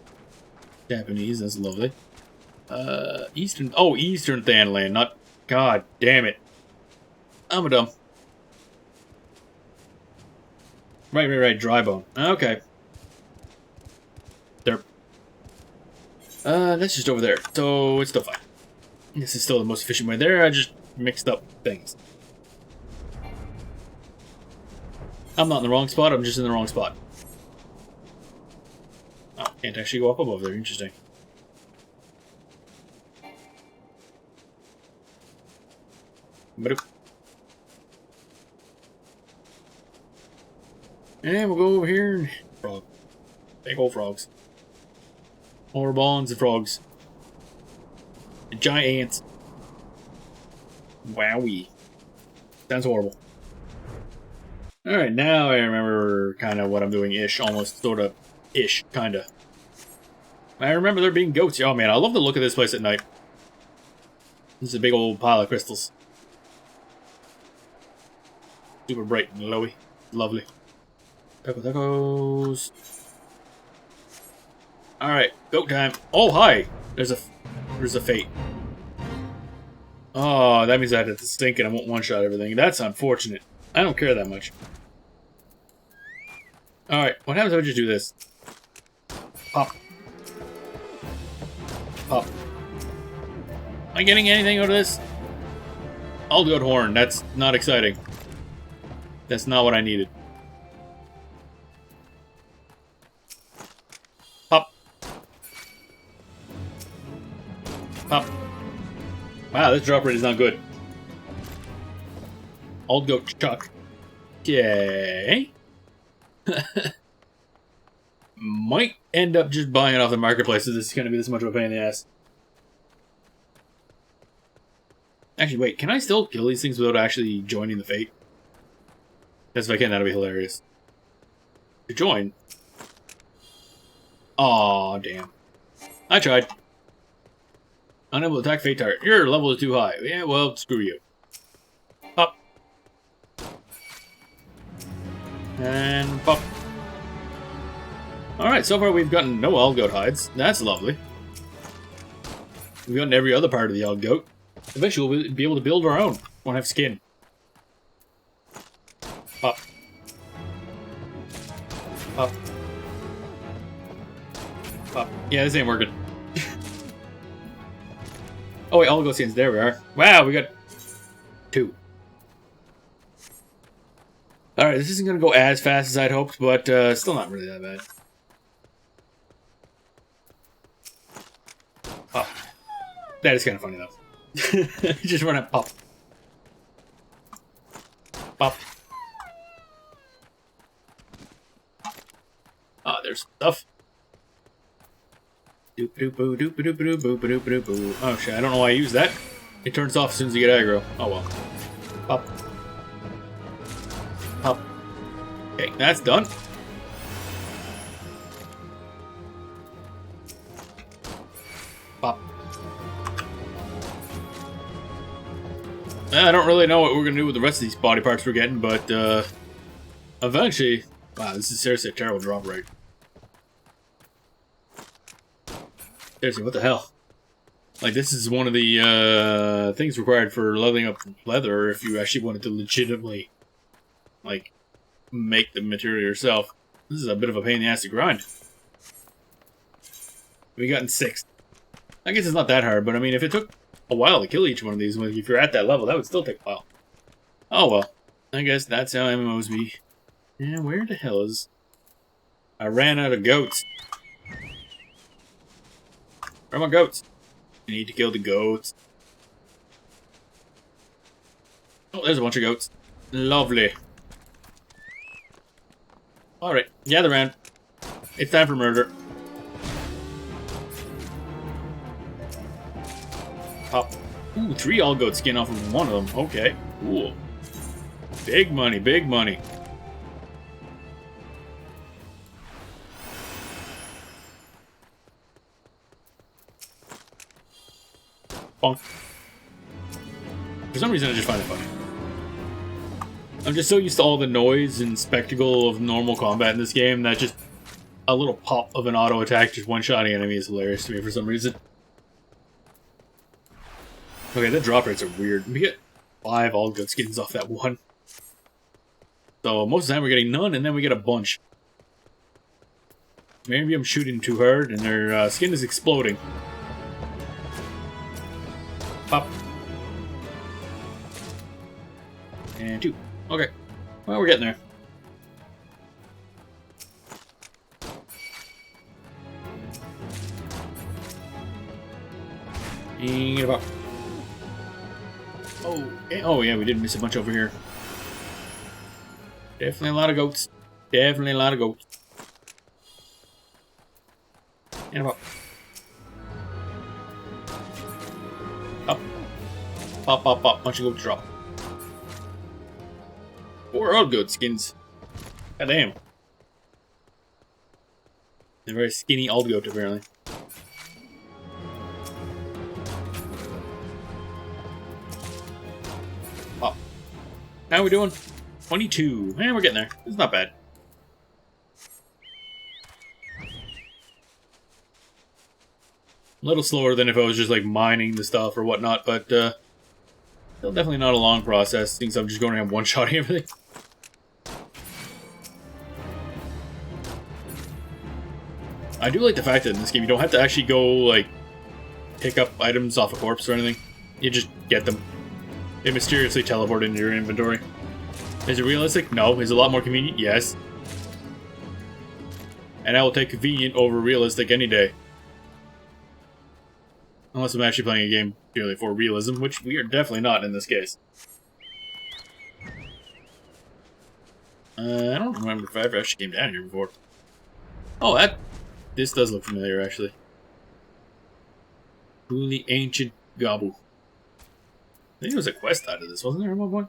[SPEAKER 1] Japanese. That's lovely. Eastern. Oh, Eastern Thanland. Not. God damn it. I'm a dumb. Right. Dry bone. Okay. There. That's just over there. So it's still fine. This is still the most efficient way there. I just mixed up things. I'm not in the wrong spot. I'm just in the wrong spot. Oh, can't actually go up above there. Interesting. And we'll go over here and frog. Big old frogs. More bonds and frogs. Giant ants. Wowee. Sounds horrible. Alright, now I remember kind of what I'm doing-ish. Almost, sort of, ish, kind of. I remember there being goats. Oh man, I love the look of this place at night. This is a big old pile of crystals. Super bright and glowy. Lovely. Tacos. Alright, goat time. Oh, hi! There's a fate. Oh, that means I had to stink and I won't one-shot everything. That's unfortunate. I don't care that much. Alright, what happens if I just do this? Pop. Pop. Am I getting anything out of this? Old goat horn. That's not exciting. That's not what I needed. Pop. Pop. Wow, this drop rate is not good. Old goat chuck. Okay. Might end up just buying it off the marketplace if this is going to be this much of a pain in the ass. Actually, wait, can I still kill these things without actually joining the fate? Because if I can, that'll be hilarious. To join? Aw, damn. I tried. Unable to attack fate target. Your level is too high. Yeah, well, screw you. Pop. And pop. Alright, so far we've gotten no old goat hides. That's lovely. We've gotten every other part of the old goat. Eventually we'll be able to build our own. Won't have skin. Pop. Pop. Pop. Yeah, this ain't working. Oh wait, all goat skins. There we are. Wow, we got 2. Alright, this isn't going to go as fast as I'd hoped, but still not really that bad. Pop. That is kind of funny, though. Just run out. Pop. Pop. Ah, there's stuff. Oh shit, I don't know why I use that. It turns off as soon as you get aggro. Oh well. Pop. Pop. Okay, that's done. Pop. I don't really know what we're gonna do with the rest of these body parts we're getting, but eventually. Wow, this is seriously a terrible drop rate. Seriously, what the hell? Like, this is one of the things required for leveling up leather if you actually wanted to legitimately, like, make the material yourself. This is a bit of a pain in the ass to grind. We gotten 6. I guess it's not that hard, but I mean, if it took a while to kill each one of these, if you're at that level, that would still take a while. Oh well. I guess that's how MMOs be. Yeah, where the hell is... I ran out of goats. Where are my goats? I need to kill the goats. Oh, there's a bunch of goats. Lovely. Alright, gather around. It's time for murder. Pop. Ooh, 3 all goat skin off of one of them. Okay, cool. Big money, big money. bonk. For some reason, I just find it funny. I'm just so used to all the noise and spectacle of normal combat in this game that just a little pop of an auto attack just one-shotting enemy is hilarious to me for some reason. Okay, the drop rates are weird. We get 5 all good skins off that one. So most of the time we're getting none, and then we get a bunch. Maybe I'm shooting too hard, and their skin is exploding. Pop. And 2. Okay. Well, we're getting there. And about. Oh yeah, we did miss a bunch over here. Definitely a lot of goats. Definitely a lot of goats. And about. Up. Pop, pop, pop. Bunch of goats drop. 4 all good skins. God damn. They're very skinny old goat, apparently. Pop. How are we doing? 22. Man, we're getting there. It's not bad. A little slower than if I was just like mining the stuff or whatnot, but still definitely not a long process since I'm just going around one-shotting everything. I do like the fact that in this game you don't have to actually go like pick up items off a corpse or anything. You just get them. They mysteriously teleport into your inventory. Is it realistic? No. Is it a lot more convenient? Yes. And I will take convenient over realistic any day. Unless I'm actually playing a game purely for realism, which we are definitely not in this case. I don't remember if I ever actually came down here before. Oh, this does look familiar, actually. Truly ancient Gabu. I think there was a quest out of this, wasn't there at one point?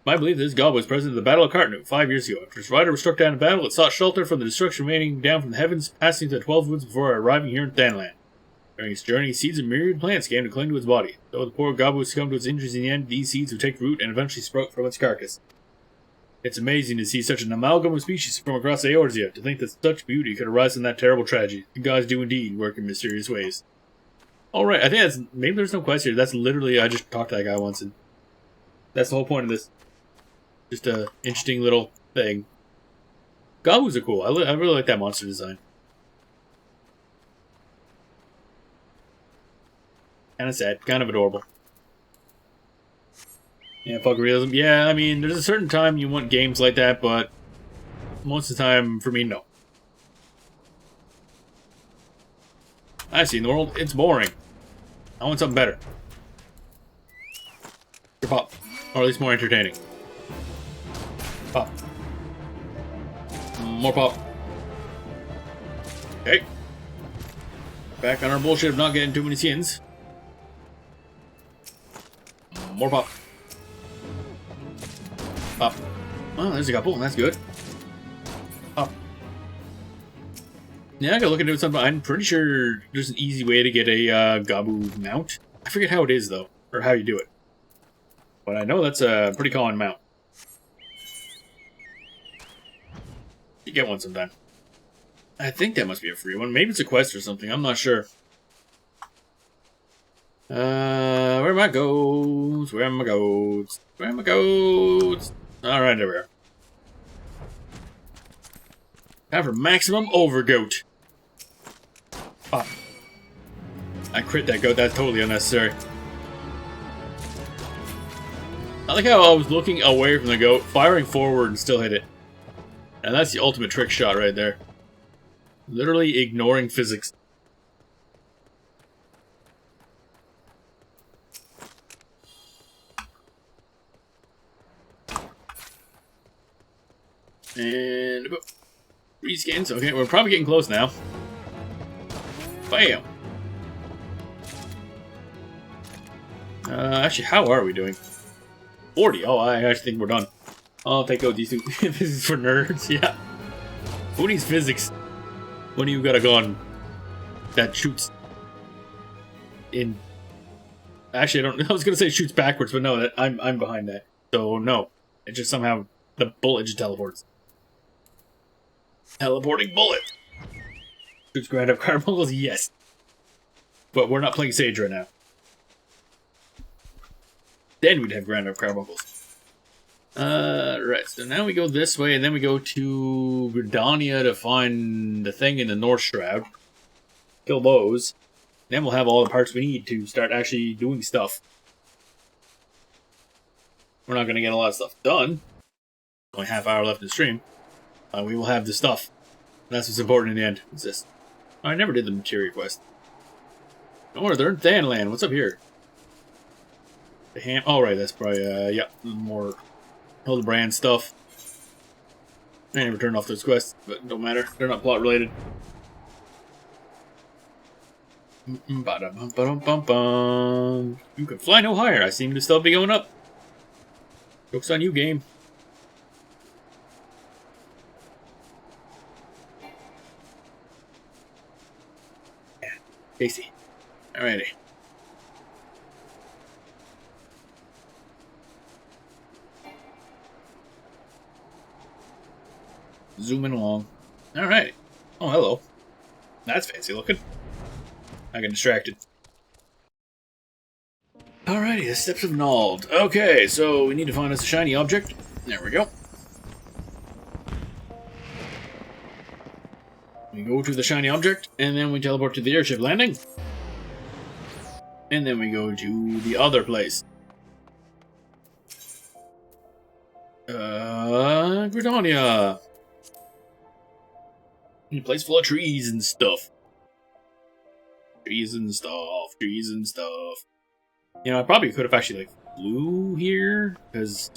[SPEAKER 1] I believe this Gabu was present at the Battle of Cartnu 5 years ago. After its rider was struck down in battle, it sought shelter from the destruction raining down from the heavens, passing to the 12 woods before arriving here in Thanland. During its journey, seeds of myriad plants came to cling to its body. Though the poor Gabu succumbed to its injuries in the end, these seeds would take root and eventually sprout from its carcass. It's amazing to see such an amalgam of species from across Eorzea, to think that such beauty could arise from that terrible tragedy. The gods do indeed work in mysterious ways. Alright, I think that's... Maybe there's no quest here. That's literally... I just talked to that guy once, and... That's the whole point of this. Just a interesting little thing. Gabus are cool. I really like that monster design. Kind of sad. Kind of adorable. Yeah, fuck realism. Yeah, I mean, there's a certain time you want games like that, but most of the time, for me, no. I've seen the world. It's boring. I want something better. Pop. Or at least more entertaining. Pop. More pop. Okay. Back on our bullshit of not getting too many skins. More pop. Pop. Oh, there's a couple. That's good. Pop. Yeah, I gotta look into something. I'm pretty sure there's an easy way to get a Gabu mount. I forget how it is, though. Or how you do it. But I know that's a pretty common mount. You get one sometime. I think that must be a free one. Maybe it's a quest or something. I'm not sure. Where are my goats? Where are my goats? Where are my goats? Alright, there we are. Time for maximum overgoat. Pop. I crit that goat. That's totally unnecessary. I like how I was looking away from the goat, firing forward, and still hit it. And that's the ultimate trick shot right there. Literally ignoring physics. And... 3 skins. Okay, we're probably getting close now. Bam! Actually, how are we doing? 40. Oh, I actually think we're done. I'll take out these two. This is for nerds, yeah. Who needs physics when you got a gun that shoots in Actually, I don't. I was gonna say it shoots backwards, but no, I'm behind that. So no, it just somehow the bullet just teleports. Teleporting bullet. Shoots Grand Up Carbuncles, yes. But we're not playing Sage right now. Then we'd have Grand Up Carbuncles. Right, so now we go this way, and then we go to Gridania to find the thing in the North Shroud. Kill those. Then we'll have all the parts we need to start actually doing stuff. We're not going to get a lot of stuff done. Only half hour left in the stream. We will have the stuff. That's what's important in the end. What's this? Oh, I never did the materia quest. Oh, they're in Thanland. What's up here? The ham. Oh, right, that's probably, yeah, more Hildebrand stuff. I never turned off those quests, but don't matter. They're not plot related. You can fly no higher. I seem to still be going up. Joke's on you, game. Yeah, tasty. Alrighty. Zooming along. Alright. Oh, hello. That's fancy looking. I get distracted. Alrighty, the steps of Nald. Okay, so we need to find us a shiny object. There we go. We go to the shiny object, and then we teleport to the airship landing. And then we go to the other place. Gridania. A place full of trees and stuff. Trees and stuff, trees and stuff. You know, I probably could have actually, like, flew here, because,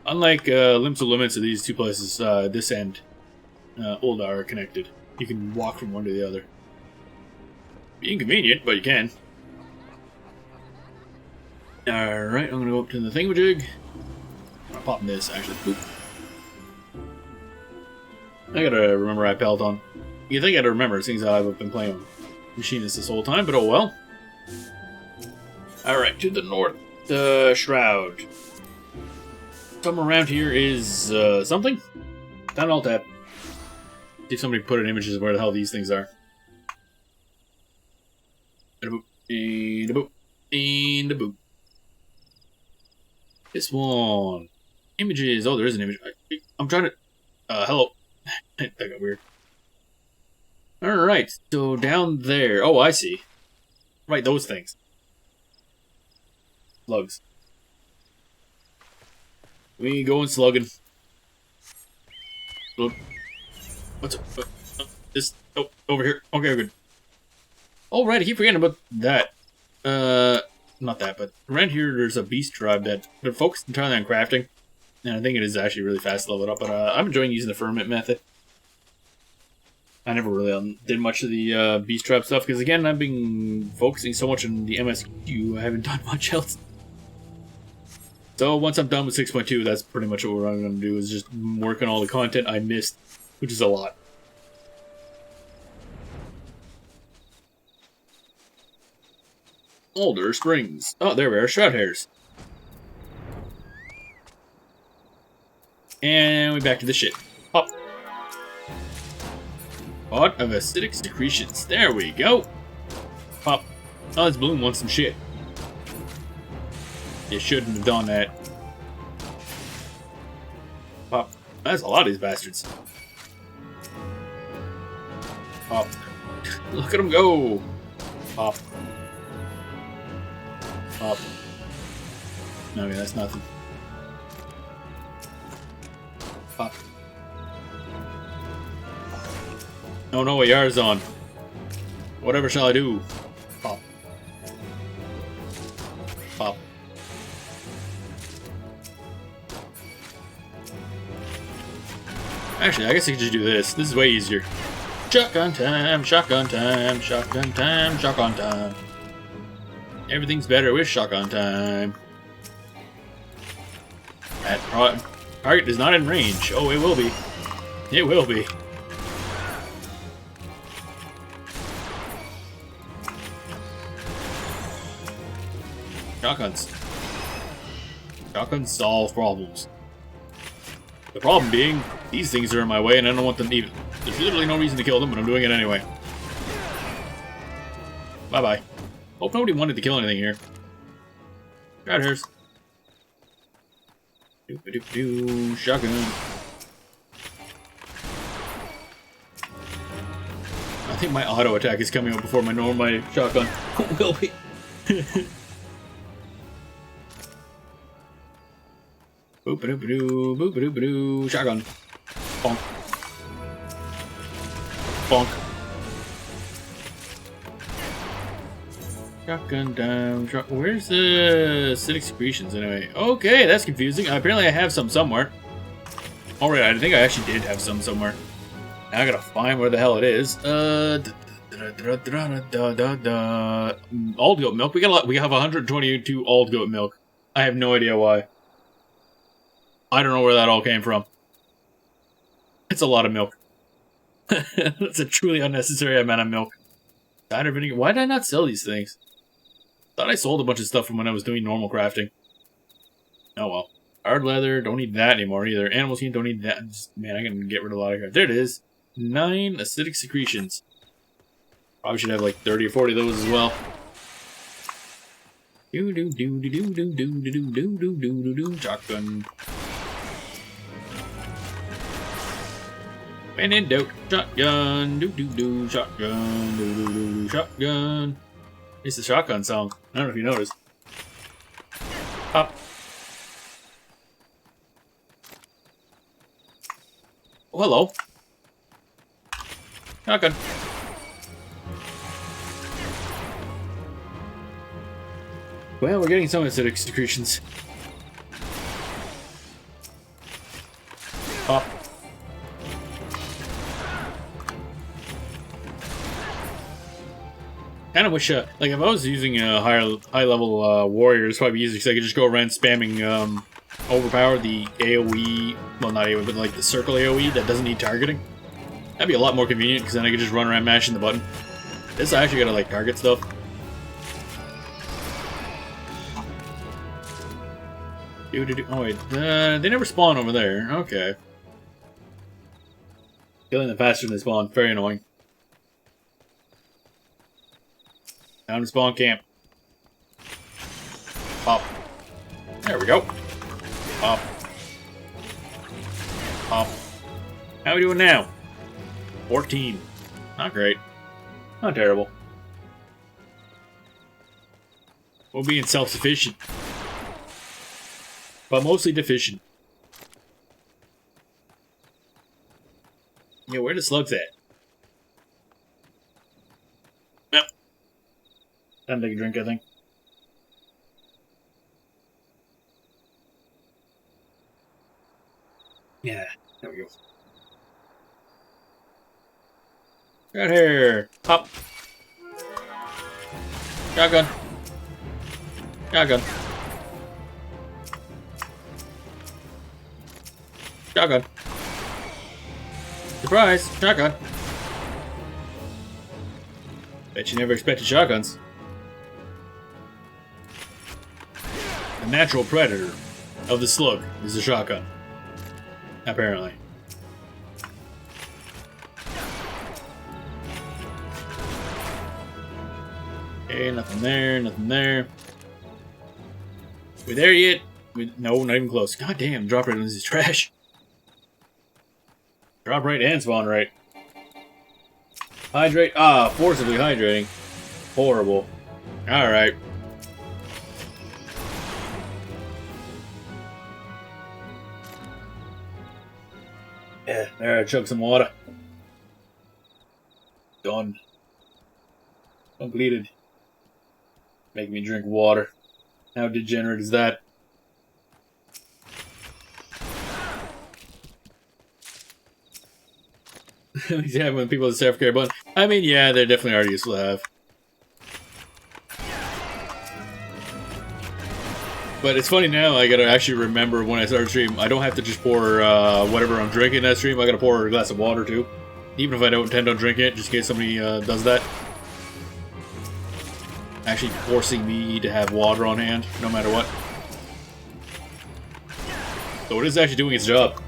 [SPEAKER 1] unlike, Limits of Limits of these two places, this end, Ulda are connected. You can walk from one to the other. Be inconvenient, but you can. Alright, I'm gonna go up to the thingamajig. I'm popping this, actually. Boop. I gotta remember I Peloton. You think I'd remember, since I've been playing Machinist this whole time, but oh well. Alright, to the North Shroud. Somewhere around here is something? Down alt tab. See if somebody put in images of where the hell these things are. And a boop. And a boop. And a boop. This one. Images. Oh, there is an image. I'm trying to... hello. That got weird. Alright, so down there... Oh, I see. Right, those things. Slugs. We going slugging. Look. What's up? This... Oh, over here. Okay, good. Oh, right, I keep forgetting about that. Not that, but around here there's a beast tribe that they're focused entirely on crafting. And I think it is actually really fast to level it up, but I'm enjoying using the Firmament method. I never really did much of the beast trap stuff, because again, I've been focusing so much on the MSQ, I haven't done much else. So once I'm done with 6.2, that's pretty much what I'm going to do, is just work on all the content I missed, which is a lot. Alder Springs. Oh, there we are, Shroud Hairs. And we back to the shit. Pop. Pot of acidic secretions. There we go. Pop. Oh, this balloon wants some shit. You shouldn't have done that. Pop. That's a lot of these bastards. Pop. Look at them go. Pop. Pop. Okay, that's nothing. Pop. Oh no, a Yarzon. Whatever shall I do? Pop. Pop. Actually, I guess I could just do this. This is way easier. Shotgun time, shotgun time, shotgun time, shotgun time. Everything's better with shotgun time. That target is not in range. Oh, it will be. It will be. Shotguns. Shotguns solve problems. The problem being, these things are in my way and I don't want them even. There's literally no reason to kill them, but I'm doing it anyway. Bye-bye. Hope nobody wanted to kill anything here. Got hers. Doop-a-doop-doo. Shotgun. I think my auto attack is coming up before my shotgun will be. Boop-a-doop-a-doo, boop-a-doop-a-doo, shotgun. Bonk. Bonk. Shotgun down. Where's the acidic secretions anyway? Okay, that's confusing. Apparently I have some somewhere. Alright, I think I actually did have some somewhere. Now I gotta find where the hell it is. Old goat milk. We have 122 old goat milk. I have no idea why. I don't know where that all came from. It's a lot of milk. That's a truly unnecessary amount of milk. Cider vinegar. Why did I not sell these things? Thought I sold a bunch of stuff from when I was doing normal crafting. Oh well. Hard leather. Don't need that anymore either. Animal skin. Don't need that. Man, I can get rid of a lot of crap. There it is. 9 acidic secretions. Probably should have like 30 or 40 of those as well. Do do do do do do do do do do do do. Shotgun. Antidote. Shotgun. Do do do. Shotgun. Do do do. Shotgun. It's the shotgun song. I don't know if you noticed. Pop. Oh, hello. Shotgun. Well, we're getting some acidic secretions. Pop. Kind of wish, like, if I was using a high level warrior, it's probably easier because I could just go around spamming overpower the AoE, well, not AoE, but like the circle AoE that doesn't need targeting. That'd be a lot more convenient because then I could just run around mashing the button. This I actually gotta like target stuff. Oh wait, they never spawn over there. Okay. Killing them faster than they spawn, very annoying. Down to spawn camp. Pop. There we go. Pop. Pop. How are we doing now? 14. Not great. Not terrible. We're being self-sufficient. But mostly deficient. Yeah, where the slugs at? Yep. Time to take a drink, I think. Yeah, there we go. Right here. Pop. Shotgun. Shotgun. Shotgun. Surprise! Shotgun. Bet you never expected shotguns. The natural predator of the slug is a shotgun. Apparently. Okay, nothing there, nothing there. We there yet? No, not even close. God damn, drop rate on this is trash. Drop rate and spawn rate. Hydrate. Ah, forcibly hydrating. Horrible. Alright. Yeah, there, I chugged some water. Done. Completed. Make me drink water. How degenerate is that? Yeah, when people have self-care button. I mean, yeah, they definitely are useful to have. But it's funny now, I gotta actually remember when I start stream, I don't have to just pour whatever I'm drinking in that stream, I gotta pour a glass of water too. Even if I don't intend on drinking it, just in case somebody does that. Actually forcing me to have water on hand, no matter what. So it is actually doing its job.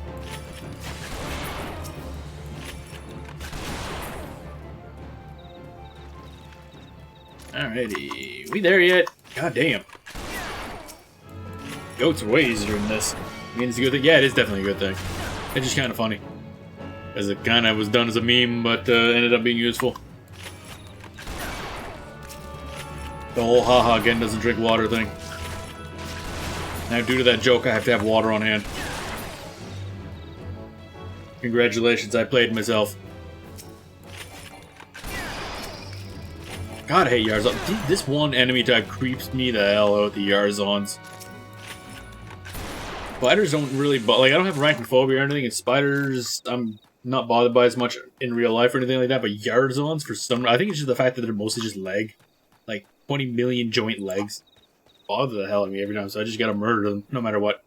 [SPEAKER 1] Alrighty. We there yet? God damn. Goats are way easier than this. I mean, it's a good thing. Yeah, it is definitely a good thing. It's just kind of funny. As it kind of was done as a meme, but ended up being useful. The whole haha again doesn't drink water thing. Now, due to that joke, I have to have water on hand. Congratulations, I played myself. God, I hate Yarzons. Dude, this one enemy type creeps me the hell out, the Yarzons. Spiders don't really like, I don't have arachnophobia or anything, and spiders I'm not bothered by as much in real life or anything like that, but Yarzons, for some I think it's just the fact that they're mostly just leg. Like, 20 million joint legs. Bother the hell out of me every time, so I just gotta murder them, no matter what.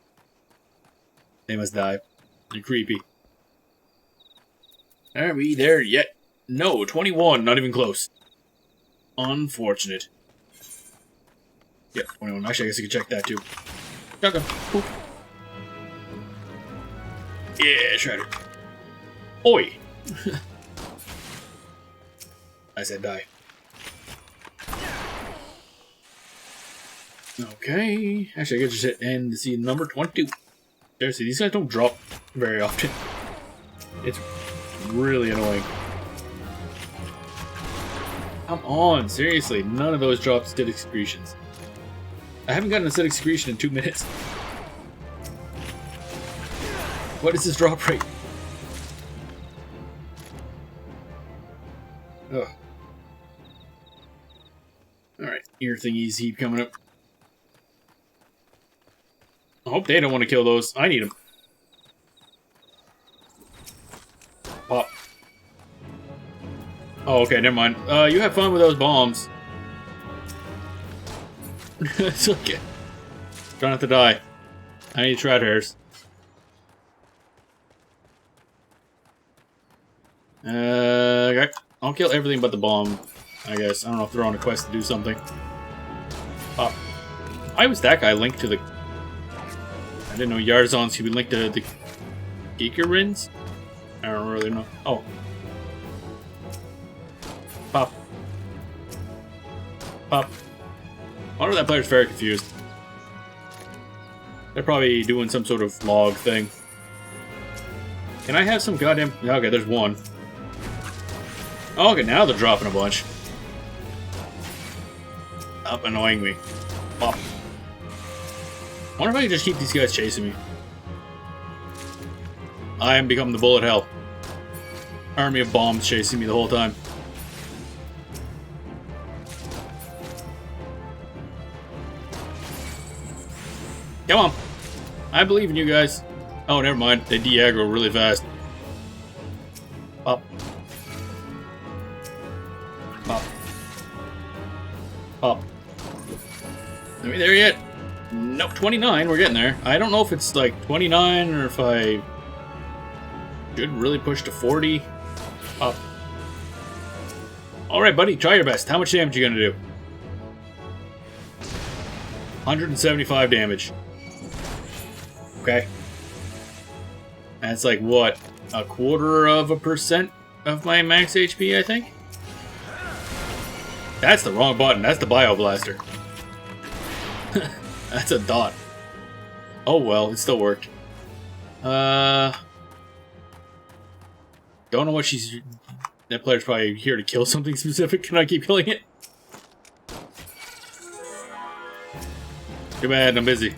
[SPEAKER 1] They must die. They're creepy. Are we there yet? No, 21, not even close. Unfortunate. Yep, 21. Actually, I guess I could check that too. Shotgun. Boop. Yeah, shredder. Oi! I said die. Okay. Actually, I guess just hit N to see number 22. Seriously, these guys don't drop very often. It's really annoying. Come on, seriously, none of those drops did excretions. I haven't gotten a acidic excretion in 2 minutes. What is this drop rate? Ugh. Alright, ear thingies keep coming up. I hope they don't want to kill those. I need them. Pop. Oh, okay, never mind. You have fun with those bombs. It's okay. Try not to die. I need trout hairs. Okay. I'll kill everything but the bomb, I guess. I don't know if they're on a quest to do something. Pop. Why was that guy linked to the... I didn't know Yarzons could be linked to the Geekerins? I don't really know. Oh. Pop. Pop. I wonder if that player's very confused. They're probably doing some sort of log thing. Can I have some goddamn... Okay, there's one. Oh, okay, now they're dropping a bunch. Stop annoying me. Pop. I wonder if I can just keep these guys chasing me. I am becoming the bullet hell. Army of bombs chasing me the whole time. Come on. I believe in you guys. Oh, never mind. They de-aggro really fast. Pop. Pop. Pop. Are we there yet? Nope, 29. We're getting there. I don't know if it's like 29 or if I should really push to 40. Pop. Alright, buddy. Try your best. How much damage are you going to do? 175 damage. Okay. That's like, what? 1/4% of my max HP, I think? That's the wrong button. That's the Bio Blaster. That's a dot. Oh well, it still worked. Don't know what she's... That player's probably here to kill something specific. Can I keep killing it? Too bad, I'm busy.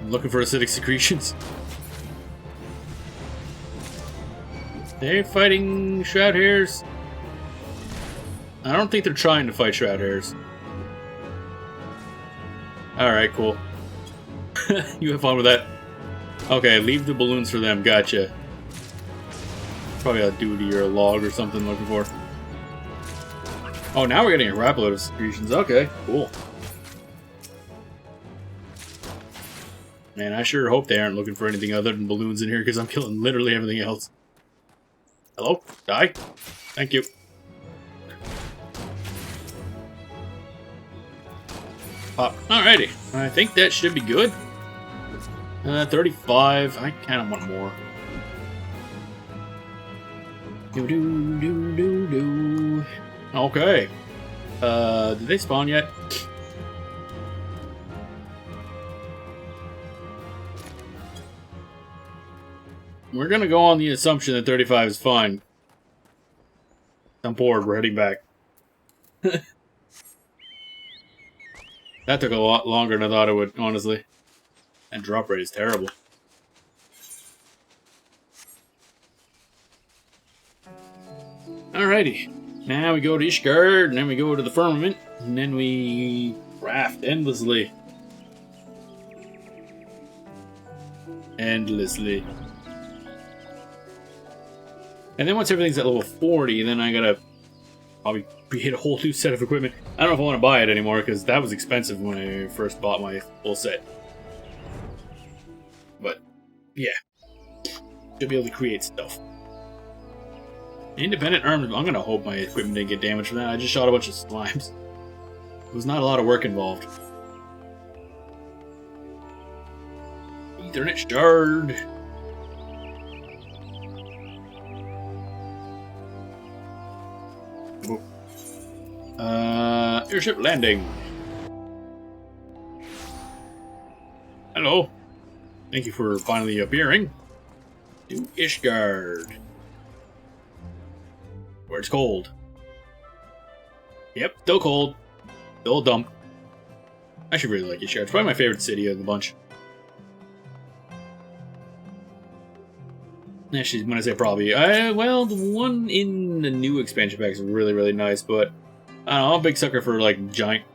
[SPEAKER 1] I'm looking for acidic secretions. They're fighting Shroud Hairs. I don't think they're trying to fight Shroud Hairs. Alright, cool. You have fun with that. Okay, leave the balloons for them. Gotcha. Probably a duty or a log or something looking for. Oh, now we're getting a crap load of secretions. Okay, cool. Man, I sure hope they aren't looking for anything other than balloons in here because I'm killing literally everything else. Hello? Die? Thank you. Pop. Alrighty. I think that should be good. 35. I kind of want more. Do. Okay. Did they spawn yet? We're gonna go on the assumption that 35 is fine. I'm bored. We're heading back. That took a lot longer than I thought it would, honestly. That drop rate is terrible. Alrighty. Now we go to Ishgard, and then we go to the Firmament, and then we craft endlessly. Endlessly. And then once everything's at level 40, then I gotta probably create a whole new set of equipment. I don't know if I want to buy it anymore, because that was expensive when I first bought my full set. But, yeah. Should be able to create stuff. Independent arms. I'm gonna hope my equipment didn't get damaged from that. I just shot a bunch of slimes. There was not a lot of work involved. Ethernet shard. Airship landing. Hello. Thank you for finally appearing. To Ishgard. Where it's cold. Yep, still cold. Still dump. I should really like Ishgard. It's probably my favorite city of the bunch. Actually, when I say probably, well, the one in the new expansion pack is really, really nice, but I don't know, I'm a big sucker for, like, giant,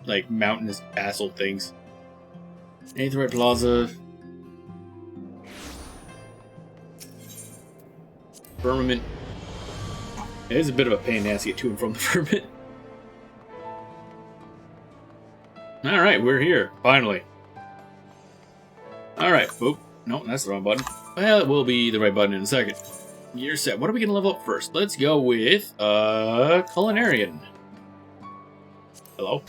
[SPEAKER 1] like, mountainous castle things. Aetherite Plaza. Firmament. It is a bit of a pain in the ass to get to and from the Firmament. Alright, we're here, finally. Alright, boop. No, that's the wrong button. Well, it will be the right button in a second. You're set. What are we going to level up first? Let's go with, Culinarian. Hello.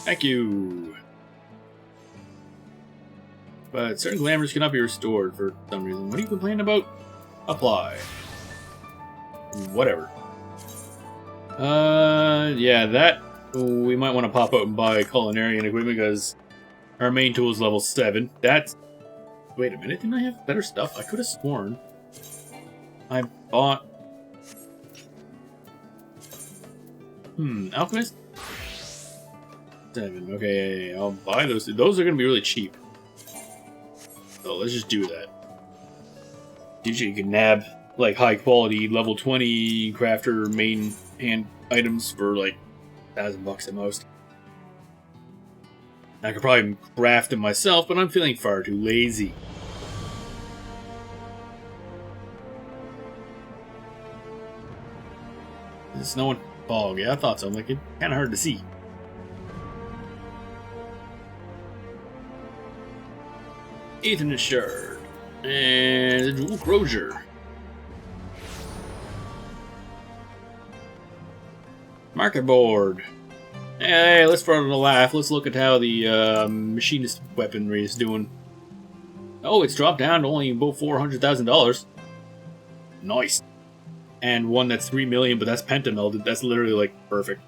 [SPEAKER 1] Thank you. But certain glamours cannot be restored for some reason. What are you complaining about? Apply. Whatever. Yeah, that we might want to pop out and buy Culinarian equipment because our main tool is level 7. That's... Wait a minute, didn't I have better stuff? I could have sworn I bought... Alchemist? 7. Okay, I'll buy those. Those are going to be really cheap. So let's just do that. Usually you can nab, like, high-quality, level 20 crafter main hand items for, like, $1,000 at most. I could probably craft them myself, but I'm feeling far too lazy. Is it snowing? Fog, yeah, I thought so. I'm like, it's kind of hard to see. Ethernet shard. And the dual crozier. Market board. Hey, let's throw it a laugh. Let's look at how the machinist weaponry is doing. Oh, it's dropped down to only about $400,000. Nice. And one that's 3 million, but that's pentamelted. That's literally like perfect.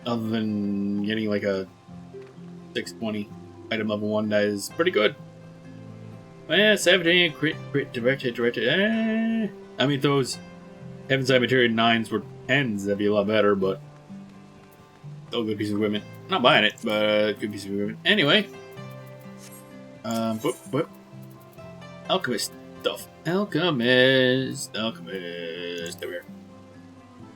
[SPEAKER 1] Other than getting like a 620 item level 1, that is pretty good. Well, 17 crit, directed. I mean, those Heavenside Materia 9s were 10s. That'd be a lot better, but. Still a good piece of equipment. Not buying it, but good piece of equipment. Anyway. Boop. Alchemist stuff. Alchemist. There we are.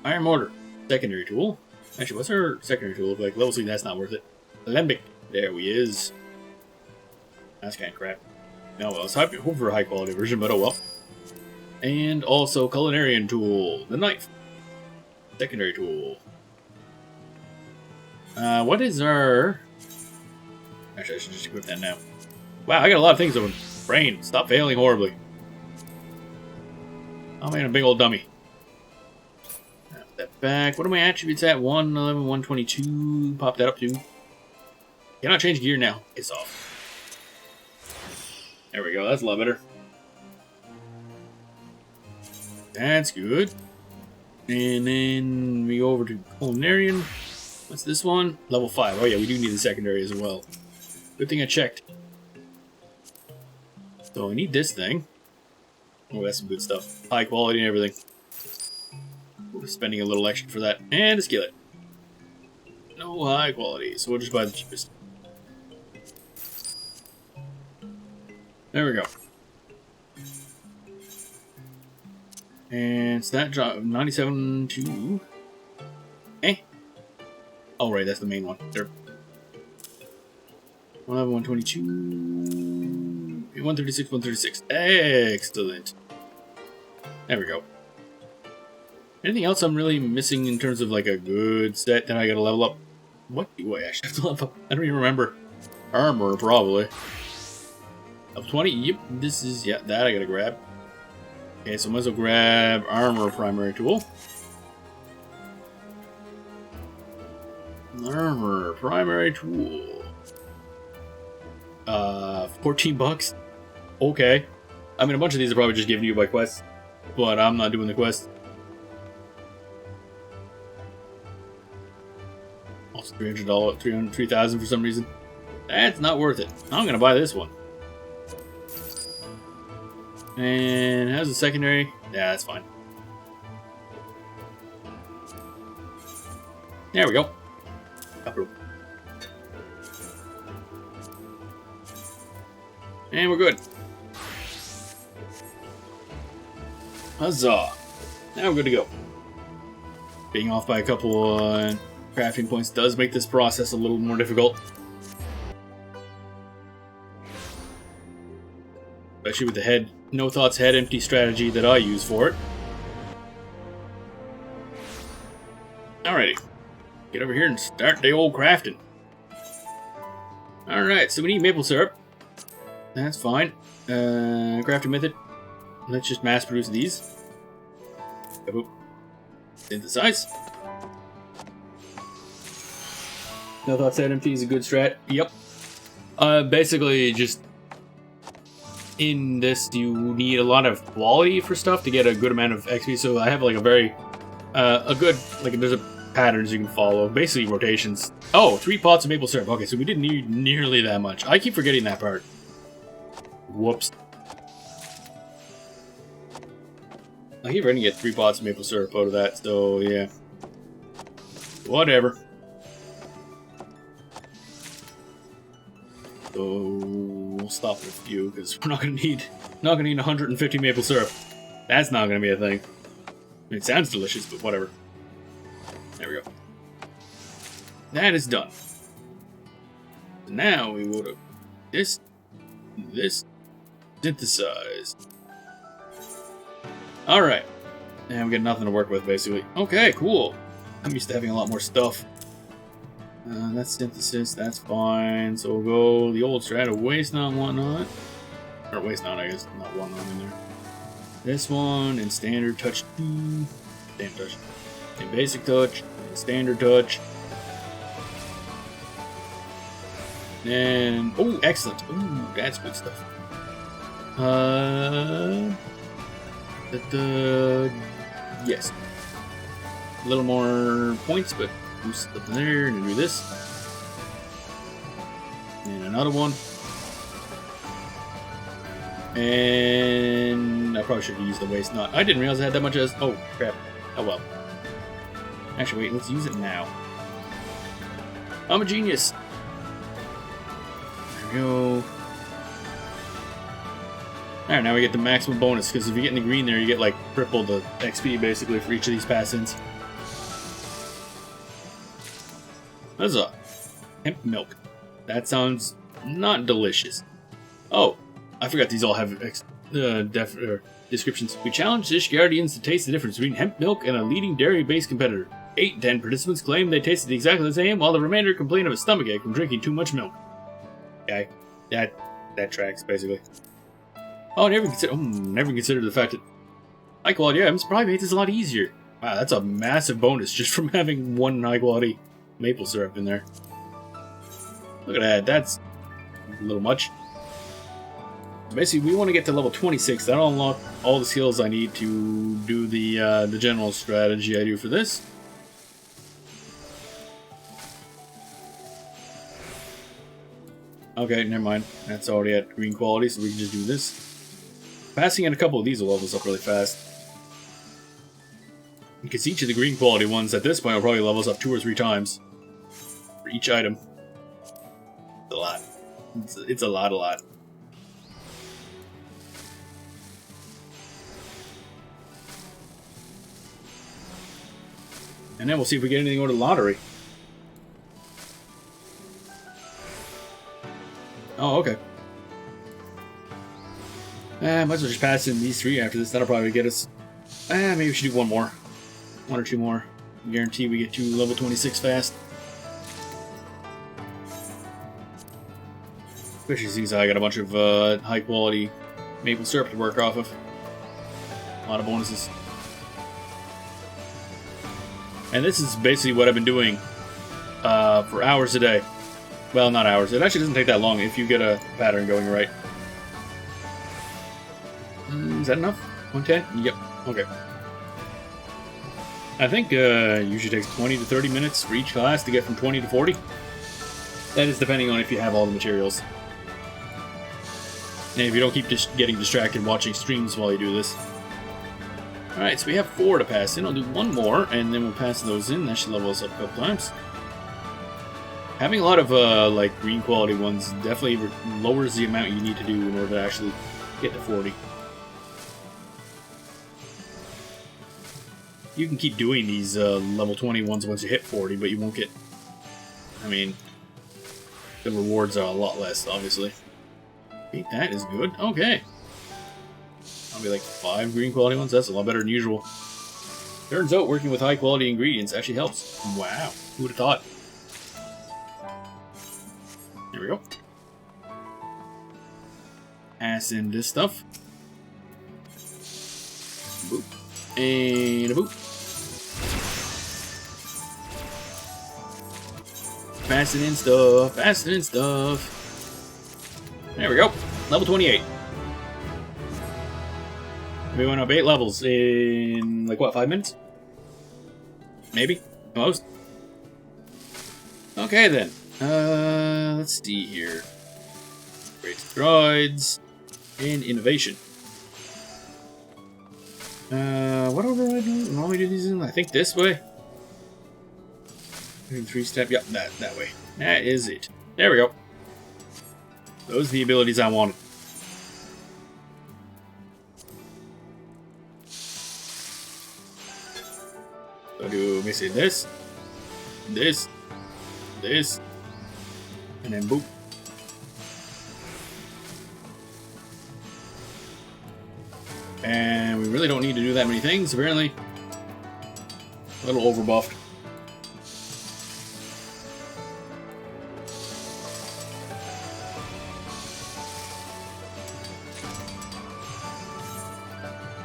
[SPEAKER 1] Iron mortar. Secondary tool. Actually, what's our secondary tool look like? Level 3, that's not worth it. Alembic. There we is. That's kind of crap. No, well, I was hoping for a high quality version, but oh well. And also Culinarian tool. The knife. Secondary tool. What is our... Actually, I should just equip that now. Wow, I got a lot of things open. Brain, stop failing horribly. I'm making a big old dummy. Put that back. What are my attributes at? 111, 122. Pop that up to Cannot change gear now. It's off. There we go. That's a lot better. That's good. And then we go over to Culinarian. What's this one? Level 5. Oh yeah, we do need the secondary as well. Good thing I checked. So I need this thing. Oh, that's some good stuff. High quality and everything. We're spending a little extra for that. And a skillet. No high quality, so we'll just buy the cheapest. There we go. And so that job 97 to oh right, that's the main one. There. 122 136, 136. Excellent. There we go. Anything else I'm really missing in terms of like a good set that I gotta level up? What do I actually have to level up? I don't even remember. Armor, probably. Level 20? Yep, this is, yeah, that I gotta grab. Okay, so I might as well grab Armor Primary Tool. Armor Primary Tool. 14 bucks? Okay. I mean, a bunch of these are probably just given you by quests, but I'm not doing the quest. Also $300, 3,000 for some reason. That's not worth it. I'm gonna buy this one. And how's the secondary? Yeah, that's fine. There we go. Upper. And we're good. Huzzah! Now we're good to go. Being off by a couple crafting points does make this process a little more difficult. Especially with the head, no thoughts, head empty strategy that I use for it. Alrighty. Get over here and start the old crafting. Alright, so we need maple syrup. That's fine. Crafting method. Let's just mass produce these. Synthesize. No thoughts, head empty is a good strat. Yep. Basically just in this you need a lot of quality for stuff to get a good amount of XP, so I have like a very a good, like, there's a patterns you can follow, basically rotations. Oh, 3 pots of maple syrup. Okay, so we didn't need nearly that much. I keep forgetting that part. Whoops. I keep forgetting to get 3 pots of maple syrup out of that, so yeah, whatever. So we'll stop with a few because we're not gonna need 150 maple syrup. That's not gonna be a thing. I mean, it sounds delicious, but whatever. There we go. That is done. So now we go to this synthesize. All right, and we got nothing to work with basically. Okay, cool. I'm used to having a lot more stuff. That's synthesis, that's fine. So we'll go the old strat of waste not, whatnot. Or waste not, I guess, not whatnot in there. This one, and standard touch 2. Standard touch. And basic touch, and standard touch. And, oh, excellent. Ooh, that's good stuff. Yes. A little more points, but boost up there and do this. And another one. And I probably should have used the waste not. I didn't realize I had that much as. Oh, crap. Oh well. Actually, wait, let's use it now. I'm a genius. There we go. Alright, now we get the maximum bonus, because if you get in the green there, you get like triple the XP basically for each of these pass-ins. Huzzah! Hemp milk. That sounds not delicious. Oh, I forgot these all have descriptions. We challenge Dish Guardians to taste the difference between hemp milk and a leading dairy-based competitor. 8 10 participants claim they tasted exactly the same, while the remainder complain of a stomachache from drinking too much milk. Okay, that tracks basically. Oh, never considered the fact that high quality items probably made this a lot easier. Wow, that's a massive bonus just from having 1 high quality maple syrup in there. Look at that. That's a little much. Basically, we want to get to level 26. That'll unlock all the skills I need to do the general strategy I do for this. Okay, never mind. That's already at green quality, so we can just do this. Passing in a couple of these will level us up really fast. Because each of the green quality ones at this point will probably level us up 2 or 3 times for each item. It's a lot. It's a lot. And then we'll see if we get anything over the lottery. Oh, okay. Might as well just pass in these 3 after this. That'll probably get us. Maybe we should do 1 more. 1 or 2 more. Guarantee we get to level 26 fast. Especially since I got a bunch of high quality maple syrup to work off of. A lot of bonuses. And this is basically what I've been doing for hours a day. Well, not hours. It actually doesn't take that long if you get a pattern going right. Is that enough? 110? Yep. Okay. I think usually takes 20 to 30 minutes for each class to get from 20 to 40. That is depending on if you have all the materials. And if you don't keep getting distracted watching streams while you do this. Alright, so we have 4 to pass in. I'll do 1 more, and then we'll pass those in. That should level us up a couple times. Having a lot of like green quality ones definitely lowers the amount you need to do in order to actually get to 40. You can keep doing these level 20 ones once you hit 40, but you won't get... I mean, the rewards are a lot less, obviously. Okay, that is good. Okay. I'll be like 5 green quality ones. That's a lot better than usual. Turns out working with high quality ingredients actually helps. Wow. Who would have thought? There we go. Pass in this stuff. Boop. And a boop. Passing in stuff. Passing in stuff. There we go. Level 28. We went up 8 levels in, like, what, 5 minutes? Maybe? Most? Okay, then. Let's see here. Great droids. And innovation. What order do I do? Normally do these in, I think, this way. 3-step, yep, that way. That is it. There we go. Those are the abilities I wanted. So do let me see this, this, and then boop. And we really don't need to do that many things, apparently. A little overbuffed.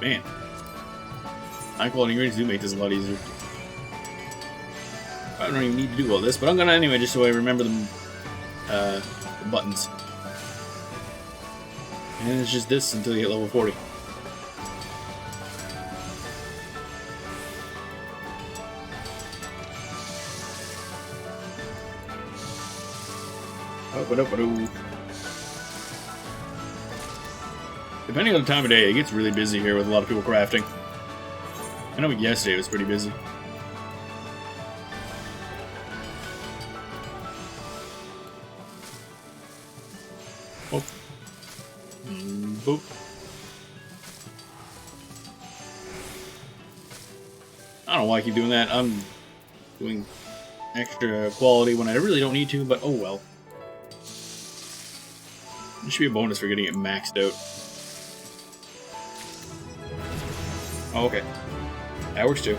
[SPEAKER 1] Man. High quality ingredients do make this a lot easier. I don't even need to do all this, but I'm gonna anyway, just so I remember the buttons. And it's just this until you get level 40. Depending on the time of day, it gets really busy here with a lot of people crafting. I know yesterday it was pretty busy. Oh. Boop. I don't know why I keep doing that. I'm doing extra quality when I really don't need to, but oh well. There should be a bonus for getting it maxed out. Oh, okay. That works too.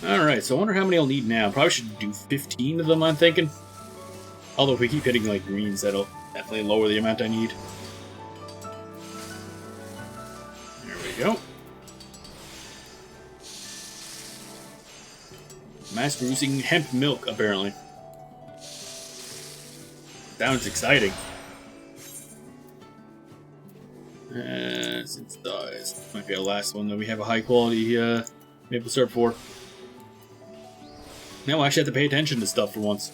[SPEAKER 1] Alright, so I wonder how many I'll need now. Probably should do 15 of them, I'm thinking. Although if we keep hitting like greens, that'll definitely lower the amount I need. There we go. Mass producing hemp milk, apparently. Exciting. Synthesize. Might be our last one that we have a high quality maple syrup for. Now we'll actually have to pay attention to stuff for once.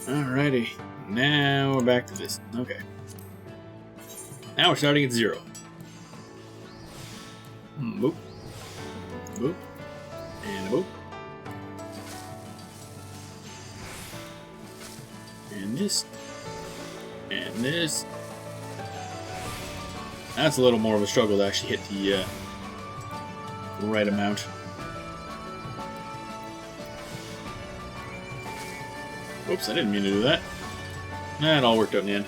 [SPEAKER 1] Alrighty, now we're back to this. Okay. Now we're starting at 0. Boop. Boop. And a boop. And this. And this. That's a little more of a struggle to actually hit the right amount. Oops, I didn't mean to do that. Nah, it all worked out in the end.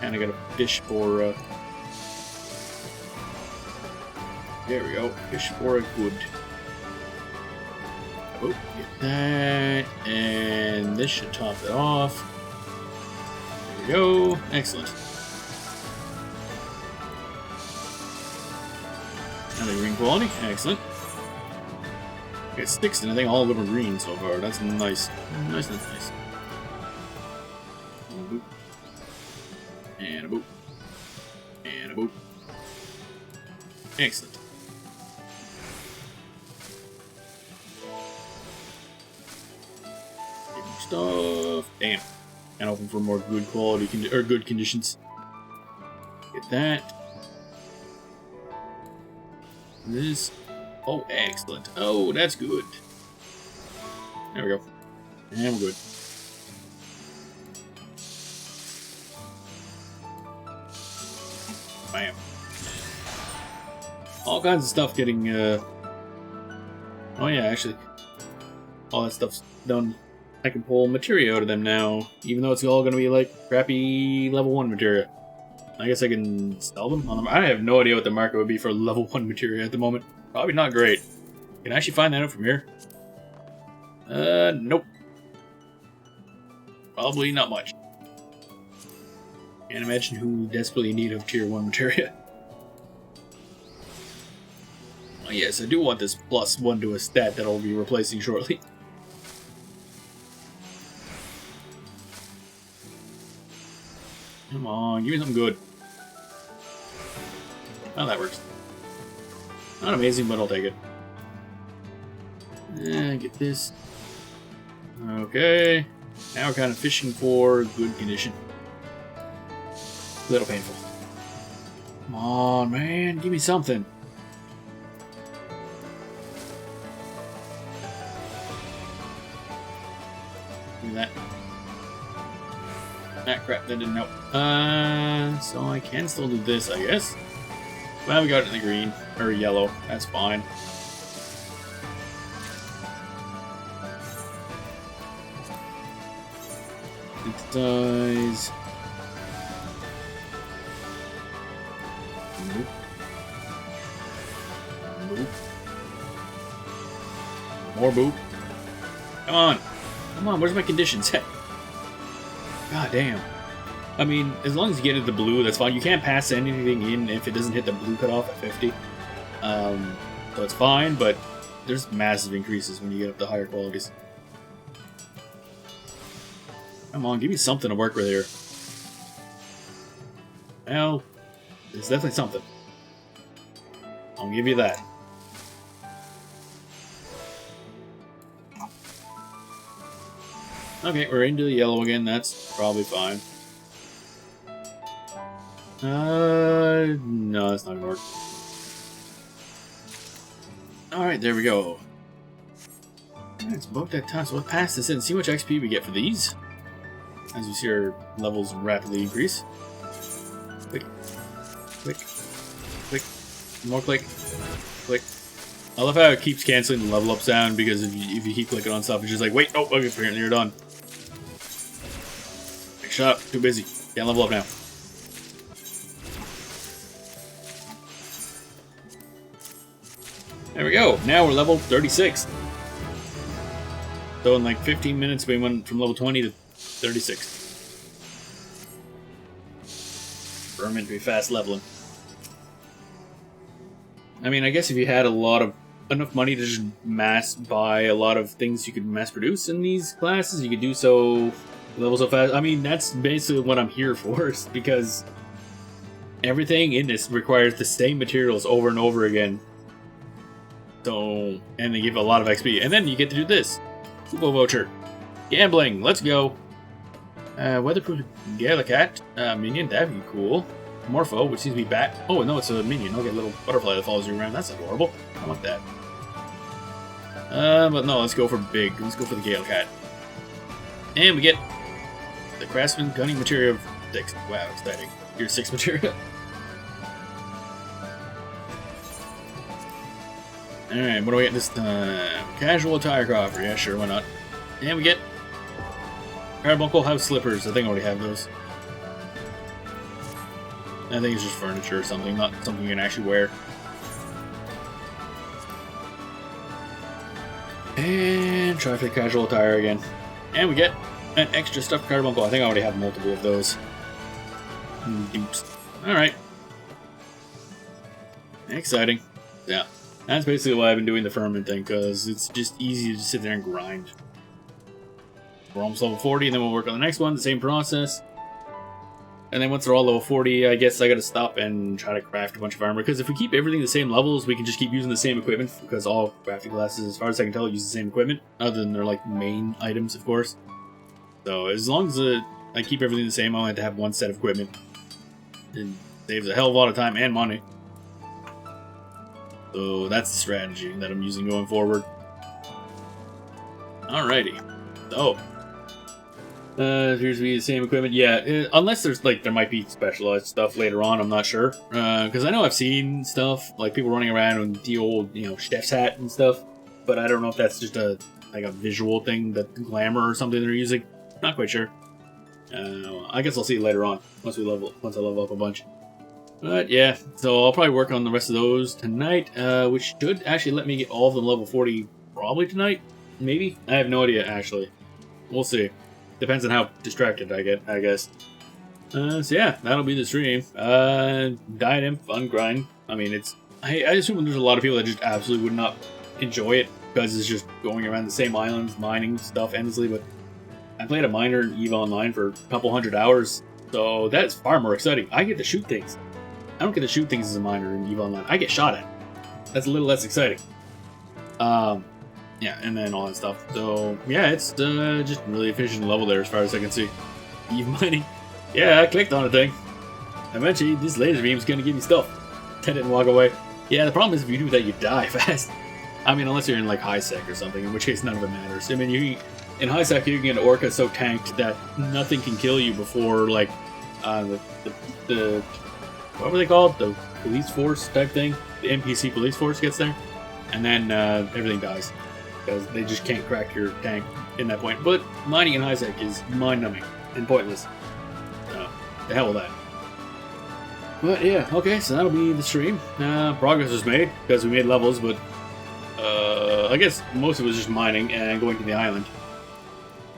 [SPEAKER 1] And I got a fish for, there we go. Fish for a good. Oh, get that. And this should top it off. There we go. Excellent. Another green quality. Excellent. It sticks and I think all of them are green so far. That's nice. Nice. And a boop. And a boop. And a boop. Excellent. Get more stuff. Damn. And hoping for more good quality good conditions. Get that. This. Oh, excellent. Oh, that's good. There we go. And we're good. Bam. All kinds of stuff getting, Oh yeah, actually. All that stuff's done. I can pull materia out of them now, even though it's all going to be like crappy level 1 materia. I guess I can sell them on them. I have no idea what the market would be for level 1 materia at the moment. Probably not great. Can I actually find that out from here? Nope. Probably not much. Can't imagine who desperately in need of tier 1 materia. Oh yes, I do want this +1 to a stat that I'll be replacing shortly. Come on, give me something good. Oh, that works. Not amazing, but I'll take it. Get this. Okay. Now we're kind of fishing for good condition. A little painful. Come on, man. Give me something. Give me that. Ah, crap. That didn't help. So I can still do this, I guess. Well, we got it in the green. Or yellow. That's fine. Synthesize. Boop. Boop. More boop. Come on. Come on, where's my conditions? God damn. I mean, as long as you get it the blue, that's fine. You can't pass anything in if it doesn't hit the blue cutoff at 50. So it's fine, but there's massive increases when you get up to higher qualities. Come on, give me something to work with here. Well, it's definitely something. I'll give you that. Okay, we're into the yellow again. That's probably fine. No, that's not gonna work. Alright, there we go. It's about that time, so let's pass this in and see how much XP we get for these. As you see our levels rapidly increase. Click. Click. Click. More click. Click. I love how it keeps canceling the level up sound, because if you keep clicking on stuff, it's just like, wait, oh, okay, apparently you're done. Like, shut up, too busy. Can't level up now. There we go. Now we're level 36. So in like 15 minutes, we went from level 20 to 36. We're meant to be fast leveling. I mean, I guess if you had enough money to just mass buy a lot of things you could mass produce in these classes, you could do so level so fast. I mean, that's basically what I'm here for, because everything in this requires the same materials over and over again. So, and they give a lot of XP. And then you get to do this. Kubo voucher. Gambling. Let's go. Weatherproof Gallicat. Minion. That'd be cool. Morpho, which seems to be back. Oh, no, it's a minion. Okay, a little butterfly that follows you around. That's adorable. I want that. But no, let's go for big. Let's go for the Gallicat. And we get the Craftsman Gunning Material of 6. Wow, exciting. Here's 6 material. Alright, what do we get this time? Casual attire coffer. Yeah, sure, why not? And we get Carbuncle House Slippers. I think I already have those. I think it's just furniture or something, not something you can actually wear. And try for the casual attire again. And we get an extra stuffed carbuncle. I think I already have multiple of those. Dupes. Alright. Exciting. Yeah. That's basically why I've been doing the Firmament thing, because it's just easy to sit there and grind. We're almost level 40, and then we'll work on the next one, the same process. And then once they're all level 40, I guess I gotta stop and try to craft a bunch of armor, because if we keep everything the same levels, we can just keep using the same equipment, because all crafting classes, as far as I can tell, use the same equipment, other than their like main items, of course. So as long as I keep everything the same, I'll have to have one set of equipment. It saves a hell of a lot of time and money. So that's the strategy that I'm using going forward. Alrighty. So, appears to be the same equipment. Yeah, unless there's like, there might be specialized stuff later on, I'm not sure. Because I know I've seen stuff, like people running around with the old, chef's hat and stuff. But I don't know if that's just a visual thing, that glamour or something they're using. Not quite sure. I guess I'll see it later on, once I level up a bunch. But yeah, so I'll probably work on the rest of those tonight, which should actually let me get all of them level 40 probably tonight. Maybe? I have no idea, actually. We'll see. Depends on how distracted I get, I guess. So yeah, that'll be the stream. Diadem, fun grind. I mean, I assume there's a lot of people that just absolutely would not enjoy it, because it's just going around the same islands, mining stuff endlessly, but I played a miner in EVE Online for a couple hundred hours, so that's far more exciting. I get to shoot things. I don't get to shoot things as a miner in EVE Online. I get shot at. That's a little less exciting. Yeah, and then all that stuff. So, yeah, it's just really efficient level there as far as I can see. EVE mining. Yeah, I clicked on a thing. Eventually, this laser beam is going to give you stuff. I didn't walk away. Yeah, the problem is if you do that, you die fast. I mean, unless you're in, like, high sec or something, in which case none of it matters. I mean, in high sec, you can get an orca so tanked that nothing can kill you before, like, the what were they called? The police force type thing? The NPC police force gets there. And then everything dies. Because they just can't crack your tank in that point. But mining in high sec is mind-numbing and pointless. So, the hell with that. But yeah, okay, so that'll be the stream. Progress was made, because we made levels, but I guess most of it was just mining and going to the island.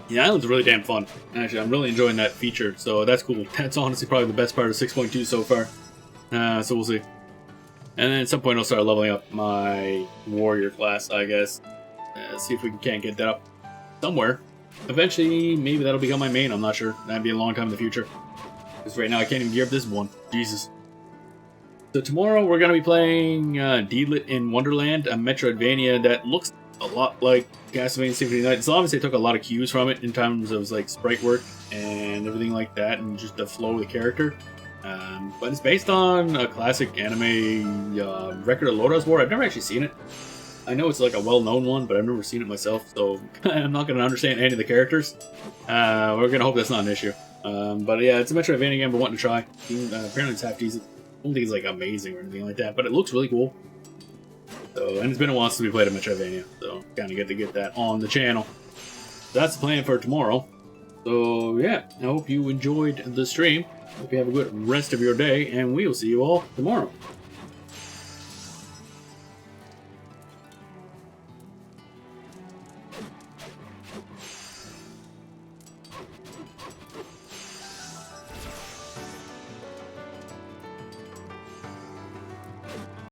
[SPEAKER 1] The island's really damn fun. Actually, I'm really enjoying that feature, so that's cool. That's honestly probably the best part of 6.2 so far. So we'll see. And then at some point I'll start leveling up my warrior class, I guess. See if we can't get that up somewhere. Eventually, maybe that'll become my main, I'm not sure. That'd be a long time in the future. Because right now I can't even gear up this one. Jesus. So tomorrow we're going to be playing Deedlit in Wonderland, a Metroidvania that looks a lot like Castlevania Symphony of the Night. So obviously I took a lot of cues from it in terms of like sprite work and everything like that, and just the flow of the character. But it's based on a classic anime Record of Lodoss War. I've never actually seen it. I know it's like a well-known one, but I've never seen it myself, so I'm not going to understand any of the characters. We're going to hope that's not an issue. But yeah, it's a Metroidvania game we're wanting to try. Apparently it's half decent. I don't think it's like amazing or anything like that, but it looks really cool. So, and it's been a while since we played a Metroidvania, so kind of get to get that on the channel. That's the plan for tomorrow. So yeah, I hope you enjoyed the stream. Hope you have a good rest of your day, and we will see you all tomorrow.